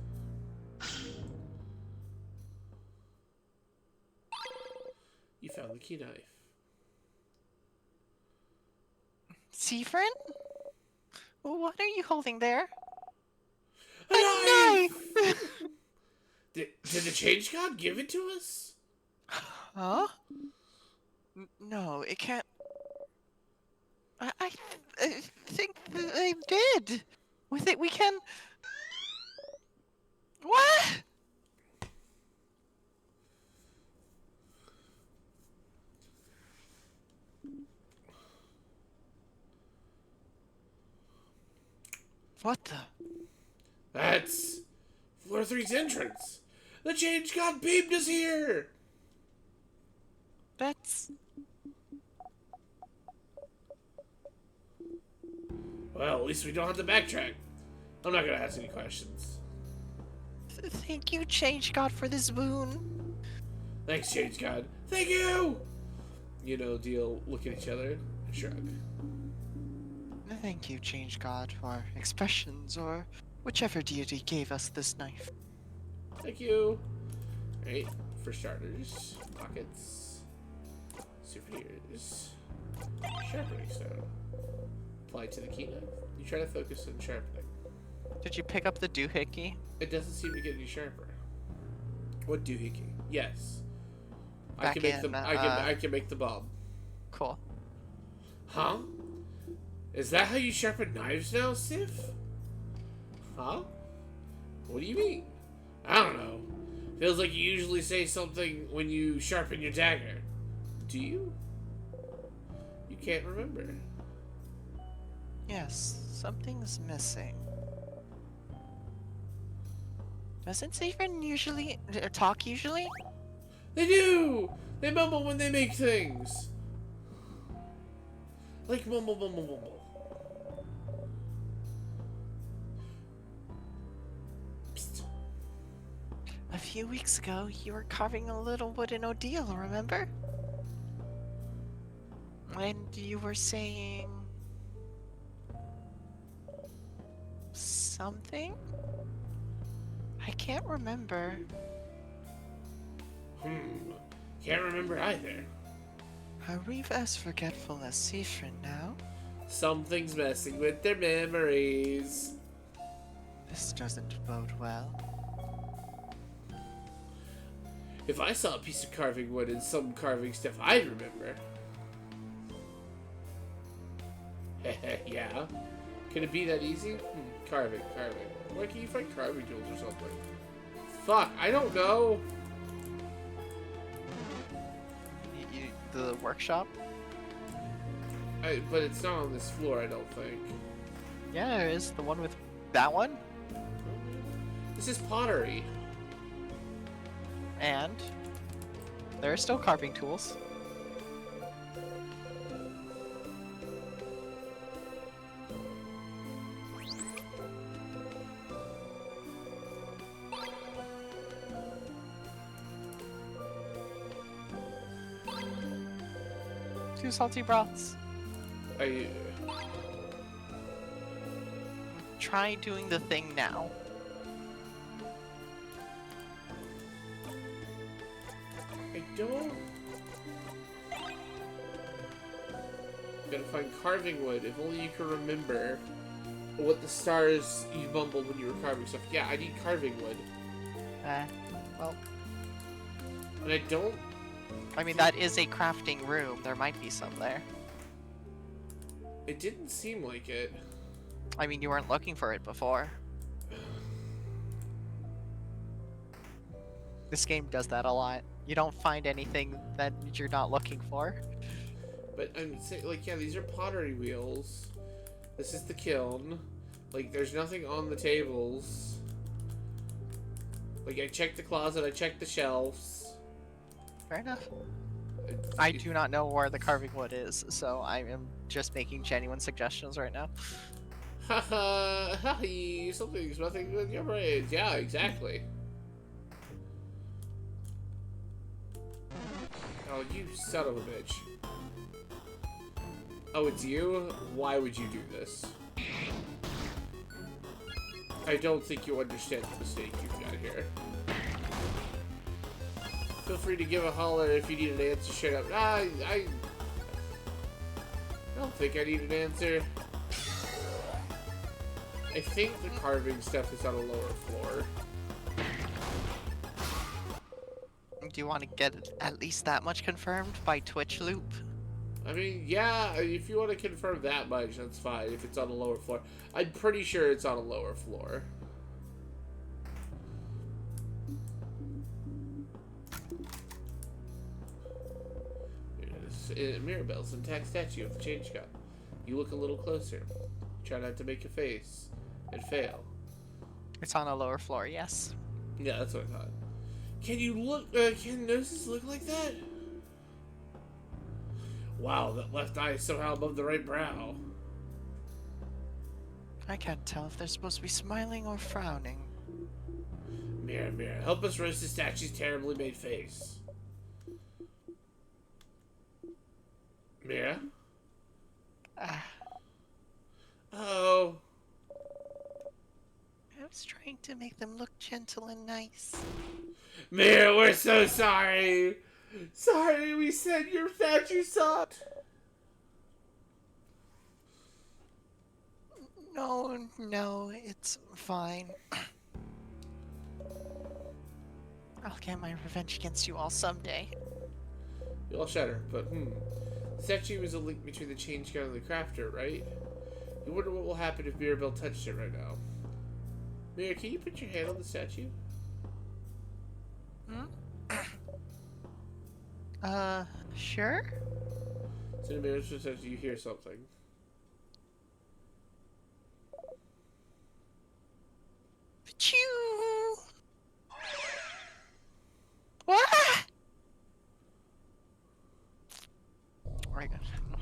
You found the key knife.
Siffrin? What are you holding there?
A
knife!
Did the Change God give it to us?
Huh? No, it can't. I think they did. With it, we can. What? What the?
That's Floor 3's entrance. The Change God beamed us here.
That's.
Well, at least we don't have to backtrack. I'm not gonna ask any questions.
Thank you, Change God, for this boon.
Thanks, Change God. Thank you! You know, deal, look at each other, and shrug.
Thank you, Change God, for expressions or whichever deity gave us this knife.
Thank you. Alright, for starters, pockets, souvenirs, sharpening stone. Apply to the key knife. You try to focus on sharpening.
Did you pick up the doohickey?
It doesn't seem to get any sharper. What doohickey? Yes. I
Back
can make
in,
the I can make the bomb.
Cool.
Huh? Is that how you sharpen knives now, Sif? Huh? What do you mean? I don't know. Feels like you usually say something when you sharpen your dagger. Do you? You can't remember.
Yes, something's missing. Doesn't Siffrin usually talk usually?
They do! They mumble when they make things. Like mumble, mumble, mumble. Psst.
A few weeks ago, you were carving a little wooden Odile, remember? And you were saying... something? I can't remember.
Can't remember either.
Are we as forgetful as Siffrin now?
Something's messing with their memories.
This doesn't bode well.
If I saw a piece of carving wood and some carving stuff, I'd remember. Yeah. Can it be that easy? Carving. Where can you find carving tools or something? Fuck, I don't know.
The workshop?
But it's not on this floor, I don't think.
Yeah, there is. The one with that one?
This is pottery.
And there are still carving tools. Two salty broths. Try doing the thing now.
I don't... Gotta find carving wood. If only you can remember what the stars you mumbled when you were carving stuff. Yeah, I need carving wood.
Well...
And I don't...
I mean, that is a crafting room. There might be some there.
It didn't seem like it.
I mean, you weren't looking for it before. This game does that a lot. You don't find anything that you're not looking for.
But I'm saying, like, yeah, these are pottery wheels. This is the kiln. Like, there's nothing on the tables. Like, I checked the closet, I checked the shelves.
Fair enough. I do not know where the carving wood is, so I am just making genuine suggestions right now.
Haha, something's nothing with your brains. Yeah, exactly. Oh, you son of a bitch. Oh, it's you? Why would you do this? I don't think you understand the mistake you've got here. Feel free to give a holler if you need an answer straight up. I don't think I need an answer. I think the carving stuff is on a lower floor.
Do you want to get at least that much confirmed by Twitch loop?
I mean, yeah, if you want to confirm that much, that's fine, if it's on a lower floor. I'm pretty sure it's on a lower floor. Mirabelle's intact statue of the Change God. You look a little closer. Try not to make a face. And fail.
It's on a lower floor, yes.
Yeah, that's what I thought. Can you look, can noses look like that? Wow, that left eye is somehow above the right brow.
I can't tell if they're supposed to be smiling or frowning.
Mirror, mirror, help us roast the statue's terribly made face. Mirror? Oh.
I was trying to make them look gentle and nice.
Mirror, we're so sorry. Sorry we said your statue sucked.
No, it's fine. I'll get my revenge against you all someday.
You'll shudder, but the statue is a link between the Change God and the Crafter, right? You wonder what will happen if Mirabelle touched it right now. Mirror, can you put your hand on the statue?
Sure?
So the mirror says you hear something.
Achoo! What? Alright,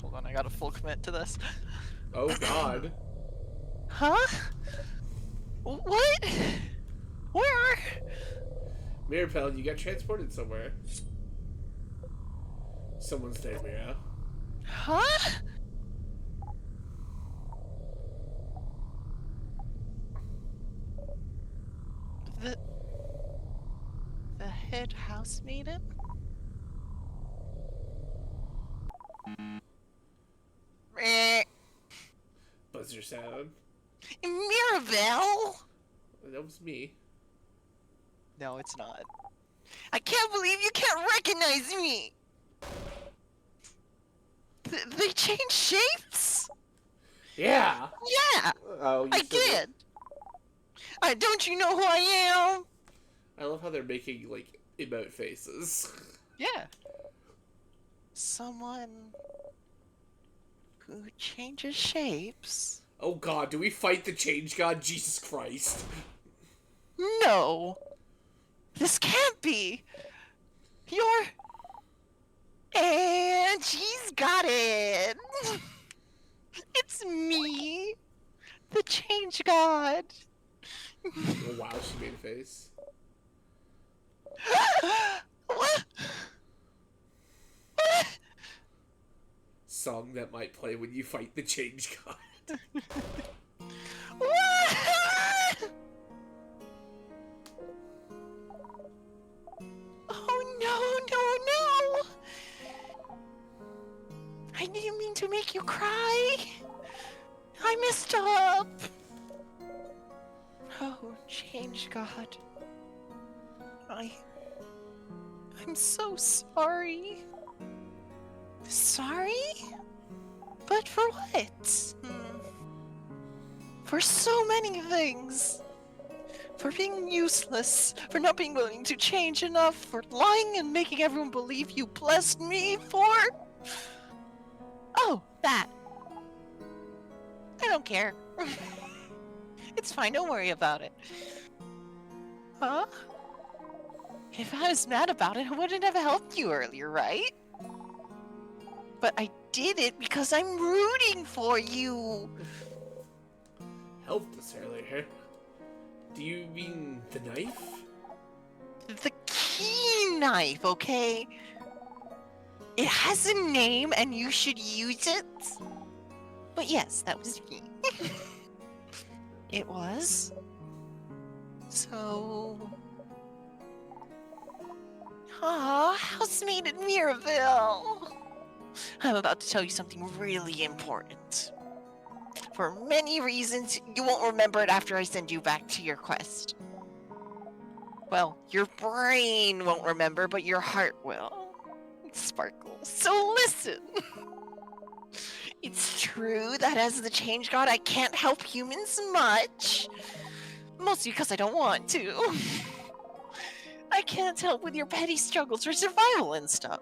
hold on, I gotta full commit to this.
Oh god.
Huh? What? Where?
Mirabelle, you got transported somewhere. Someone's there, Mira.
Huh? The head house maiden? Meh.
Buzzer sound.
Mirabelle?
That was me.
No, it's not. I can't believe you can't recognize me! They changed shapes?
Yeah!
Yeah!
Oh, you
I
said
did! Don't you know who I am?
I love how they're making, like, emote faces.
Yeah. Someone who changes shapes?
Oh god, do we fight the Change God? Jesus Christ.
No! This can't be! You're... And she's got it! It's me! The Change God!
Oh wow, she made a face.
What?
Song that might play when you fight the Change God.
What? Oh no! I didn't mean to make you cry. I messed up. Oh, Change God. I'm so sorry. Sorry? But for what? For so many things. For being useless, for not being willing to change enough, for lying and making everyone believe you blessed me, for... Oh, that. I don't care. It's fine, don't worry about it. Huh? If I was mad about it, I wouldn't have helped you earlier, right? But I did it because I'm rooting for you.
Helped us earlier. Do you mean the knife?
The key knife, okay? It has a name and you should use it. But yes, that was me. It was. So... Ah, housemate at Mirabelle. I'm about to tell you something really important. For many reasons, you won't remember it after I send you back to your quest. Well, your brain won't remember, but your heart will. Sparkle. So listen. It's true that as the Change God, I can't help humans much. Mostly because I don't want to. I can't help with your petty struggles for survival and stuff.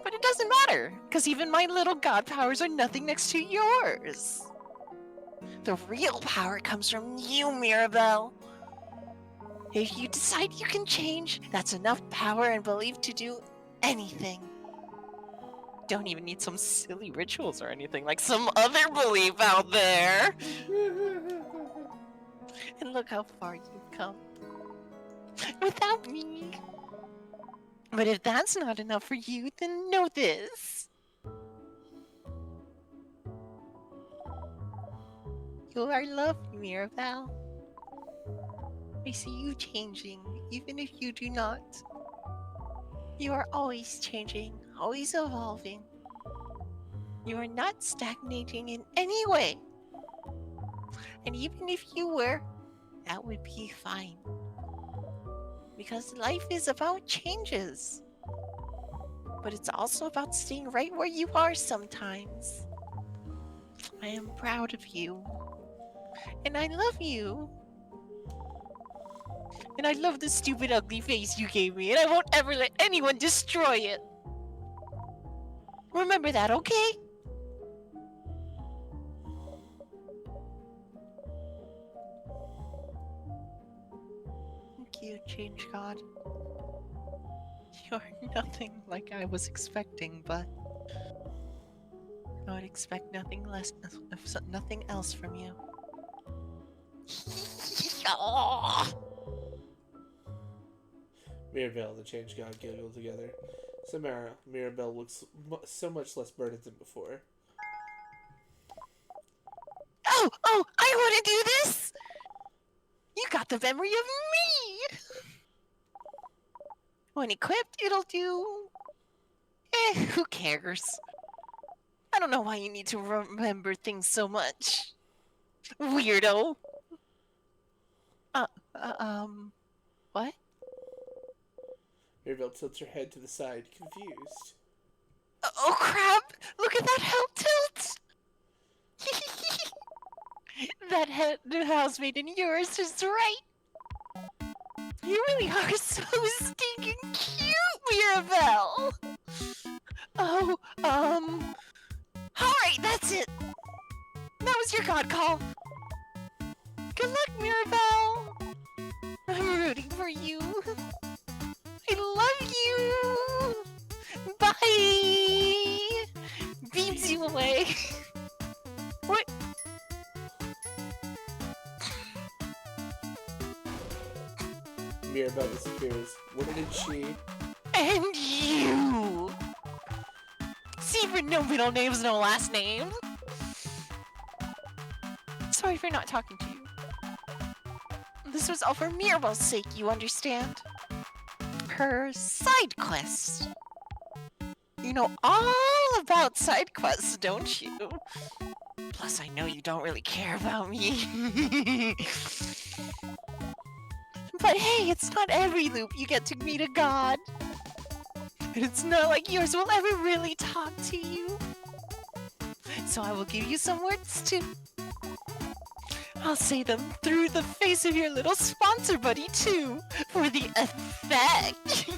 But it doesn't matter, because even my little god powers are nothing next to yours. The real power comes from you, Mirabelle. If you decide you can change, that's enough power and belief to do anything. Don't even need some silly rituals or anything like some other belief out there. And look how far you've come. Without me. But if that's not enough for you, then know this. You are loved, Mirabelle. I see you changing, even if you do not. You are always changing, always evolving. You are not stagnating in any way. And even if you were, that would be fine. Because life is about changes. But it's also about staying right where you are sometimes. I am proud of you. And I love you. And I love the stupid ugly face you gave me, and I won't ever let anyone destroy it. Remember that, okay? Thank you, Change God. You're nothing like I was expecting, but I would expect nothing less, nothing else from you.
Mirabelle and the Change God giggle together. Samara, Mirabelle looks so much less burdened than before.
Oh, I want to do this! You got the memory of me! When equipped, it'll do... who cares? I don't know why you need to remember things so much. Weirdo. What?
Mirabelle tilts her head to the side, confused.
Oh crap! Look at that hell tilt! That housemate in yours is right. You really are so stinking cute, Mirabelle! Oh, alright, that's it! That was your god call! Good luck, Mirabelle! I'm rooting for you! I love you! Bye! Beams you away! What?
Mirabelle disappears. Where did she?
And you! See, for no middle names, no last name. Sorry for not talking to you. This was all for Mirabelle's sake, you understand? Her side quest. You know all about side quests, don't you? Plus, I know you don't really care about me. But hey, it's not every loop you get to meet a god. And it's not like yours will ever really talk to you. So I will give you some words too. I'll say them through the face of your little sponsor buddy too, for the effect.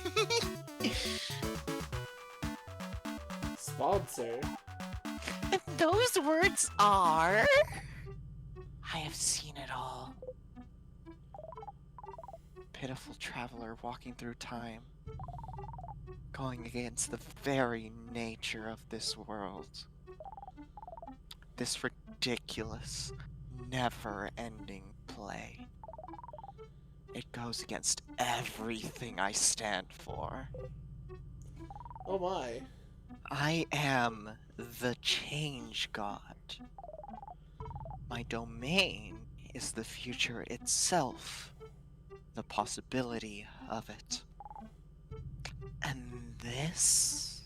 Sponsor?
Those words are. I have seen it all. Pitiful traveler walking through time, going against the very nature of this world. This ridiculous, never-ending play. It goes against everything I stand for.
Oh my.
I am the Change God. My domain is the future itself, the possibility of it. And is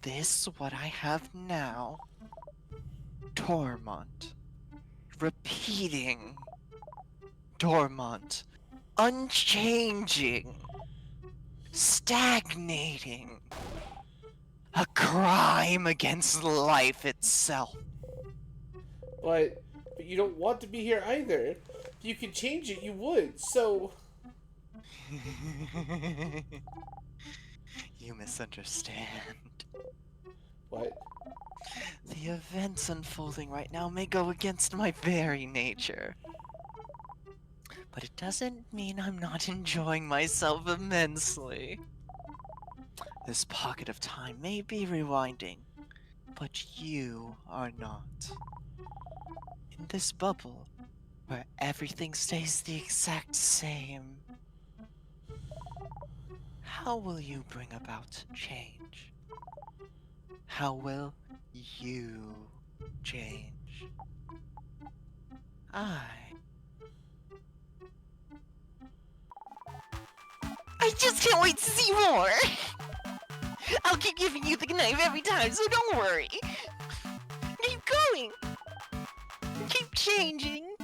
this what I have now? Tormont. Repeating. Dormant. Unchanging. Stagnating. A crime against life itself.
But you don't want to be here either. If you could change it, you would. So
You misunderstand.
what?
The events unfolding right now may go against my very nature. But it doesn't mean I'm not enjoying myself immensely. This pocket of time may be rewinding, but you are not. In this bubble, where everything stays the exact same, how will you bring about change? How will you change? I just can't wait to see more! I'll keep giving you the knife every time, so don't worry! Keep going! Keep changing!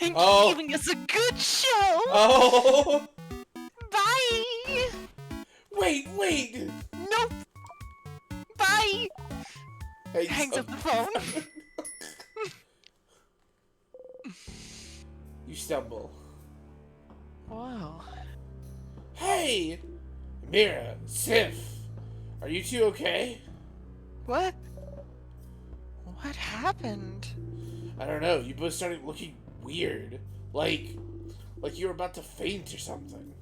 And
Oh.
keep giving us a good show!
Oh!
Bye!
Wait!
Nope! Bye!
Hey,
Hangs up the phone.
You stumble.
Wow.
Hey! Mira, Sif! Are you two okay?
What? What happened?
I don't know, you both started looking weird. Like you were about to faint or something.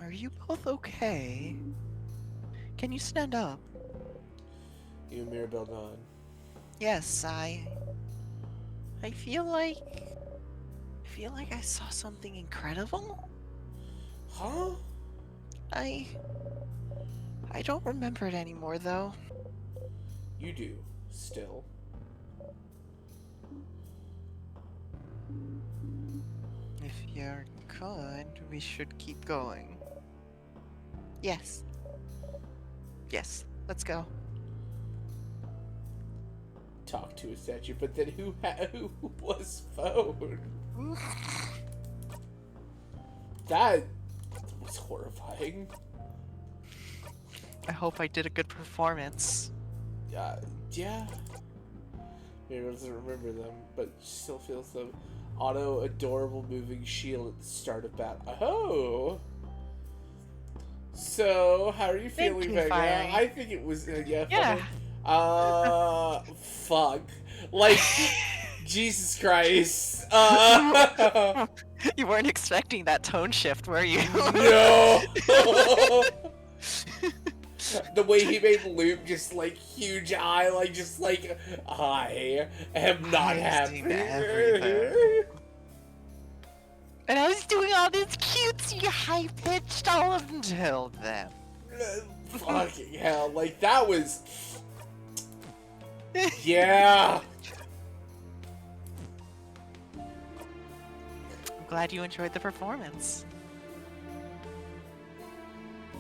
Are you both okay? Can you stand up?
You and Mirabelle nod.
Yes, I feel like I saw something incredible.
Huh?
I don't remember it anymore though.
You do, still.
If you're good, we should keep going. Yes. Yes, let's go.
Talk to a statue, but then who was phone? That was horrifying.
I hope I did a good performance.
Yeah. Maybe doesn't remember them, but still feels them. Auto adorable moving shield at the start of battle. Oh. So, how are you
Thank
feeling,
you,
Vega?
Fiery.
I think it was
Yeah.
funny. Fuck. Like, Jesus Christ.
You weren't expecting that tone shift, were you?
No. The way he made Luke just like huge eye, like just like I am not
I see
happy.
everything. And I was doing all this cutesy high-pitched all up until then.
Fucking hell, like that was. Yeah.
I'm glad you enjoyed the performance.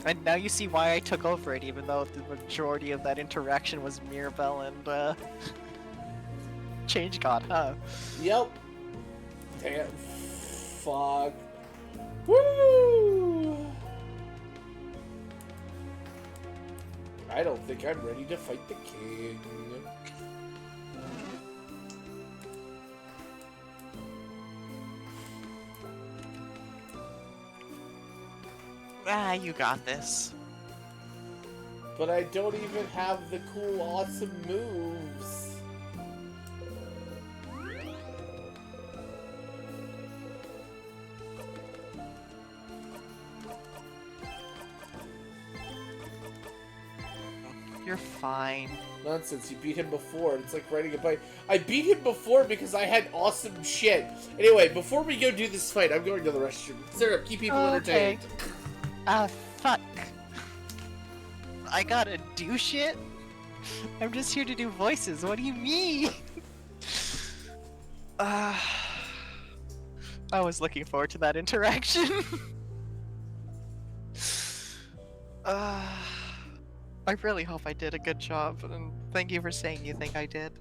And now you see why I took over it, even though the majority of that interaction was Mirabelle and, Change God, huh?
Yep. Damn. Fuck. Woo! I don't think I'm ready to fight the king.
Ah, you got this.
But I don't even have the cool, awesome moves.
You're fine.
Nonsense, you beat him before. It's like riding a bike. I beat him before because I had awesome shit. Anyway, before we go do this fight, I'm going to the restroom. Syrup, keep people
Okay.
entertained.
Fuck. I gotta do shit? I'm just here to do voices. What do you mean? I was looking forward to that interaction. I really hope I did a good job, and thank you for saying you think I did.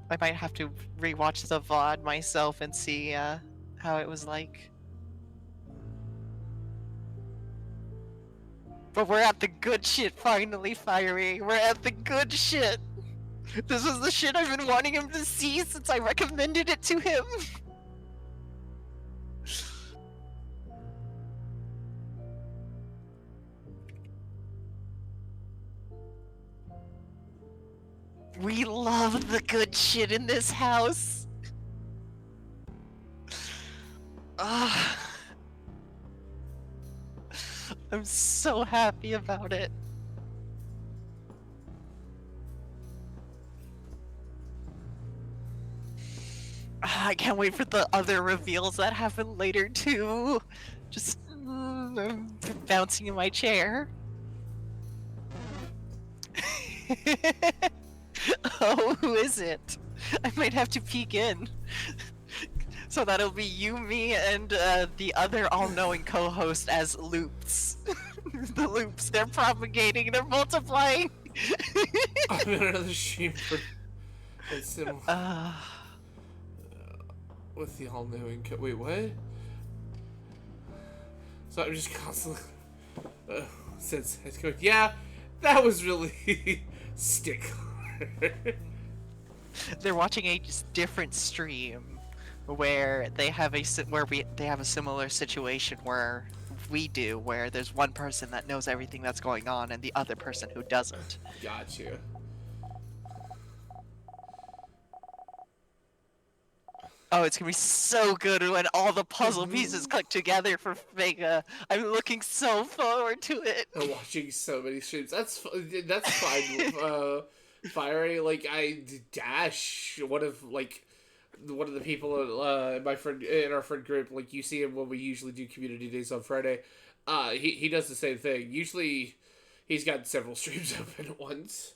I might have to rewatch the VOD myself and see how it was like. But we're at the good shit finally, Fiery. We're at the good shit. This is the shit I've been wanting him to see since I recommended it to him. We love the good shit in this house. I'm so happy about it. I can't wait for the other reveals that happen later too. Just I'm bouncing in my chair. Oh, who is it? I might have to peek in. So that'll be you, me, and the other all-knowing co-host as loops. The loops, they're propagating, they're multiplying.
I'm in another stream for with the all-knowing wait, what? So I'm just constantly since it's going, yeah, that was really stick.
They're watching a different stream where they have a similar situation where we do, where there's one person that knows everything that's going on and the other person who doesn't.
Got you.
Oh, it's gonna be so good when all the puzzle pieces click together for Vega. I'm looking so forward to it.
I'm watching so many streams. That's fine. Fiery, like Dash, one of the people in our friend group, like you see him when we usually do community days on Friday. He does the same thing. Usually, he's got several streams open at once.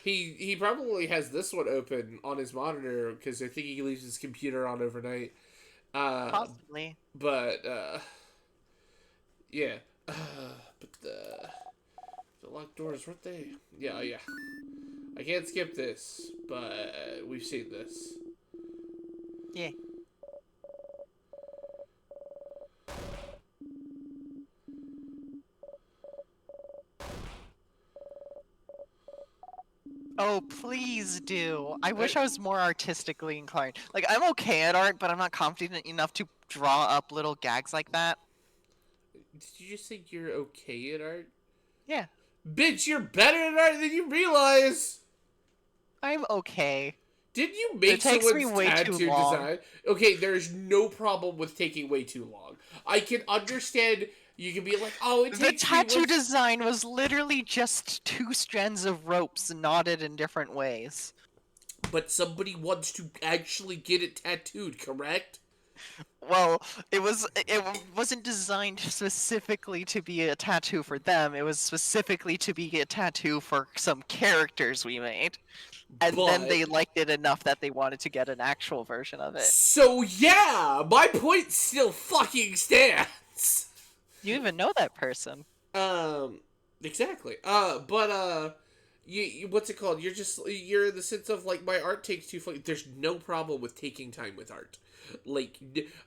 He probably has this one open on his monitor because I think he leaves his computer on overnight.
Possibly.
But yeah. But the locked doors, weren't they? Yeah. I can't skip this, but we've seen this.
Yeah. Oh, please do. I wish I was more artistically inclined. Like, I'm okay at art, but I'm not confident enough to draw up little gags like that.
Did you just think you're okay at art?
Yeah.
Bitch, you're better at art than you realize!
I'm okay.
Did you make
takes me
someone's
way
tattoo
too long.
design? Okay, there's no problem with taking way too long. I can understand you can be like, oh, it
The
takes
tattoo
me
design was literally just 2 strands of ropes knotted in different ways.
But somebody wants to actually get it tattooed, correct?
Well, it wasn't designed specifically to be a tattoo for them. It was specifically to be a tattoo for some characters we made. And then they liked it enough that they wanted to get an actual version of it.
So yeah, my point still fucking stands.
You even know that person.
Exactly. You what's it called? You're in the sense of like my art takes too fucking. There's no problem with taking time with art. Like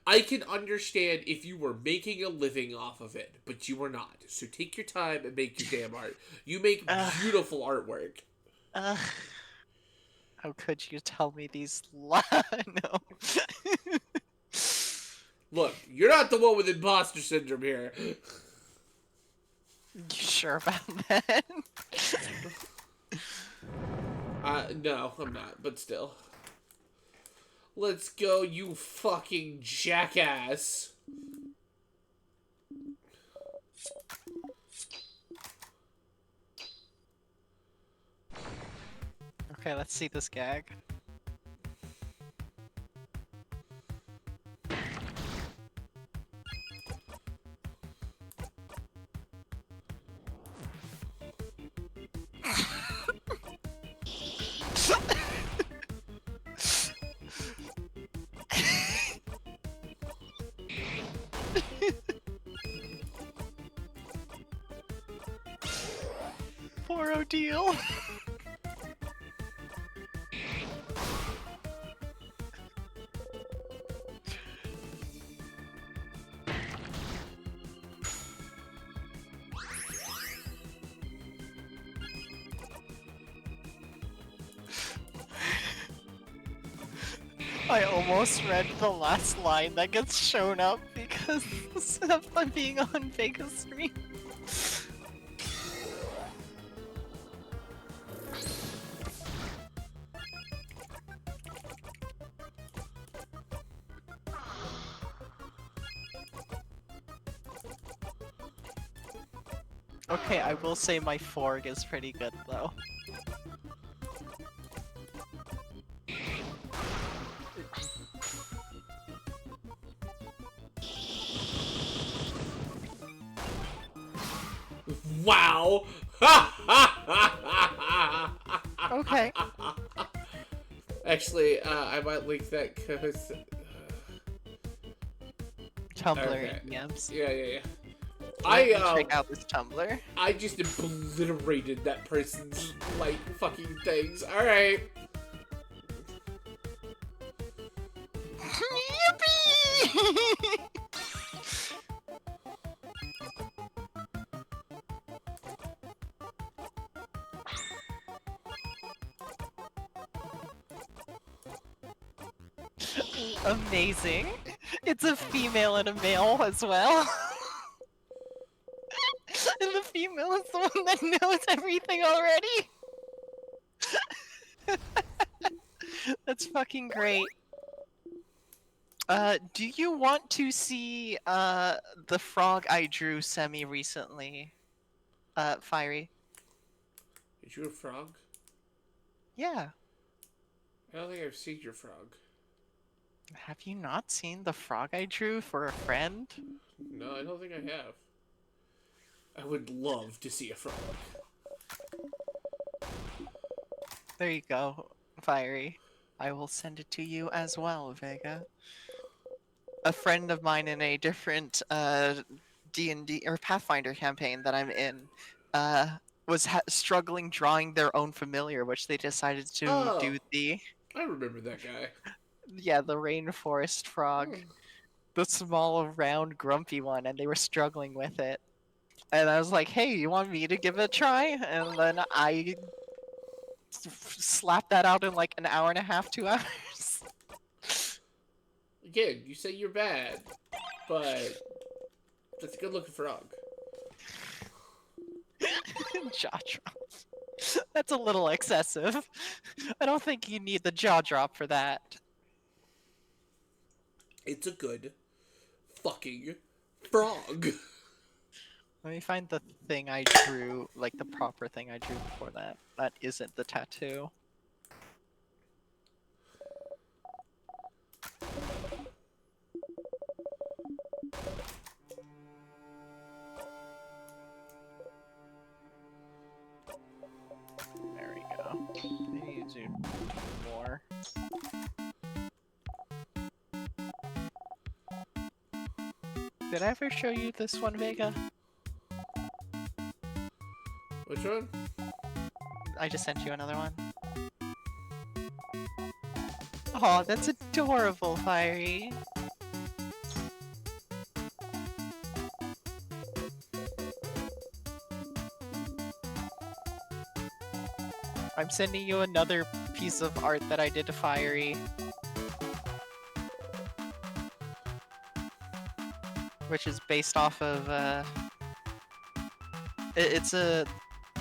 I can understand if you were making a living off of it, but you were not. So take your time and make your damn art. You make beautiful artwork.
How could you tell me these lies? No.
Look, you're not the one with imposter syndrome here.
You sure about that?
No, I'm not, but still. Let's go, you fucking jackass.
Okay, let's see this gag. Poor Odile. I almost read the last line that gets shown up because of I'm being on Vegas stream. Okay, I will say my Forg is pretty good though.
Wow!
Okay.
Actually, I might link that because.
Tumblr
Okay.
and DMs.
Yeah.
Let me check out this Tumblr.
I just obliterated that person's like fucking things. All right.
Yippee! Amazing. It's a female and a male as well. And the female is the one that knows everything already. That's fucking great. Do you want to see the frog I drew semi-recently? Fiery.
Is you a frog?
Yeah.
I don't think I've seen your frog.
Have you not seen the frog I drew for a friend?
No, I don't think I have. I would love to see a frog.
There you go, Fiery. I will send it to you as well, Vega. A friend of mine in a different D&D or Pathfinder campaign that I'm in was struggling drawing their own familiar, which they decided to
Oh.
do the
I remember that guy.
the rainforest frog, the small, round, grumpy one, and they were struggling with it. And I was like, "Hey, you want me to give it a try?" And then I slapped that out in like an hour and a half, 2 hours.
Again, you say you're bad, but that's a good looking frog.
Jaw drop. That's a little excessive. I don't think you need the jaw drop for that.
It's a good fucking frog.
Let me find the thing I drew, like the proper thing I drew before that. That isn't the tattoo. There we go. Maybe you do more. Did I ever show you this one, Vega?
Which one?
I just sent you another one. Oh, that's adorable, Fiery. I'm sending you another piece of art that I did to Fiery. Which is based off of, It's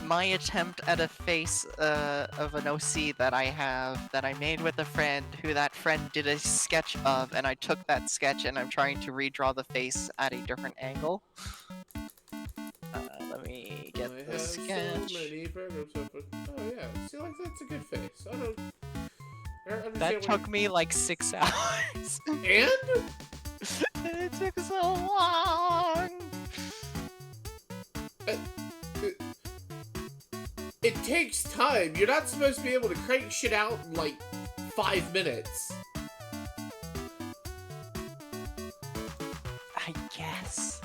my attempt at a face of an OC that I have that I made with a friend who that friend did a sketch of, and I took that sketch and I'm trying to redraw the face at a different angle. Let me get
I
the
have
sketch.
so many programs open. Oh yeah, see, like that's a good face. I don't understand
That
what
took me like 6 hours.
And
It took so long.
it takes time. You're not supposed to be able to crank shit out in like 5 minutes.
I guess.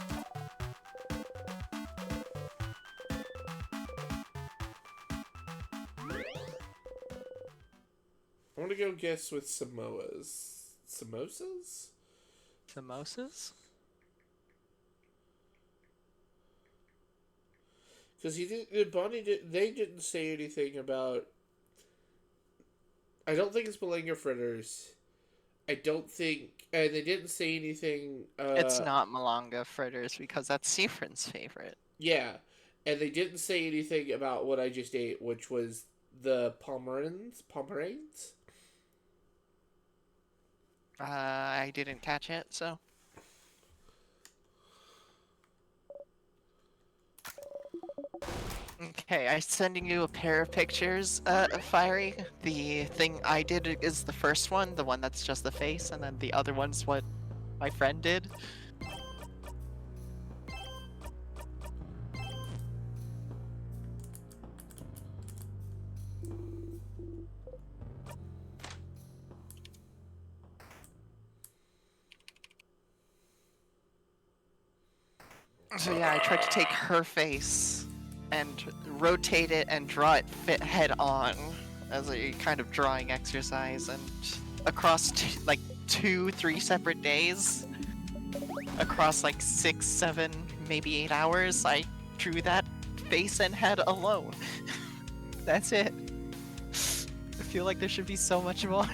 I want to go guess with Samoas. Samosas?
Samosas?
Because Bonnie they didn't say anything about. I don't think it's Malanga fritters. I don't think, and they didn't say anything.
It's not Malanga fritters because that's Seafrin's favorite.
Yeah, and they didn't say anything about what I just ate, which was the Pomerans. Pomerans.
I didn't catch it, so. Okay, I'm sending you a pair of pictures, Fiery. The thing I did is the first one, the one that's just the face, and then the other one's what my friend did. So yeah, I tried to take her face and rotate it and draw it fit head on as a kind of drawing exercise, and across like 2-3 separate days, across like 6, 7, maybe 8 hours, I drew that face and head alone. That's it. I feel like there should be so much more.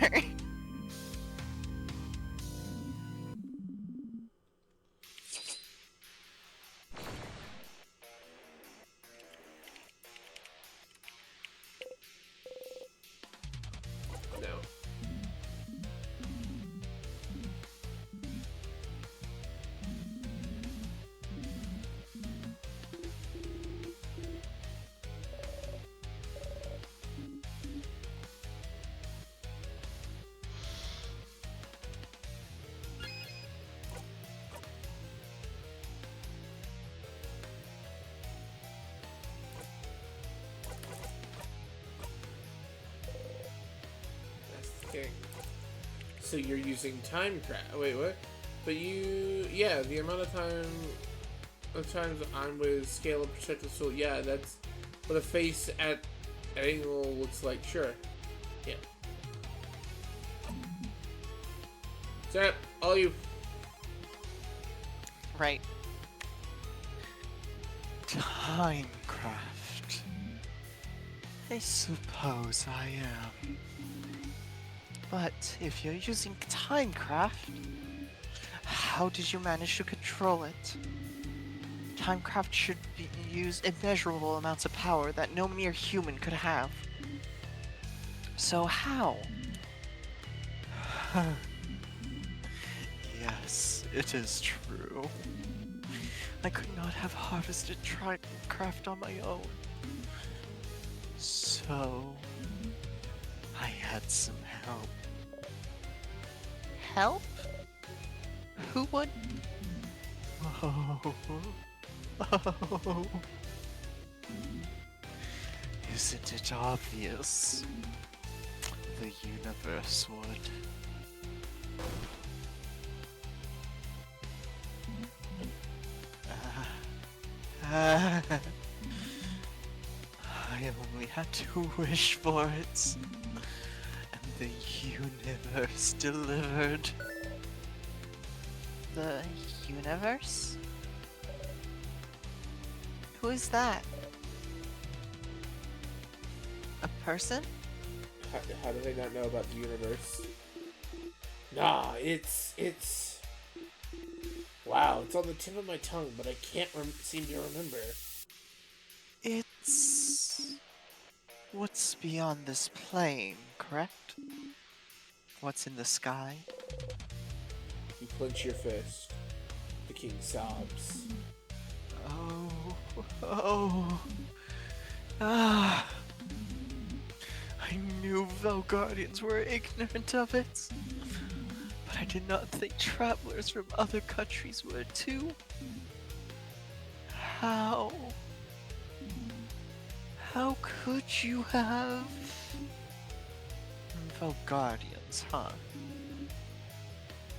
No. Okay. So you're using time craft. Wait, what? But yeah, the amount of times I'm with scale of perspective tool, yeah, that's what a face at angle looks like. Sure. Yeah. Zap, all you.
Right.
Timecraft. I suppose I am. But if you're using Timecraft, how did you manage to control it? Timecraft should use immeasurable amounts of power that no mere human could have. So how? Yes, it is true. I could not have harvested Timecraft on my own. So, I had some help.
Help? Who would?
Oh. Oh. Isn't it obvious? The universe would. I only had to wish for it, and the universe delivered.
The universe? Who is that? A person?
How do they not know about the universe? Nah, it's. Wow, it's on the tip of my tongue, but I can't seem to remember.
What's beyond this plane, correct? What's in the sky?
You clench your fist. The king sobs.
Oh. Ah. I knew Velguardians were ignorant of it. But I did not think travelers from other countries were too. How? How could you have? Velguardians, huh?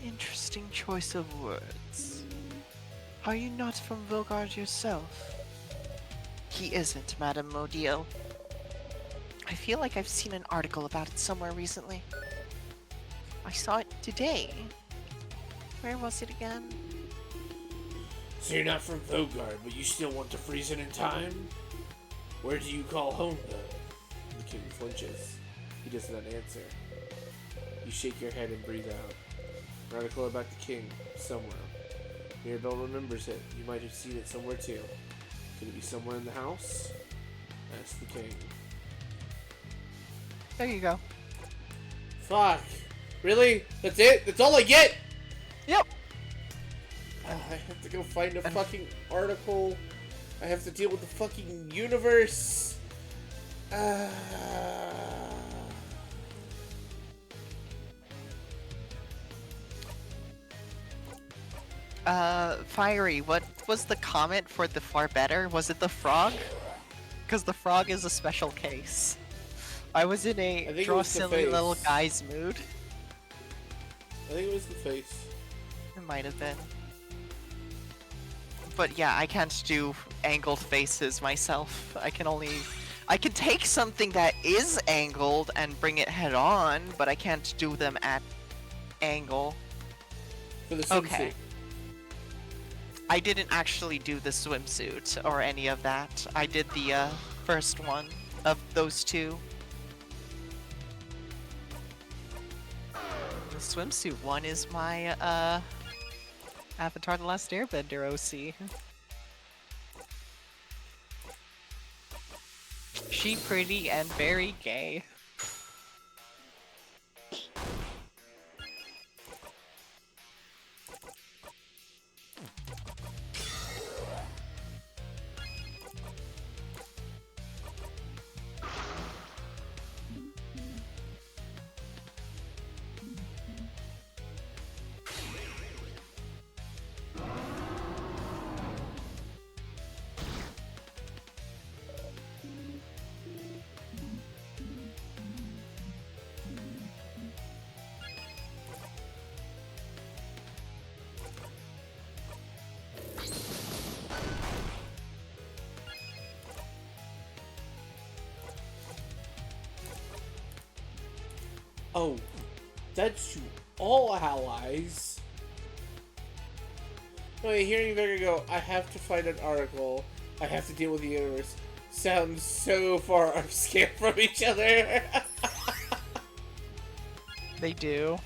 Interesting choice of words. Are you not from Velgard yourself?
He isn't, Madame Modiel. I feel like I've seen an article about it somewhere recently. I saw it today. Where was it again?
So you're not from Vogard, but you still want to freeze it in time? Where do you call home, though? The king flinches. He does not answer. You shake your head and breathe out. An article about the king, somewhere. Mirabelle remembers it. You might have seen it somewhere too. Could it be somewhere in the house? Ask the king.
There you go.
Fuck. Really? That's it? That's all I get?
Yep.
I have to go find a fucking article. I have to deal with the fucking universe.
Fiery, what was the comment for the far better? Was it the frog? Because the frog is a special case. I was in
I
a
think it
draw
was the
silly little
face.
guy's mood.
I think it was the face.
It might have been. But yeah, I can't do angled faces myself. I can take something that is angled and bring it head on, but I can't do them at angle.
For the swimsuit.
Okay. I didn't actually do the swimsuit or any of that. I did the first one of those two. The swimsuit one is my Avatar: The Last Airbender OC. She pretty and very gay.
Oh, that's to all allies. Wait, hearing Vega go, I have to find an article. I have to deal with the universe. Sounds so far upscale from each other.
They do.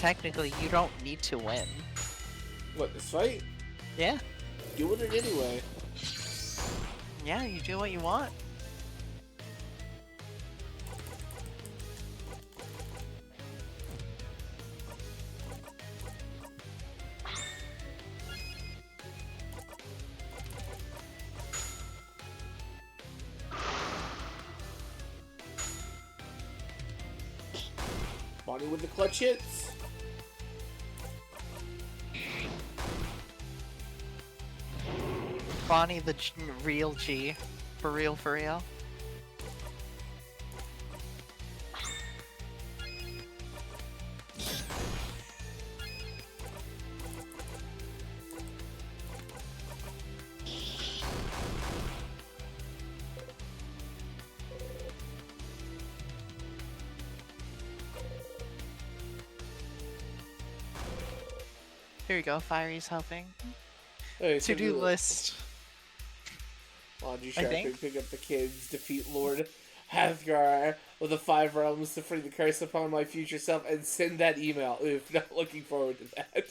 Technically, you don't need to win.
What, this fight?
Yeah.
Doing it anyway.
Yeah, you do what you want.
Bonnie with the clutch hits.
Bonnie the real G. For real, for real. Here you go, Fiery's helping.
Hey,
To-do list.
Laundry
I
sharpening,
think.
pick up the kids, defeat Lord Hathgar with the 5 realms to free the curse upon my future self, and send that email. Oof, not looking forward to that.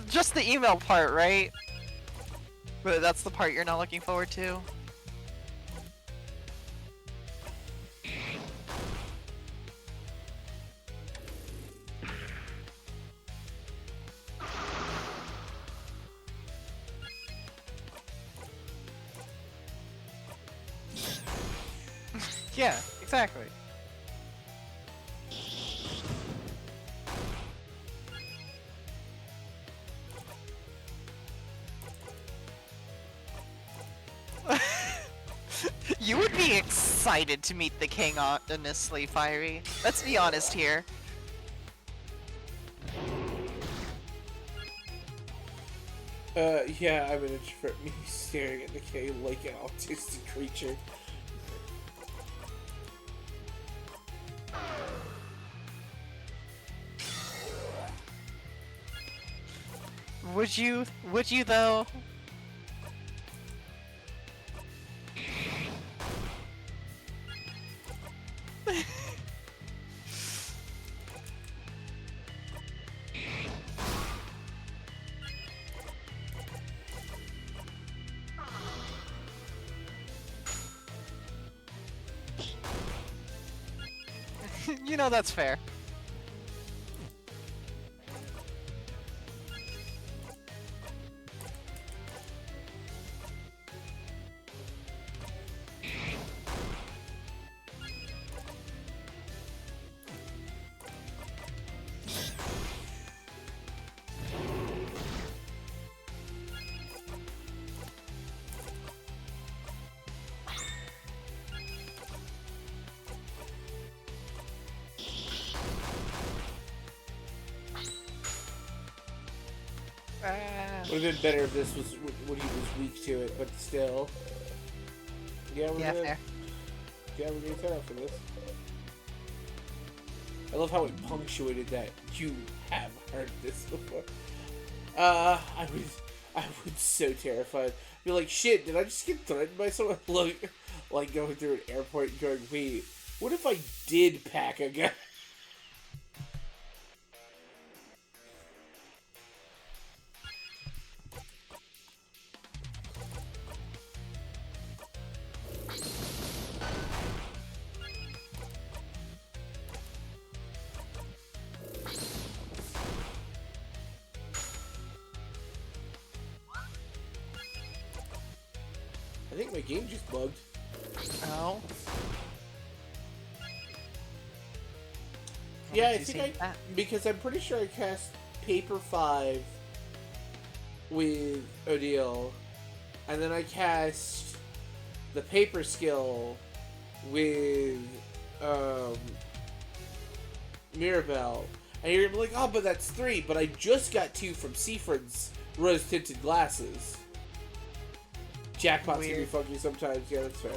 Just the email part, right? But that's the part you're not looking forward to. Yeah, exactly. You would be excited to meet the king, honestly, Fiery. Let's be honest here.
Yeah, I'm an introvert. Me staring at the cave like an autistic creature.
Would you? Would you though? You know that's fair.
Would have been better if this was when he was weak to it, but still. Yeah, we're
Yeah,
gonna.
fair.
Yeah, we're gonna set up for this. I love how it punctuated that you have heard this before. I was so terrified. Be like, shit, did I just get threatened by someone? Like going through an airport and going, wait, what if I did pack a gun? I think my game just bugged.
Oh.
Yeah, I
did you
think
say that?
because I'm pretty sure I cast Paper 5 with Odile, and then I cast the Paper skill with Mirabelle, and you're gonna be like, oh, but that's 3, but I just got 2 from Seaford's rose-tinted glasses. Jackpot's gonna be
Weird.
funky sometimes, yeah, that's fair.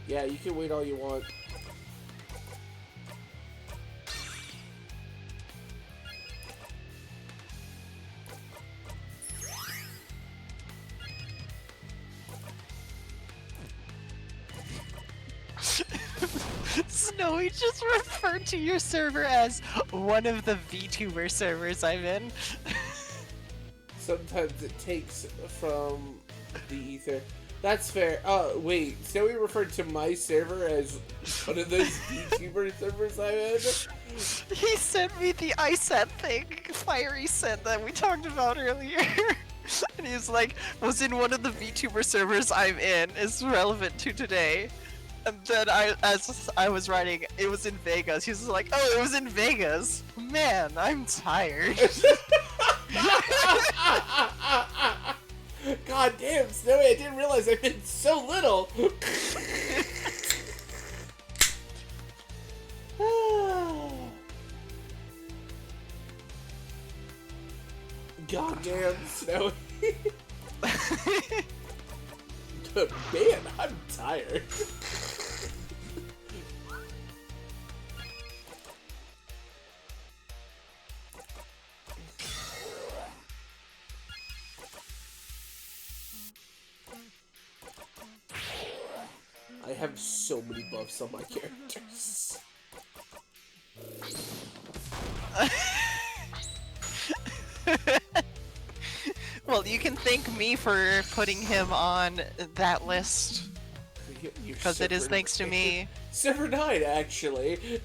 Yeah, you can wait all you want.
Snowy just referred to your server as one of the VTuber servers I'm in.
Sometimes it takes from the ether. That's fair. Oh, wait. Snowy referred to my server as one of those VTuber servers I'm in?
He sent me the ISAT thing Fiery said that we talked about earlier. And he was like, was in one of the VTuber servers I'm in is relevant to today. And then as I was writing, it was in Vegas. He was like, oh, it was in Vegas. Man, I'm tired.
God damn, Snowy, I didn't realize I did so little. God damn, Snowy. Man, I'm tired. I have so many buffs on my characters.
Well, you can thank me for putting him on that list, because it is thanks to me.
Sever 9, actually.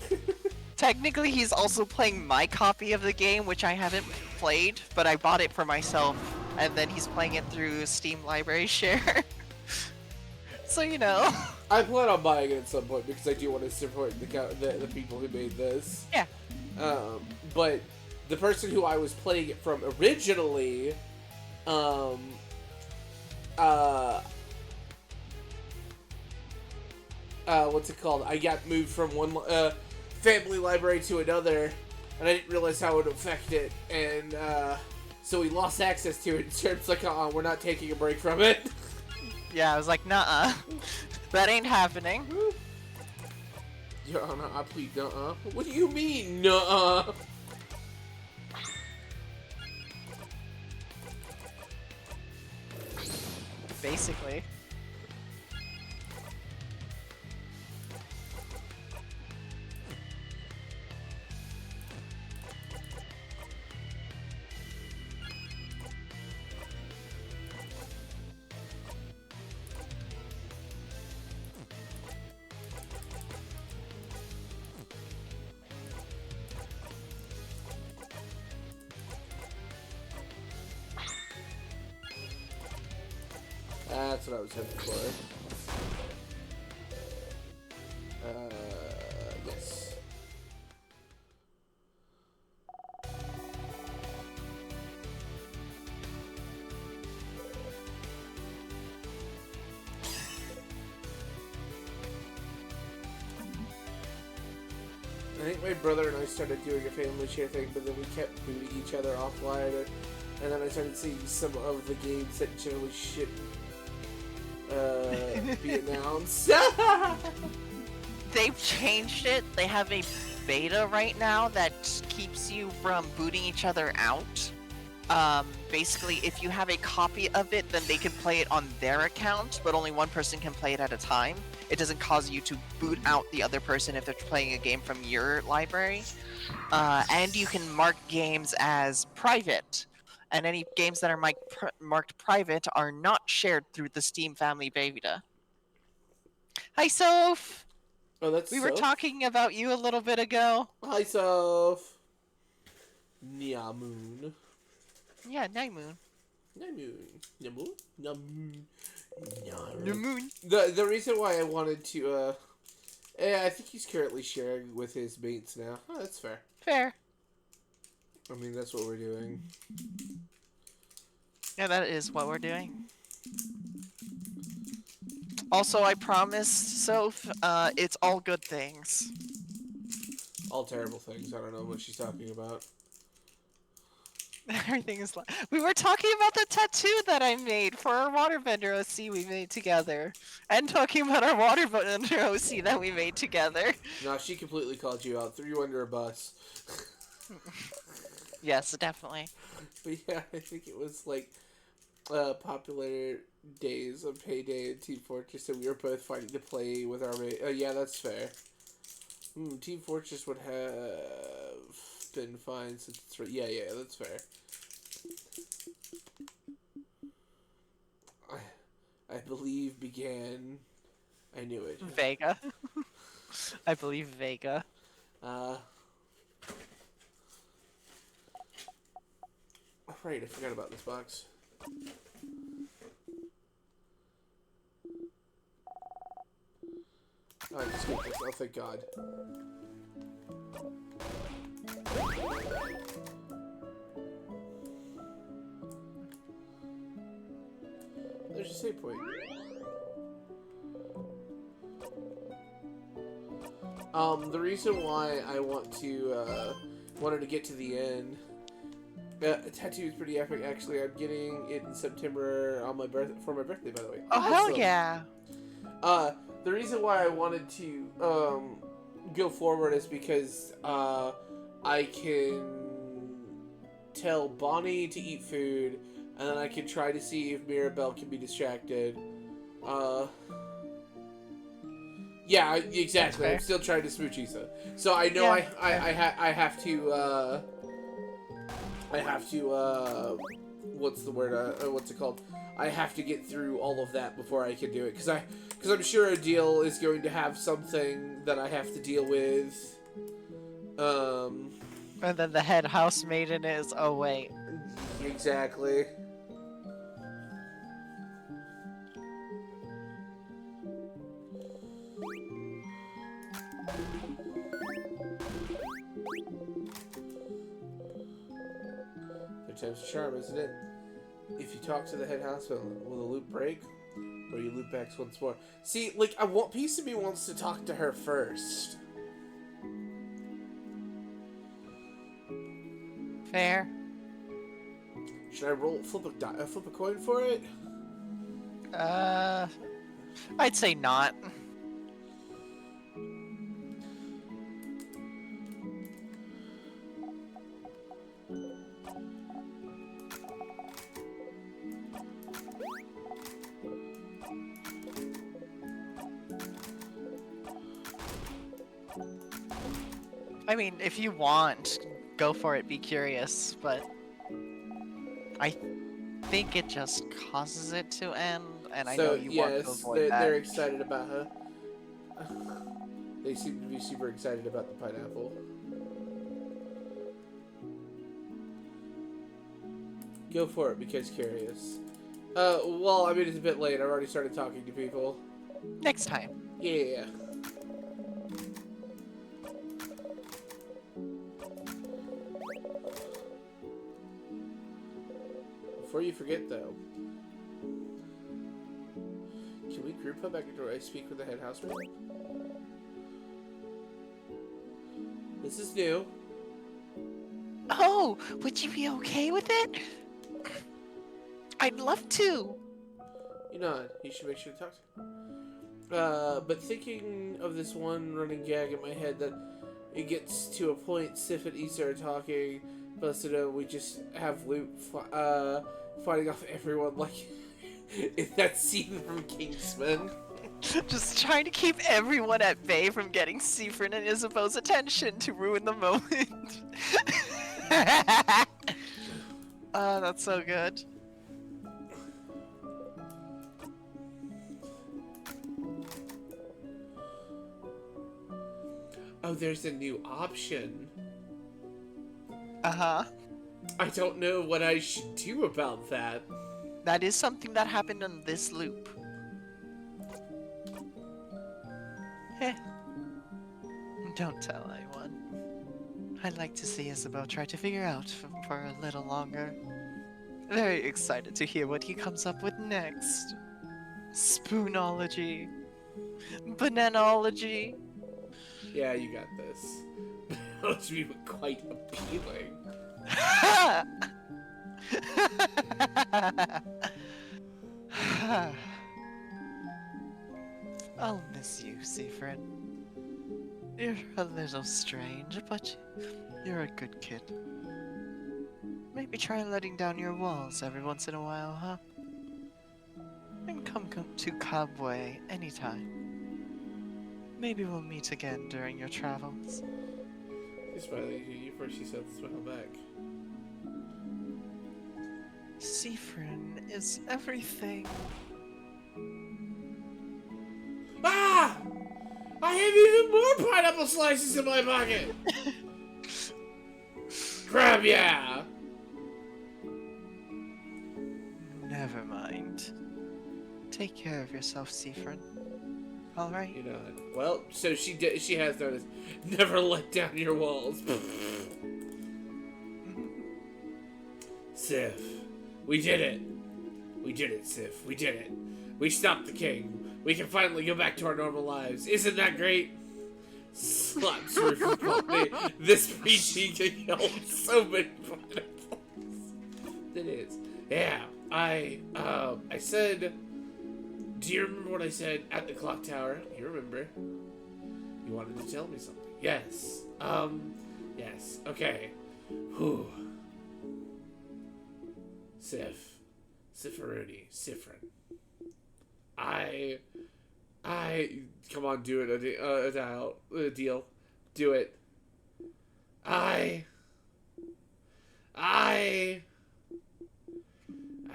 Technically, he's also playing my copy of the game, which I haven't played, but I bought it for myself, and then he's playing it through Steam Library Share. So, you know.
I plan on buying it at some point because I do want to support the people who made this.
Yeah.
But the person who I was playing it from originally, what's it called? I got moved from one family library to another, and I didn't realize how it would affect it, and so we lost access to it. And Sherp's like, we're not taking a break from it.
Yeah, I was like, nuh-uh. That ain't happening.
Your Honor, I plead nuh-uh. What do you mean, nuh-uh?
Basically.
That's what I was hoping for. Yes. I think my brother and I started doing a family share thing, but then we kept booting each other offline, and then I started seeing some of the games that generally shouldn't be announced.
They've changed it. They have a beta right now that keeps you from booting each other out. Basically, if you have a copy of it, then they can play it on their account, but only one person can play it at a time. It doesn't cause you to boot out the other person if they're playing a game from your library. And you can mark games as private. And any games that are marked private are not shared through the Steam Family Beta. Hi, Soph!
Oh, that's
We were
Soph?
talking about you a little bit ago.
Hi, Soph. Nyamoon.
Yeah, Nymoon.
Nyamoon? Nyamoon.
Nymoon.
The reason why I wanted to, I think he's currently sharing with his mates now. Oh, that's fair.
Fair.
I mean, that's what we're doing.
Yeah, that is what we're doing. Also, I promised Soph, it's all good things.
All terrible things. I don't know what she's talking about.
Everything is like... We were talking about the tattoo that I made for our waterbender OC we made together. And talking about our waterbender OC that we made together.
No, she completely called you out. Threw you under a bus.
Yes, definitely.
But yeah, I think it was like popular days of Payday and Team Fortress, and we were both fighting to play with our mate. Oh yeah, that's fair. Team Fortress would have been fine since it's yeah, that's fair. I believe began. I knew it.
Vega. I believe Vega.
Right, I forgot about this box. Oh, I just got this. Oh, thank God. There's a save point. The reason why I wanted to get to the end. Tattoo is pretty epic, actually. I'm getting it in September on for my birthday, by the way.
Oh, hell yeah!
The reason why I wanted to go forward is because I can tell Bonnie to eat food, and then I can try to see if Mirabelle can be distracted. Yeah, exactly.
fair.
I'm still trying to smooch Issa. So I know
Yeah.
I have to what's the word? What's it called? I have to get through all of that before I can do it, because I'm sure Adil is going to have something that I have to deal with.
And then the head house maiden is, oh wait.
Exactly. Third time's a charm, isn't it? If you talk to the head house, will the loop break? Or you loop back once more? See, like, piece of me wants to talk to her first.
Fair.
Should I flip a coin for it?
I'd say not. I mean, if you want, go for it, be curious, but I think it just causes it to end, and I know you want to avoid that.
They're excited about her. They seem to be super excited about the pineapple. Go for it, because curious. Well, I mean, it's a bit late. I've already started talking to people.
Next time.
Yeah. Before you forget, though, can we group up back into I speak with the head housemaid? This is new.
Oh, would you be okay with it? I'd love to.
You know, you should make sure to talk to her. But thinking of this one running gag in my head that it gets to a point Sif and Issa are talking, but we just have Luke fighting off everyone like in that scene from Kingsman.
Just trying to keep everyone at bay from getting Siffrin and Isabeau's attention to ruin the moment. Oh, that's so good.
Oh, there's a new option.
Uh-huh.
I don't know what I should do about that.
That is something that happened on this loop. Eh. Don't tell anyone. I'd like to see Isabeau try to figure out for a little longer. Very excited to hear what he comes up with next. Spoonology. Bananology.
Yeah, you got this. That must be quite appealing.
I'll miss you, Siffrin. You're a little strange, but you're a good kid. Maybe try letting down your walls every once in a while, huh? And come to Kabwe anytime. Maybe we'll meet again during your travels.
She's smiling at you first. She said, "Smile back."
Siffrin is everything.
Ah! I have even more pineapple slices in my pocket! Grab ya!
Never mind. Take care of yourself, Siffrin. Alright?
You know it. Well, so she has noticed. Never let down your walls. Sif, we did it. We did it, Sif. We did it. We stopped the king. We can finally go back to our normal lives. Isn't that great? Slaps her for me. This PG can kill so many pineapples. It is. Yeah, I said. Do you remember what I said at the clock tower? You remember? You wanted to tell me something. Yes. Yes. Okay. Whew. Sif. Sifferuni. Siffrin. Come on, do it. A deal. Do it. I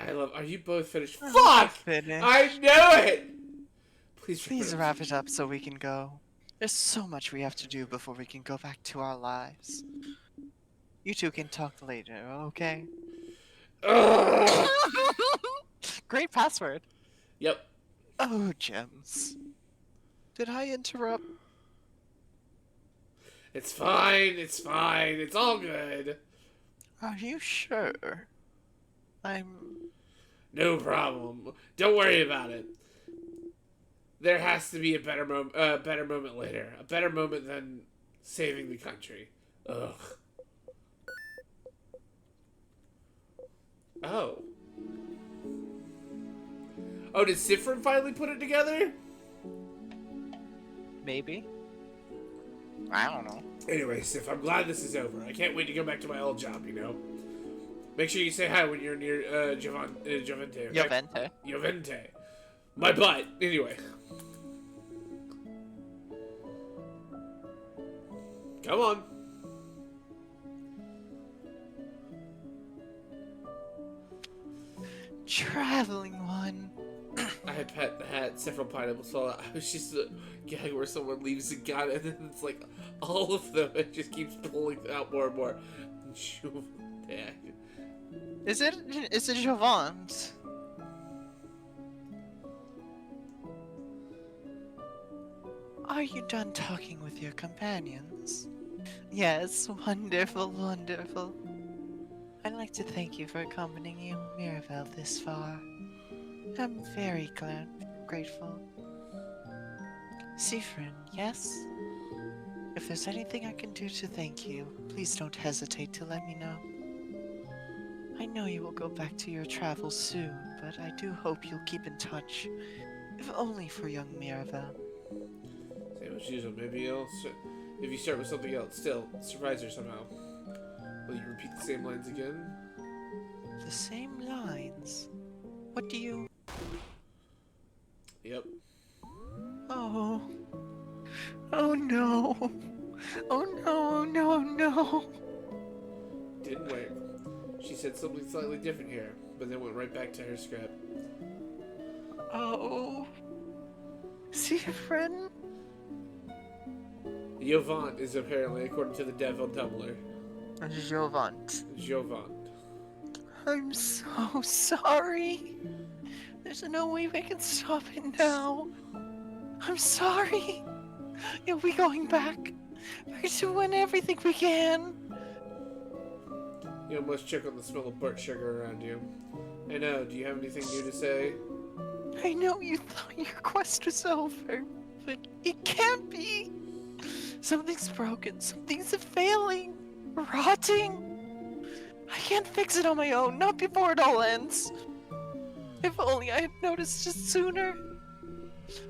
love. Are you both finished? Fuck!
Finished.
I knew it!
Please wrap it up so we can go. There's so much we have to do before we can go back to our lives. You two can talk later, okay?
Ugh.
Great password.
Yep.
Oh, Gems. Did I interrupt?
It's fine. It's fine. It's all good.
Are you sure?
No problem. Don't worry about it. There has to be a better moment later. A better moment than saving the country. Ugh. Oh. Oh, did Sifrin finally put it together?
Maybe. I don't know.
Anyway, Sif, I'm glad this is over. I can't wait to go back to my old job, you know? Make sure you say hi when you're near Jovente.
Jovente.
Jovente. My butt. Anyway. Come on.
Traveling one.
I had several pineapples fall out. I was just a gag where someone leaves a gun and then it's like all of them. It just keeps pulling out more and more. Jovente.
Is it Jovant? Are you done talking with your companions? Yes, wonderful, wonderful. I'd like to thank you for accompanying you, Mirabelle, this far. I'm very grateful. Sifrin, yes? If there's anything I can do to thank you, please don't hesitate to let me know. I know you will go back to your travels soon, but I do hope you'll keep in touch, if only for young Mirabelle.
Same as usual. Maybe if you start with something else, still surprise her somehow. Will you repeat the same lines again?
The same lines? What do you...
Yep.
Oh. Oh no. Oh no, no, no.
Didn't work. She said something slightly different here, but then went right back to her script.
Oh. Sifrin?
Jovant is apparently, according to the dev on Tumblr.
Jovant.
Jovant.
I'm so sorry. There's no way we can stop it now. I'm sorry. You'll be going back to when everything began.
You must check on the smell of burnt sugar around you. I know, do you have anything new to say?
I know you thought your quest was over, but it can't be. Something's broken, something's failing, rotting. I can't fix it on my own, not before it all ends. If only I had noticed it sooner.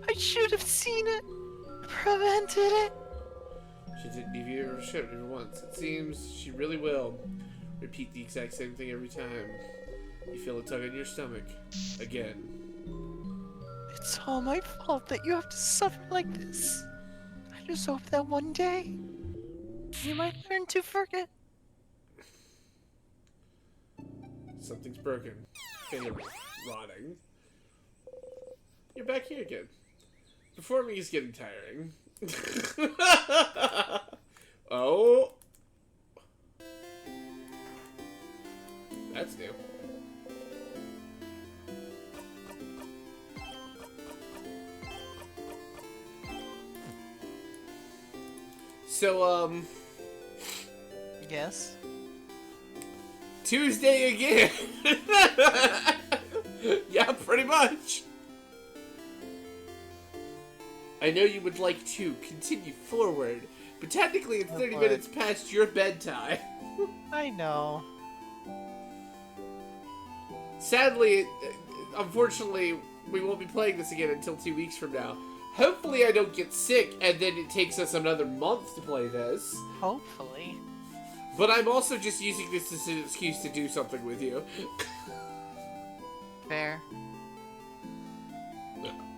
I should have seen it, prevented it.
She didn't leave you or ship even once. It seems she really will. Repeat the exact same thing every time. You feel a tug in your stomach. Again.
It's all my fault that you have to suffer like this. I just hope that one day you might learn to forget.
Something's broken. Failing. Rotting. You're back here again. Performing is getting tiring. Oh. That's new. So,
Yes?
Tuesday again! Yeah, pretty much. I know you would like to continue forward, but technically it's 30
but-
minutes past your bedtime.
I know.
Sadly, unfortunately, we won't be playing this again until 2 weeks from now. Hopefully I don't get sick and then it takes us another month to play this.
Hopefully.
But I'm also just using this as an excuse to do something with you.
Fair.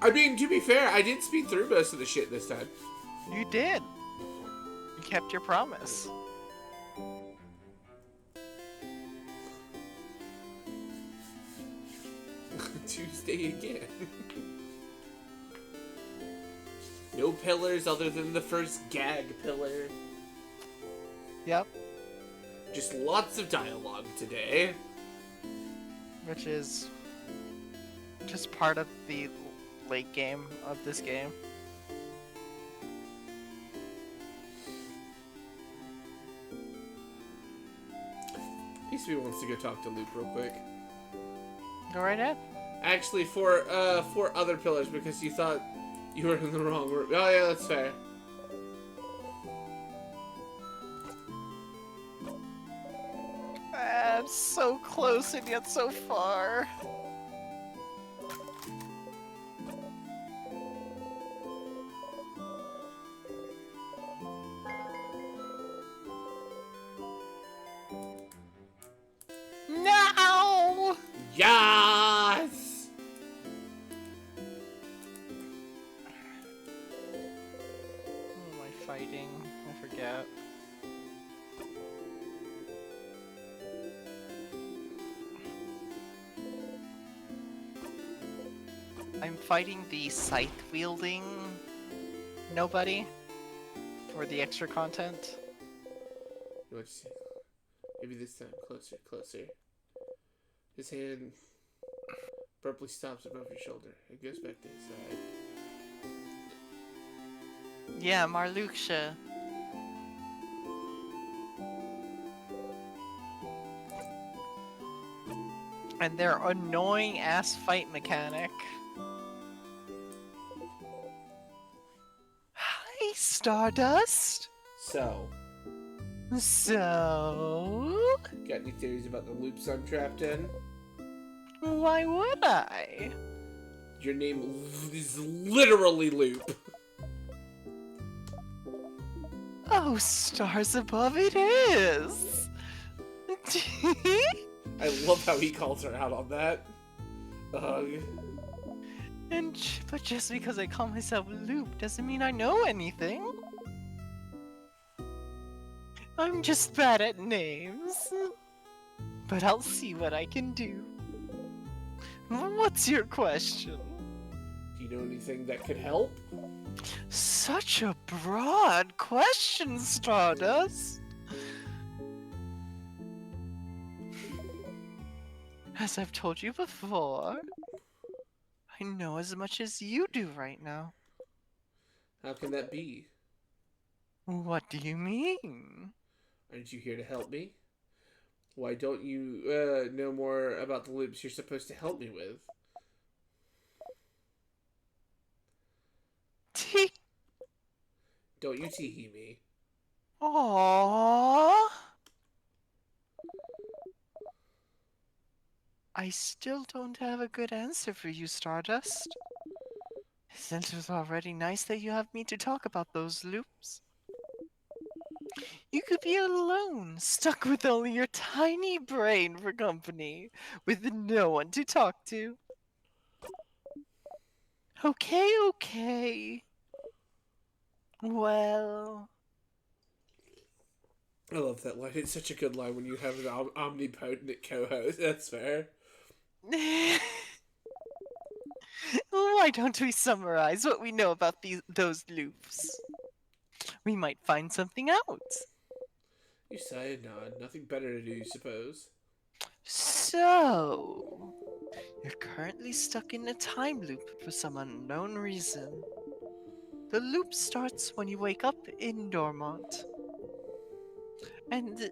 I mean, to be fair, I did speed through most of the shit this time.
You did. You kept your promise.
Tuesday again. No pillars other than the first gag pillar.
Yep.
Just lots of dialogue today.
Which is just part of the late game of this game.
PCB wants to go talk to Loop real quick.
Go right ahead.
Actually, for other pillars, because you thought you were in the wrong room. Oh yeah, that's fair.
I'm so close and yet so far. No!
Yes!
Who am I fighting? I forget. I'm fighting the scythe wielding nobody for the extra content.
Let's see. Maybe this time. Closer, closer. His hand abruptly stops above your shoulder. It goes back to his side.
Yeah, Marluxia. And their annoying ass fight mechanic. Hi, Stardust.
So,
So,
got any theories about the loops I'm trapped in?
why would I?
Your name is literally Loop.
Oh, stars above it is.
I love how he calls her out on that.
But just because I call myself Loop doesn't mean I know anything. I'm just bad at names. But I'll see what I can do. What's your question?
Do you know anything that could help?
Such a broad question, Stardust. As I've told you before, I know as much as you do right now.
How can that be?
What do you mean?
Aren't you here to help me? Why don't you know more about the loops you're supposed to help me with?
Tee.
Don't you tee-hee me.
Aww. I still don't have a good answer for you, Stardust. Since it was already nice that you have me to talk about those loops. You could be alone, stuck with only your tiny brain for company, with no one to talk to. Okay. Well...
I love that line. It's such a good line when you have an omnipotent co-host. That's fair.
Why don't we summarize what we know about those loops? We might find something out.
You sigh and nod. Nothing better to do, you suppose.
So, you're currently stuck in a time loop for some unknown reason. The loop starts when you wake up in Dormont. And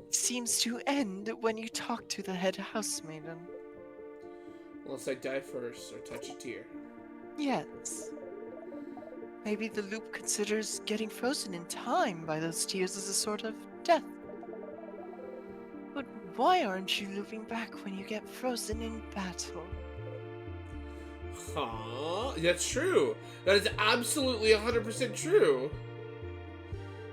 seems to end when you talk to the head housemaiden.
Unless I die first or touch a tear.
Yes. Maybe the loop considers getting frozen in time by those tears as a sort of death. But why aren't you looping back when you get frozen in battle?
Huh? That's true. That is absolutely 100% true.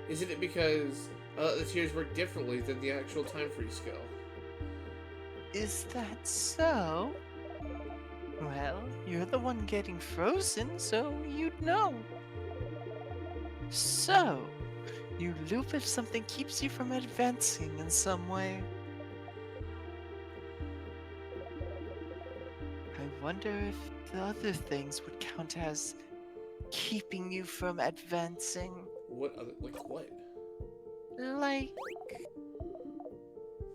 Isn't it because the tears work differently than the actual time freeze skill?
Is that so?
Well, you're the one getting frozen, so you'd know. So, you loop if something keeps you from advancing in some way. I wonder if the other things would count as keeping you from advancing.
What other, like what?
Like,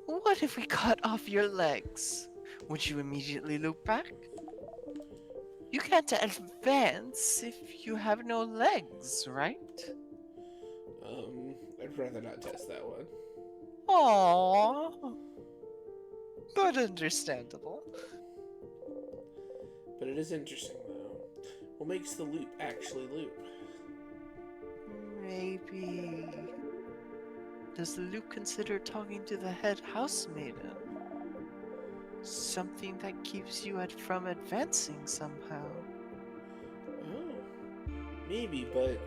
what if we cut off your legs? Would you immediately loop back? You can't advance if you have no legs, right?
I'd rather not test that one.
Aww. But understandable.
But it is interesting though. What makes the loop actually loop?
Maybe... Does the loop consider talking to the head housemaiden? Something that keeps you from advancing somehow.
Oh, maybe, but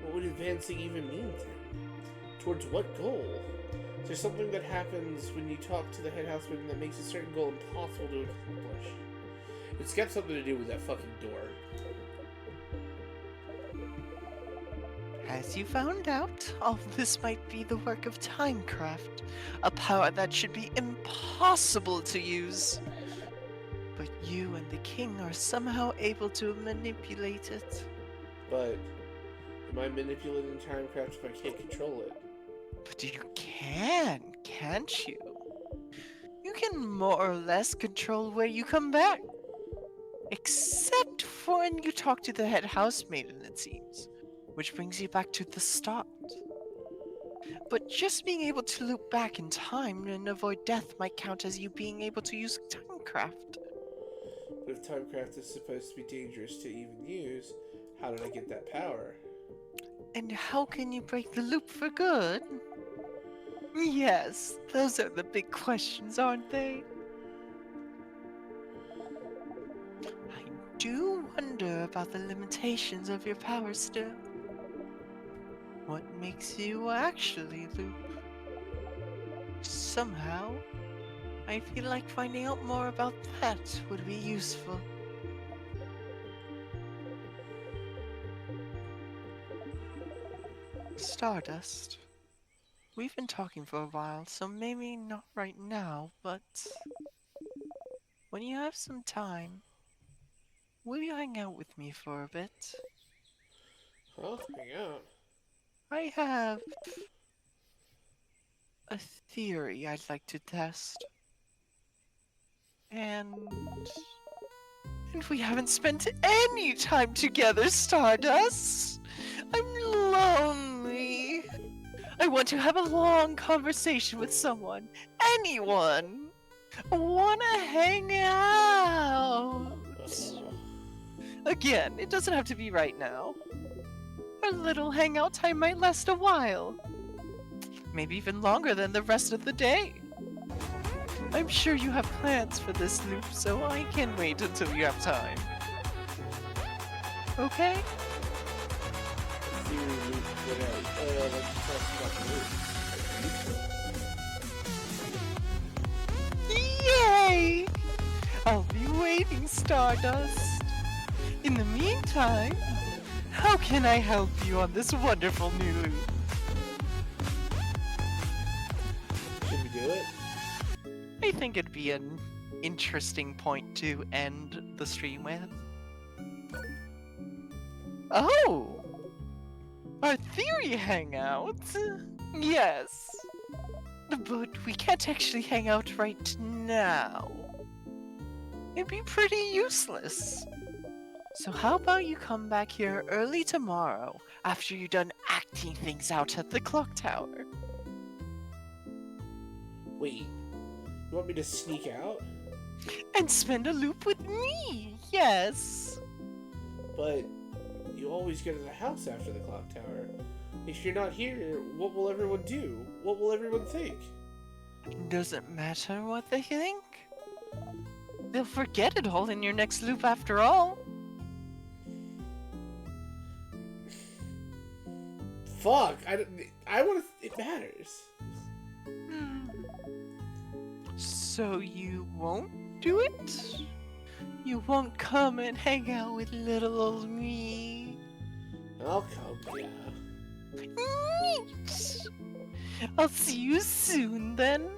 what would advancing even mean then? Towards what goal? Is there something that happens when you talk to the head houseman that makes a certain goal impossible to accomplish? It's got something to do with that fucking door.
As you found out, all this might be the work of Timecraft, a power that should be impossible to use. But you and the king are somehow able to manipulate it.
But am I manipulating Timecraft if I can't control it?
But you can, can't you? You can more or less control where you come back. Except for when you talk to the head housemaiden, it seems. Which brings you back to the start. But just being able to loop back in time and avoid death might count as you being able to use Timecraft.
But if Timecraft is supposed to be dangerous to even use, how did I get that power?
And how can you break the loop for good? Yes, those are the big questions, aren't they? I do wonder about the limitations of your power still. What makes you actually loop? Somehow, I feel like finding out more about that would be useful. Stardust. We've been talking for a while, so maybe not right now, but when you have some time, will you hang out with me for a bit?
Huh? Hang out?
I have a theory I'd like to test. And we haven't spent any time together, Stardust. I'm lonely. I want to have a long conversation with someone. Anyone. I wanna hang out. Again, it doesn't have to be right now. Our little hangout time might last a while. Maybe even longer than the rest of the day. I'm sure you have plans for this loop, so I can wait until you have time. Okay?
Theory loop, whatever. Let's talk about the loop.
Yay! I'll be waiting, Stardust. In the meantime, how can I help you on this wonderful new loop?
Should we do it?
I think it'd be an interesting point to end the stream with. Oh! Our theory hangout? Yes. But we can't actually hang out right now. It'd be pretty useless. So how about you come back here early tomorrow after you're done acting things out at the clock tower?
Wait, you want me to sneak out?
And spend a loop with me, yes.
But you always go to the house after the clock tower. If you're not here, what will everyone do? What will everyone think?
Doesn't matter what they think. They'll forget it all in your next loop after all.
Fuck! I want to. It matters.
So you won't do it?
You won't come and hang out with little old me.
I'll come, yeah.
Neat. I'll see you soon then.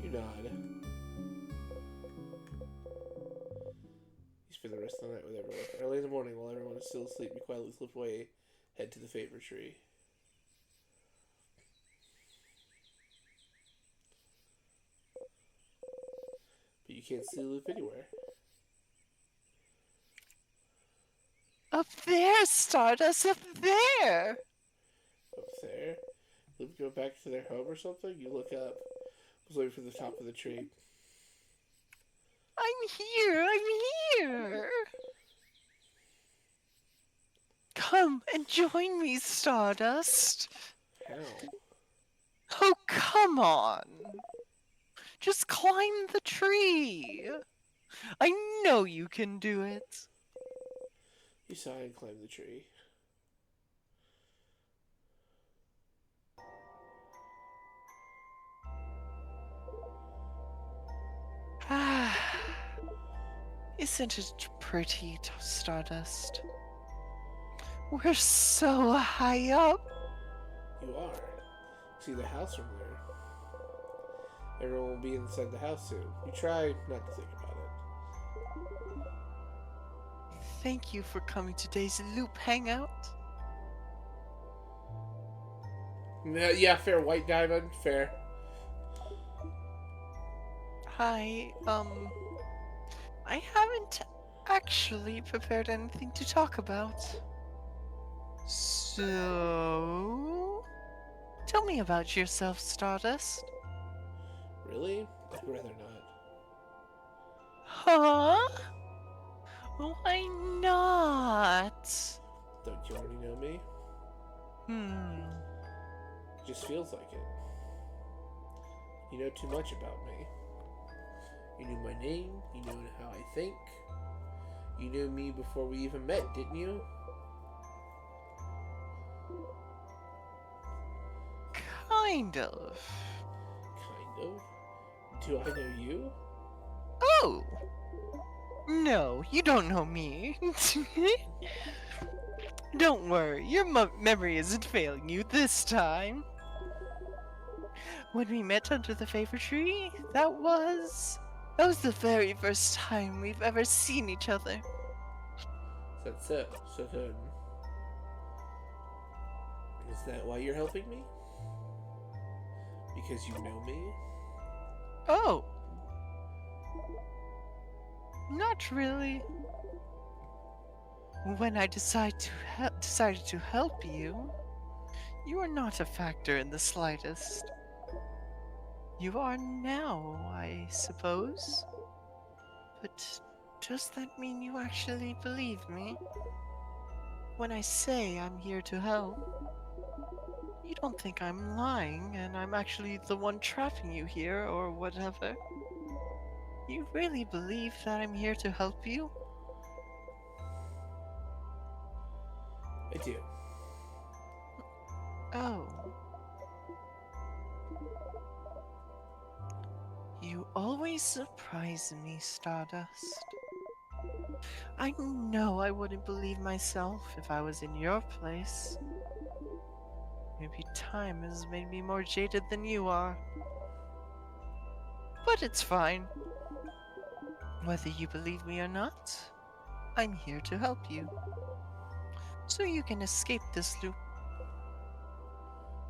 You nod. You spend the rest of the night with everyone. Early in the morning, while everyone is still asleep, you quietly slip away, head to the favor tree. But you can't see Loop anywhere.
Up there, Stardust, up there.
Up there. Loop go back to their home or something? You look up. I was waiting for the top of the tree.
I'm here. Come and join me, Stardust.
How?
Oh, come on. Just climb the tree. I know you can do it.
You sigh and climb the tree.
Isn't it pretty, Stardust? We're so high up.
You are. See the house from there. Everyone will be inside the house soon. You try not to think about it.
Thank you for coming to today's Loop Hangout.
Yeah, fair. White Diamond, fair.
Hi, I haven't actually prepared anything to talk about. So, tell me about yourself, Stardust.
Really? I'd rather not.
Huh? Why not?
Don't you already know me? It just feels like it. You know too much about me. You knew my name, you knew how I think. You knew me before we even met, didn't you?
Kind of.
Kind of. Do I know you?
Oh! No, you don't know me. Don't worry, your memory isn't failing you this time. When we met under the favor tree, that was the very first time we've ever seen each other.
That's it. So then, is that why you're helping me? Because you know me?
Oh. Not really. When I decided to help you, you are not a factor in the slightest. You are now, I suppose. But does that mean you actually believe me? When I say I'm here to help, you don't think I'm lying and I'm actually the one trapping you here or whatever. You really believe that I'm here to help you?
I do.
Oh. You always surprise me, Stardust. I know I wouldn't believe myself if I was in your place. Maybe time has made me more jaded than you are. But it's fine. Whether you believe me or not, I'm here to help you. So you can escape this loop.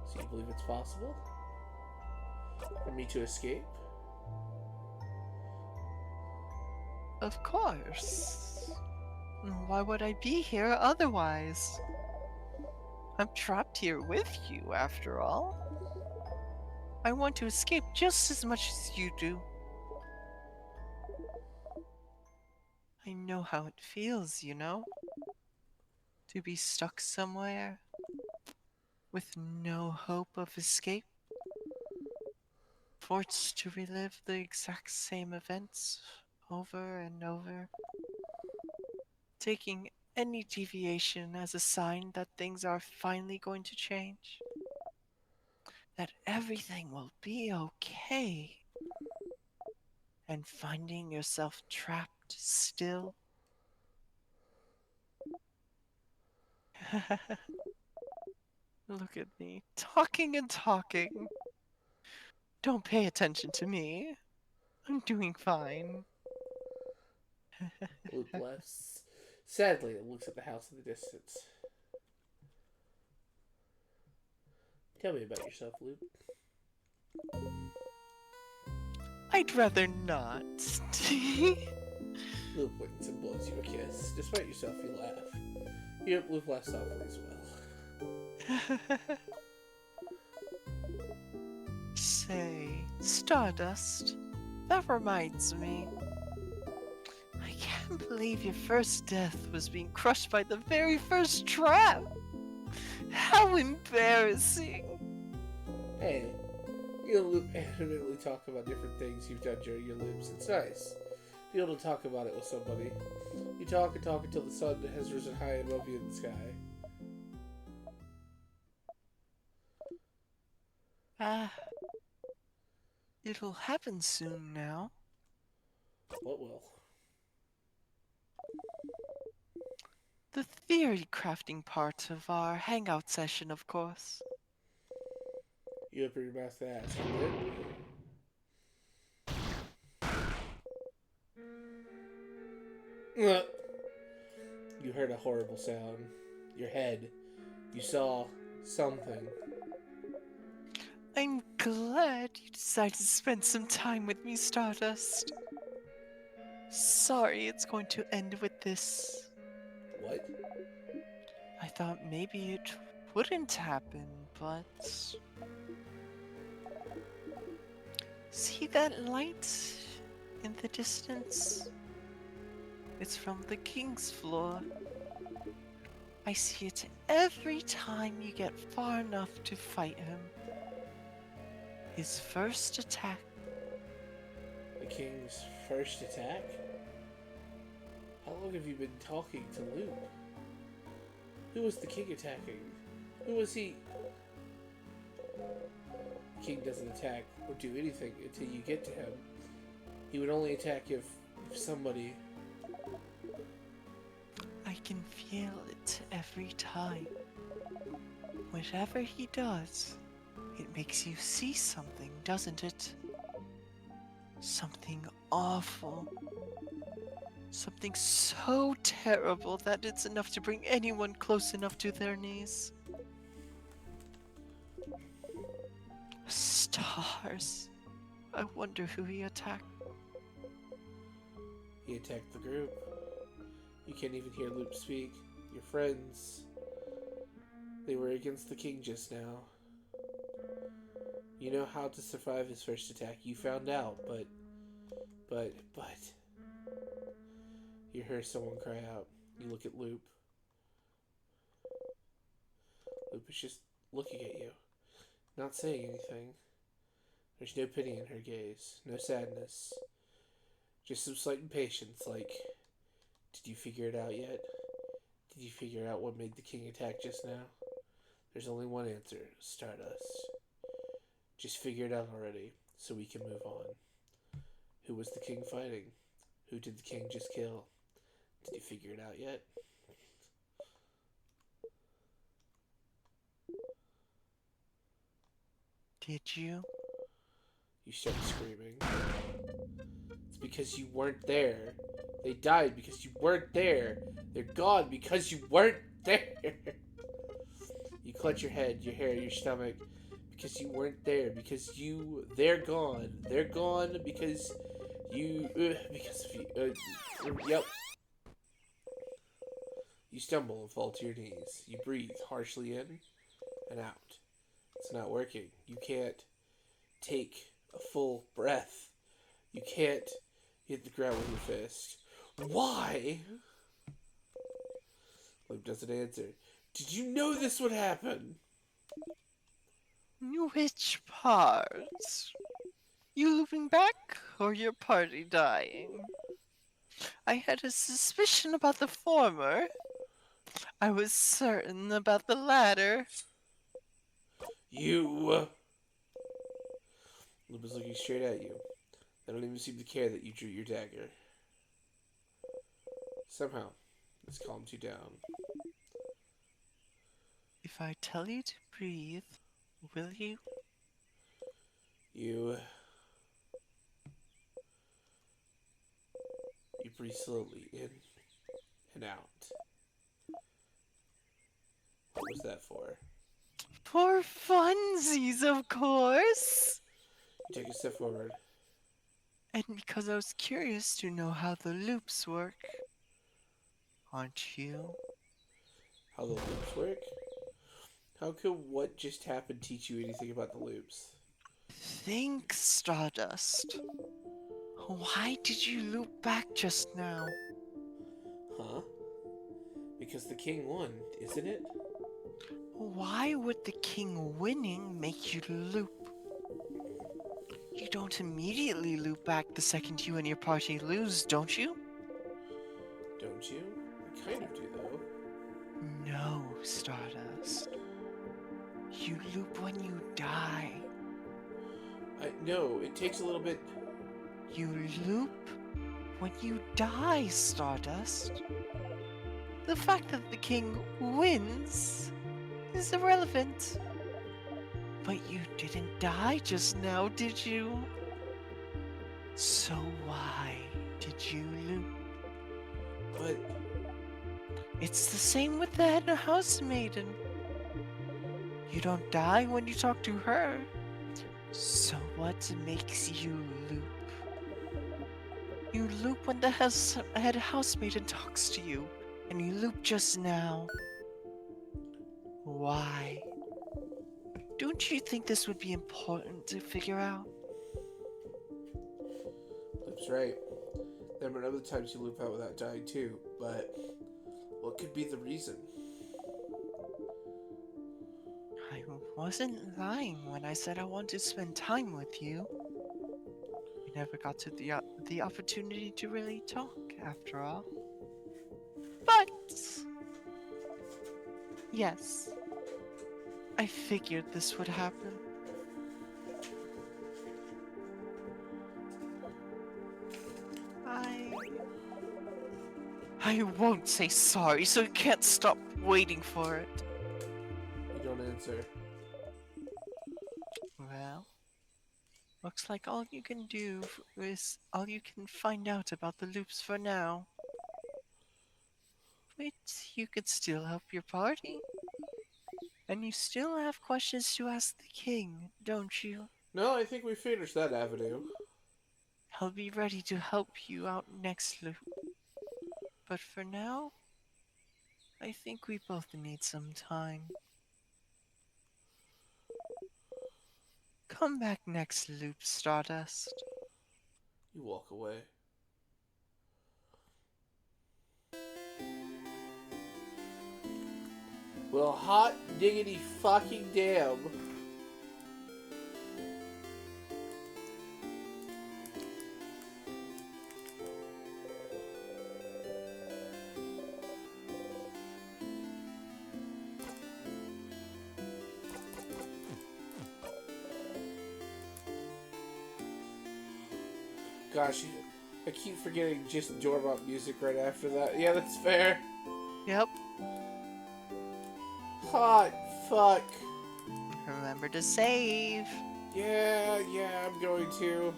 So you believe it's possible? For me to escape?
Of course. Why would I be here otherwise? I'm trapped here with you, after all. I want to escape just as much as you do. I know how it feels, you know? To be stuck somewhere with no hope of escape. Forced to relive the exact same events over and over. Taking any deviation as a sign that things are finally going to change. That everything will be okay. And finding yourself trapped still. Look at me, talking and talking. Don't pay attention to me. I'm doing fine.
Luke laughs. Sadly, it looks at the house in the distance. Tell me about yourself, Luke.
I'd rather not.
Luke winks and blows you a kiss. Despite yourself, you laugh. Yep, Luke laughs softly as well.
Say, Stardust, that reminds me. I can't believe your first death was being crushed by the very first trap. How embarrassing.
Hey, you and Luke animatedly talk about different things you've done during your loops. It's nice to be able to talk about it with somebody. You talk and talk until the sun has risen high above you in the sky.
It'll happen soon now.
What will?
The theory crafting part of our hangout session, of course.
You open your mouth to ask, did? You heard a horrible sound. Your head. You saw something.
I'm glad you decided to spend some time with me, Stardust. Sorry it's going to end with this.
What?
I thought maybe it wouldn't happen, but... See that light in the distance? It's from the King's floor. I see it every time you get far enough to fight him. His first attack.
The king's first attack? How long have you been talking to Luke? Who was the king attacking? Who was he? The king doesn't attack or do anything until you get to him. He would only attack if somebody...
I can feel it every time. Whatever he does, it makes you see something, doesn't it? Something awful. Something so terrible that it's enough to bring anyone close enough to their knees. Stars. I wonder who he attacked.
He attacked the group. You can't even hear Luke speak. Your friends. They were against the king just now. You know how to survive his first attack. You found out, but... You hear someone cry out. You look at Loop. Loop is just looking at you. Not saying anything. There's no pity in her gaze. No sadness. Just some slight impatience, like... Did you figure it out yet? Did you figure out what made the king attack just now? There's only one answer. Stardust. Just figure it out already, so we can move on. Who was the king fighting? Who did the king just kill? Did you figure it out yet?
Did you?
You start screaming. It's because you weren't there. They died because you weren't there. They're gone because you weren't there. You clutch your head, your hair, your stomach, because you weren't there. They're gone. They're gone because you, because of you. Yep. You stumble and fall to your knees. You breathe harshly in and out. It's not working. You can't take a full breath. You can't hit the ground with your fist. Why? Luke doesn't answer. Did you know this would happen?
Which part? You looping back, or your party dying? I had a suspicion about the former. I was certain about the latter.
You! Luke is looking straight at you. They don't even seem to care that you drew your dagger. Somehow, this calms you down.
If I tell you to breathe, will you?
You breathe slowly in and out. What was that for?
For funsies, of course!
You take a step forward.
And because I was curious to know how the loops work. Aren't you?
How the loops work? How could what just happened teach you anything about the loops?
Think, Stardust. Why did you loop back just now?
Huh? Because the king won, isn't it?
Why would the king winning make you loop? You don't immediately loop back the second you and your party lose, don't you?
Don't you? We kind of do, though.
No, Stardust. You loop when you die.
No, it takes a little bit.
You loop when you die, Stardust. The fact that the king wins is irrelevant. But you didn't die just now, did you? So why did you loop?
But
It's the same with the head house maiden. You don't die when you talk to her. So what makes you loop? You loop when the head housemaiden talks to you, and you loop just now. Why? Don't you think this would be important to figure out?
Loop's right. There have been other times you loop out without dying too, but what could be the reason?
I wasn't lying when I said I wanted to spend time with you. We never got to the opportunity to really talk, after all. But yes, I figured this would happen. I won't say sorry, so you can't stop waiting for it.
You don't answer.
Well, looks like all you can do is all you can find out about the loops for now. But you could still help your party. And you still have questions to ask the king, don't you?
No, I think we finished that avenue.
I'll be ready to help you out next loop. But for now, I think we both need some time. Come back next loop, Stardust.
You walk away. Well, hot diggity fucking damn. Gosh, I keep forgetting just Dormont music right after that. Yeah, that's fair.
Yep.
Hot fuck.
Remember to save.
Yeah, I'm going to.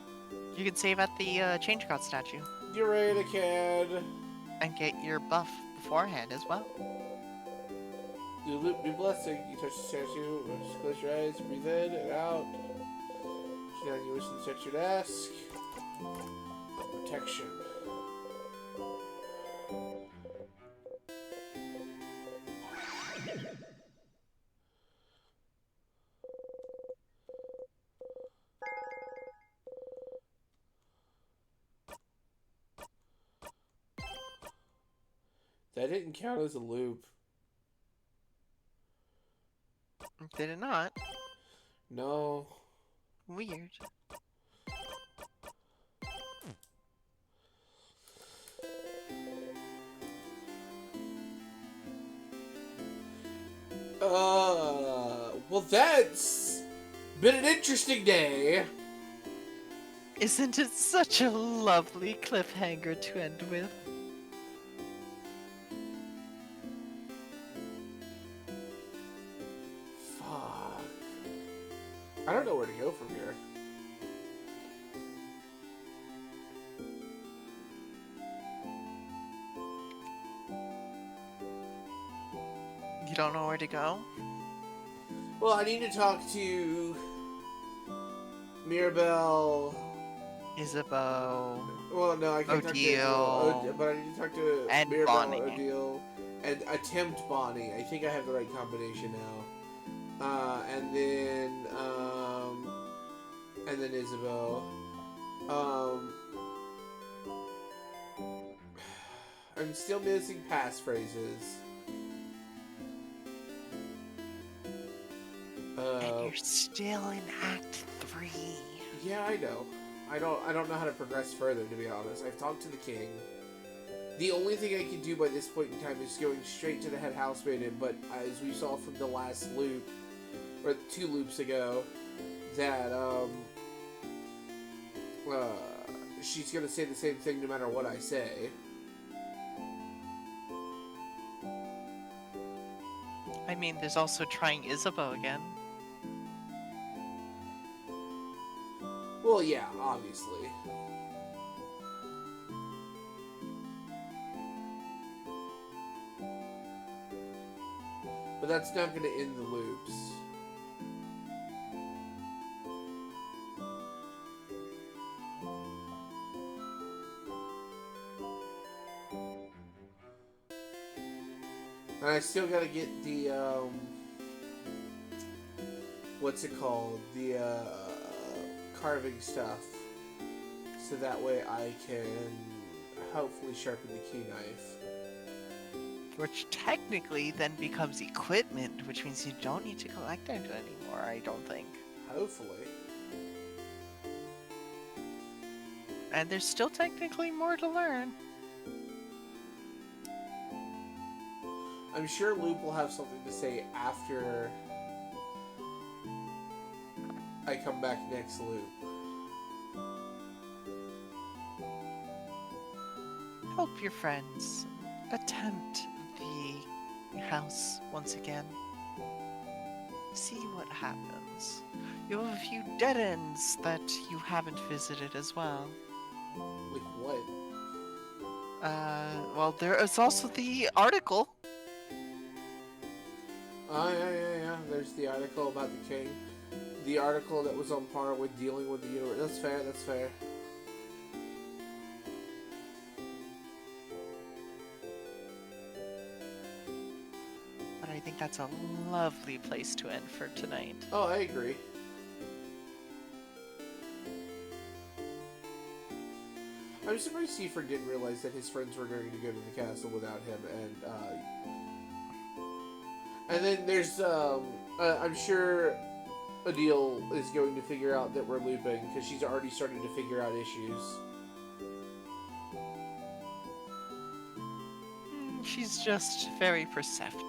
You can save at the Change God statue
You're right, I can.
and get your buff beforehand as well.
You loop new blessing. You touch the statue. Just close your eyes. Breathe in and out. Now you wish the statue to ask. Protection. That didn't count as a loop.
Did it not?
No.
Weird.
Well, that's been an interesting day.
Isn't it such a lovely cliffhanger to end with?
I don't know where to go from here.
You don't know where to go?
Well, I need to talk to Mirabelle.
Isabeau.
Well, no, I can't talk to
Odile.
but I need to talk to
And
Mirabelle,
Bonnie.
Odile, and attempt Bonnie. I think I have the right combination now. And then Isabeau. I'm still missing passphrases.
And you're still in Act 3.
Yeah, I know. I don't know how to progress further, to be honest. I've talked to the king. The only thing I can do by this point in time is going straight to the head housemaiden, but as we saw from the last loop, or 2 loops ago, that, she's gonna say the same thing no matter what I say.
I mean, there's also trying Isabeau again.
Well, yeah, obviously. But that's not gonna end the loops. And I still gotta get the, what's it called? The, carving stuff. So that way I can hopefully sharpen the key knife.
Which technically then becomes equipment, which means you don't need to collect it anymore, I don't think.
Hopefully.
And there's still technically more to learn.
I'm sure Loop will have something to say after I come back next loop.
Help your friends. Attempt the house once again. See what happens. You have a few dead ends that you haven't visited as well.
Like what?
Well, there is also the article.
Oh, yeah. There's the article about the king. The article that was on par with dealing with the universe. That's fair.
But I think that's a lovely place to end for tonight.
Oh, I agree. I'm surprised Seifer didn't realize that his friends were going to go to the castle without him, and then there's, I'm sure Odile is going to figure out that we're looping, because she's already starting to figure out issues.
She's just very perceptive.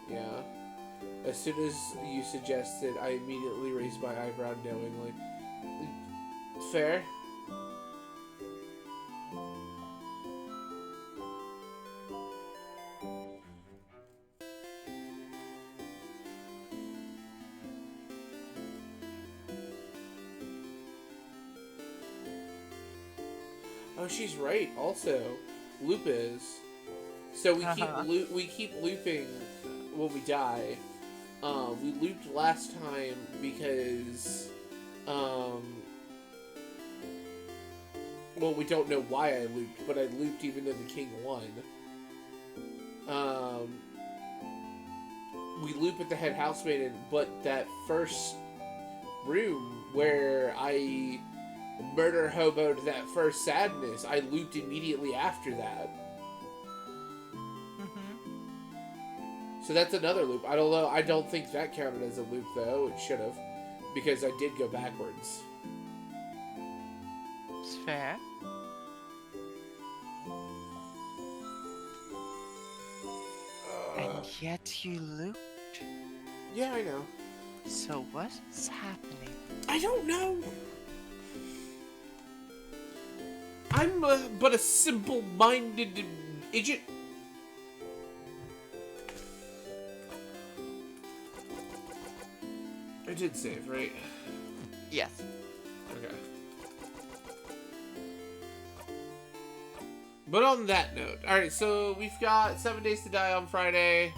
Yeah. As soon as you suggested, I immediately raised my eyebrow knowingly. Fair? Oh, she's right. Also, loop is. So we keep looping when we die. We looped last time because, well, we don't know why I looped, but I looped even though the king won. We loop at the head housemaiden, but that first room where I murder hoboed that first sadness, I looped immediately after that. So that's another loop. I don't know. I don't think that counted as a loop, though. It should have. Because I did go backwards.
It's fair. And yet you looped.
Yeah, I know.
So what's happening?
I don't know. I'm but a simple-minded idiot. I did save, right?
Yes.
Okay. But on that note, alright, so we've got 7 Days to Die on Friday.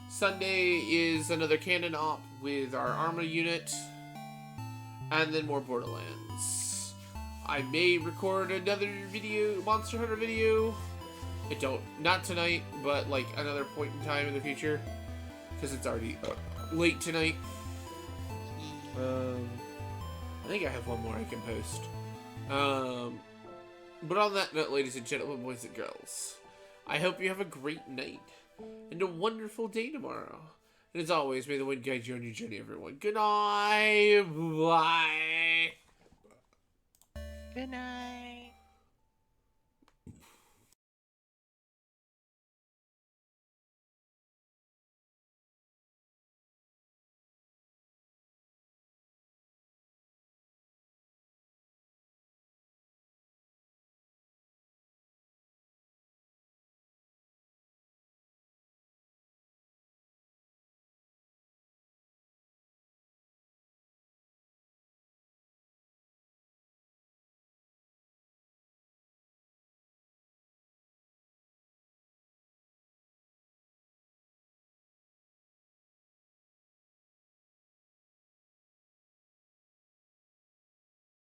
Sunday is another canon op with our Arma unit. And then more Borderlands. I may record another video, Monster Hunter video. Not tonight, but like another point in time in the future. Because it's already late tonight. I think I have one more I can post. But on that note, ladies and gentlemen, boys and girls, I hope you have a great night and a wonderful day tomorrow. And as always, may the wind guide you on your journey, everyone. Good night. Bye.
Good night.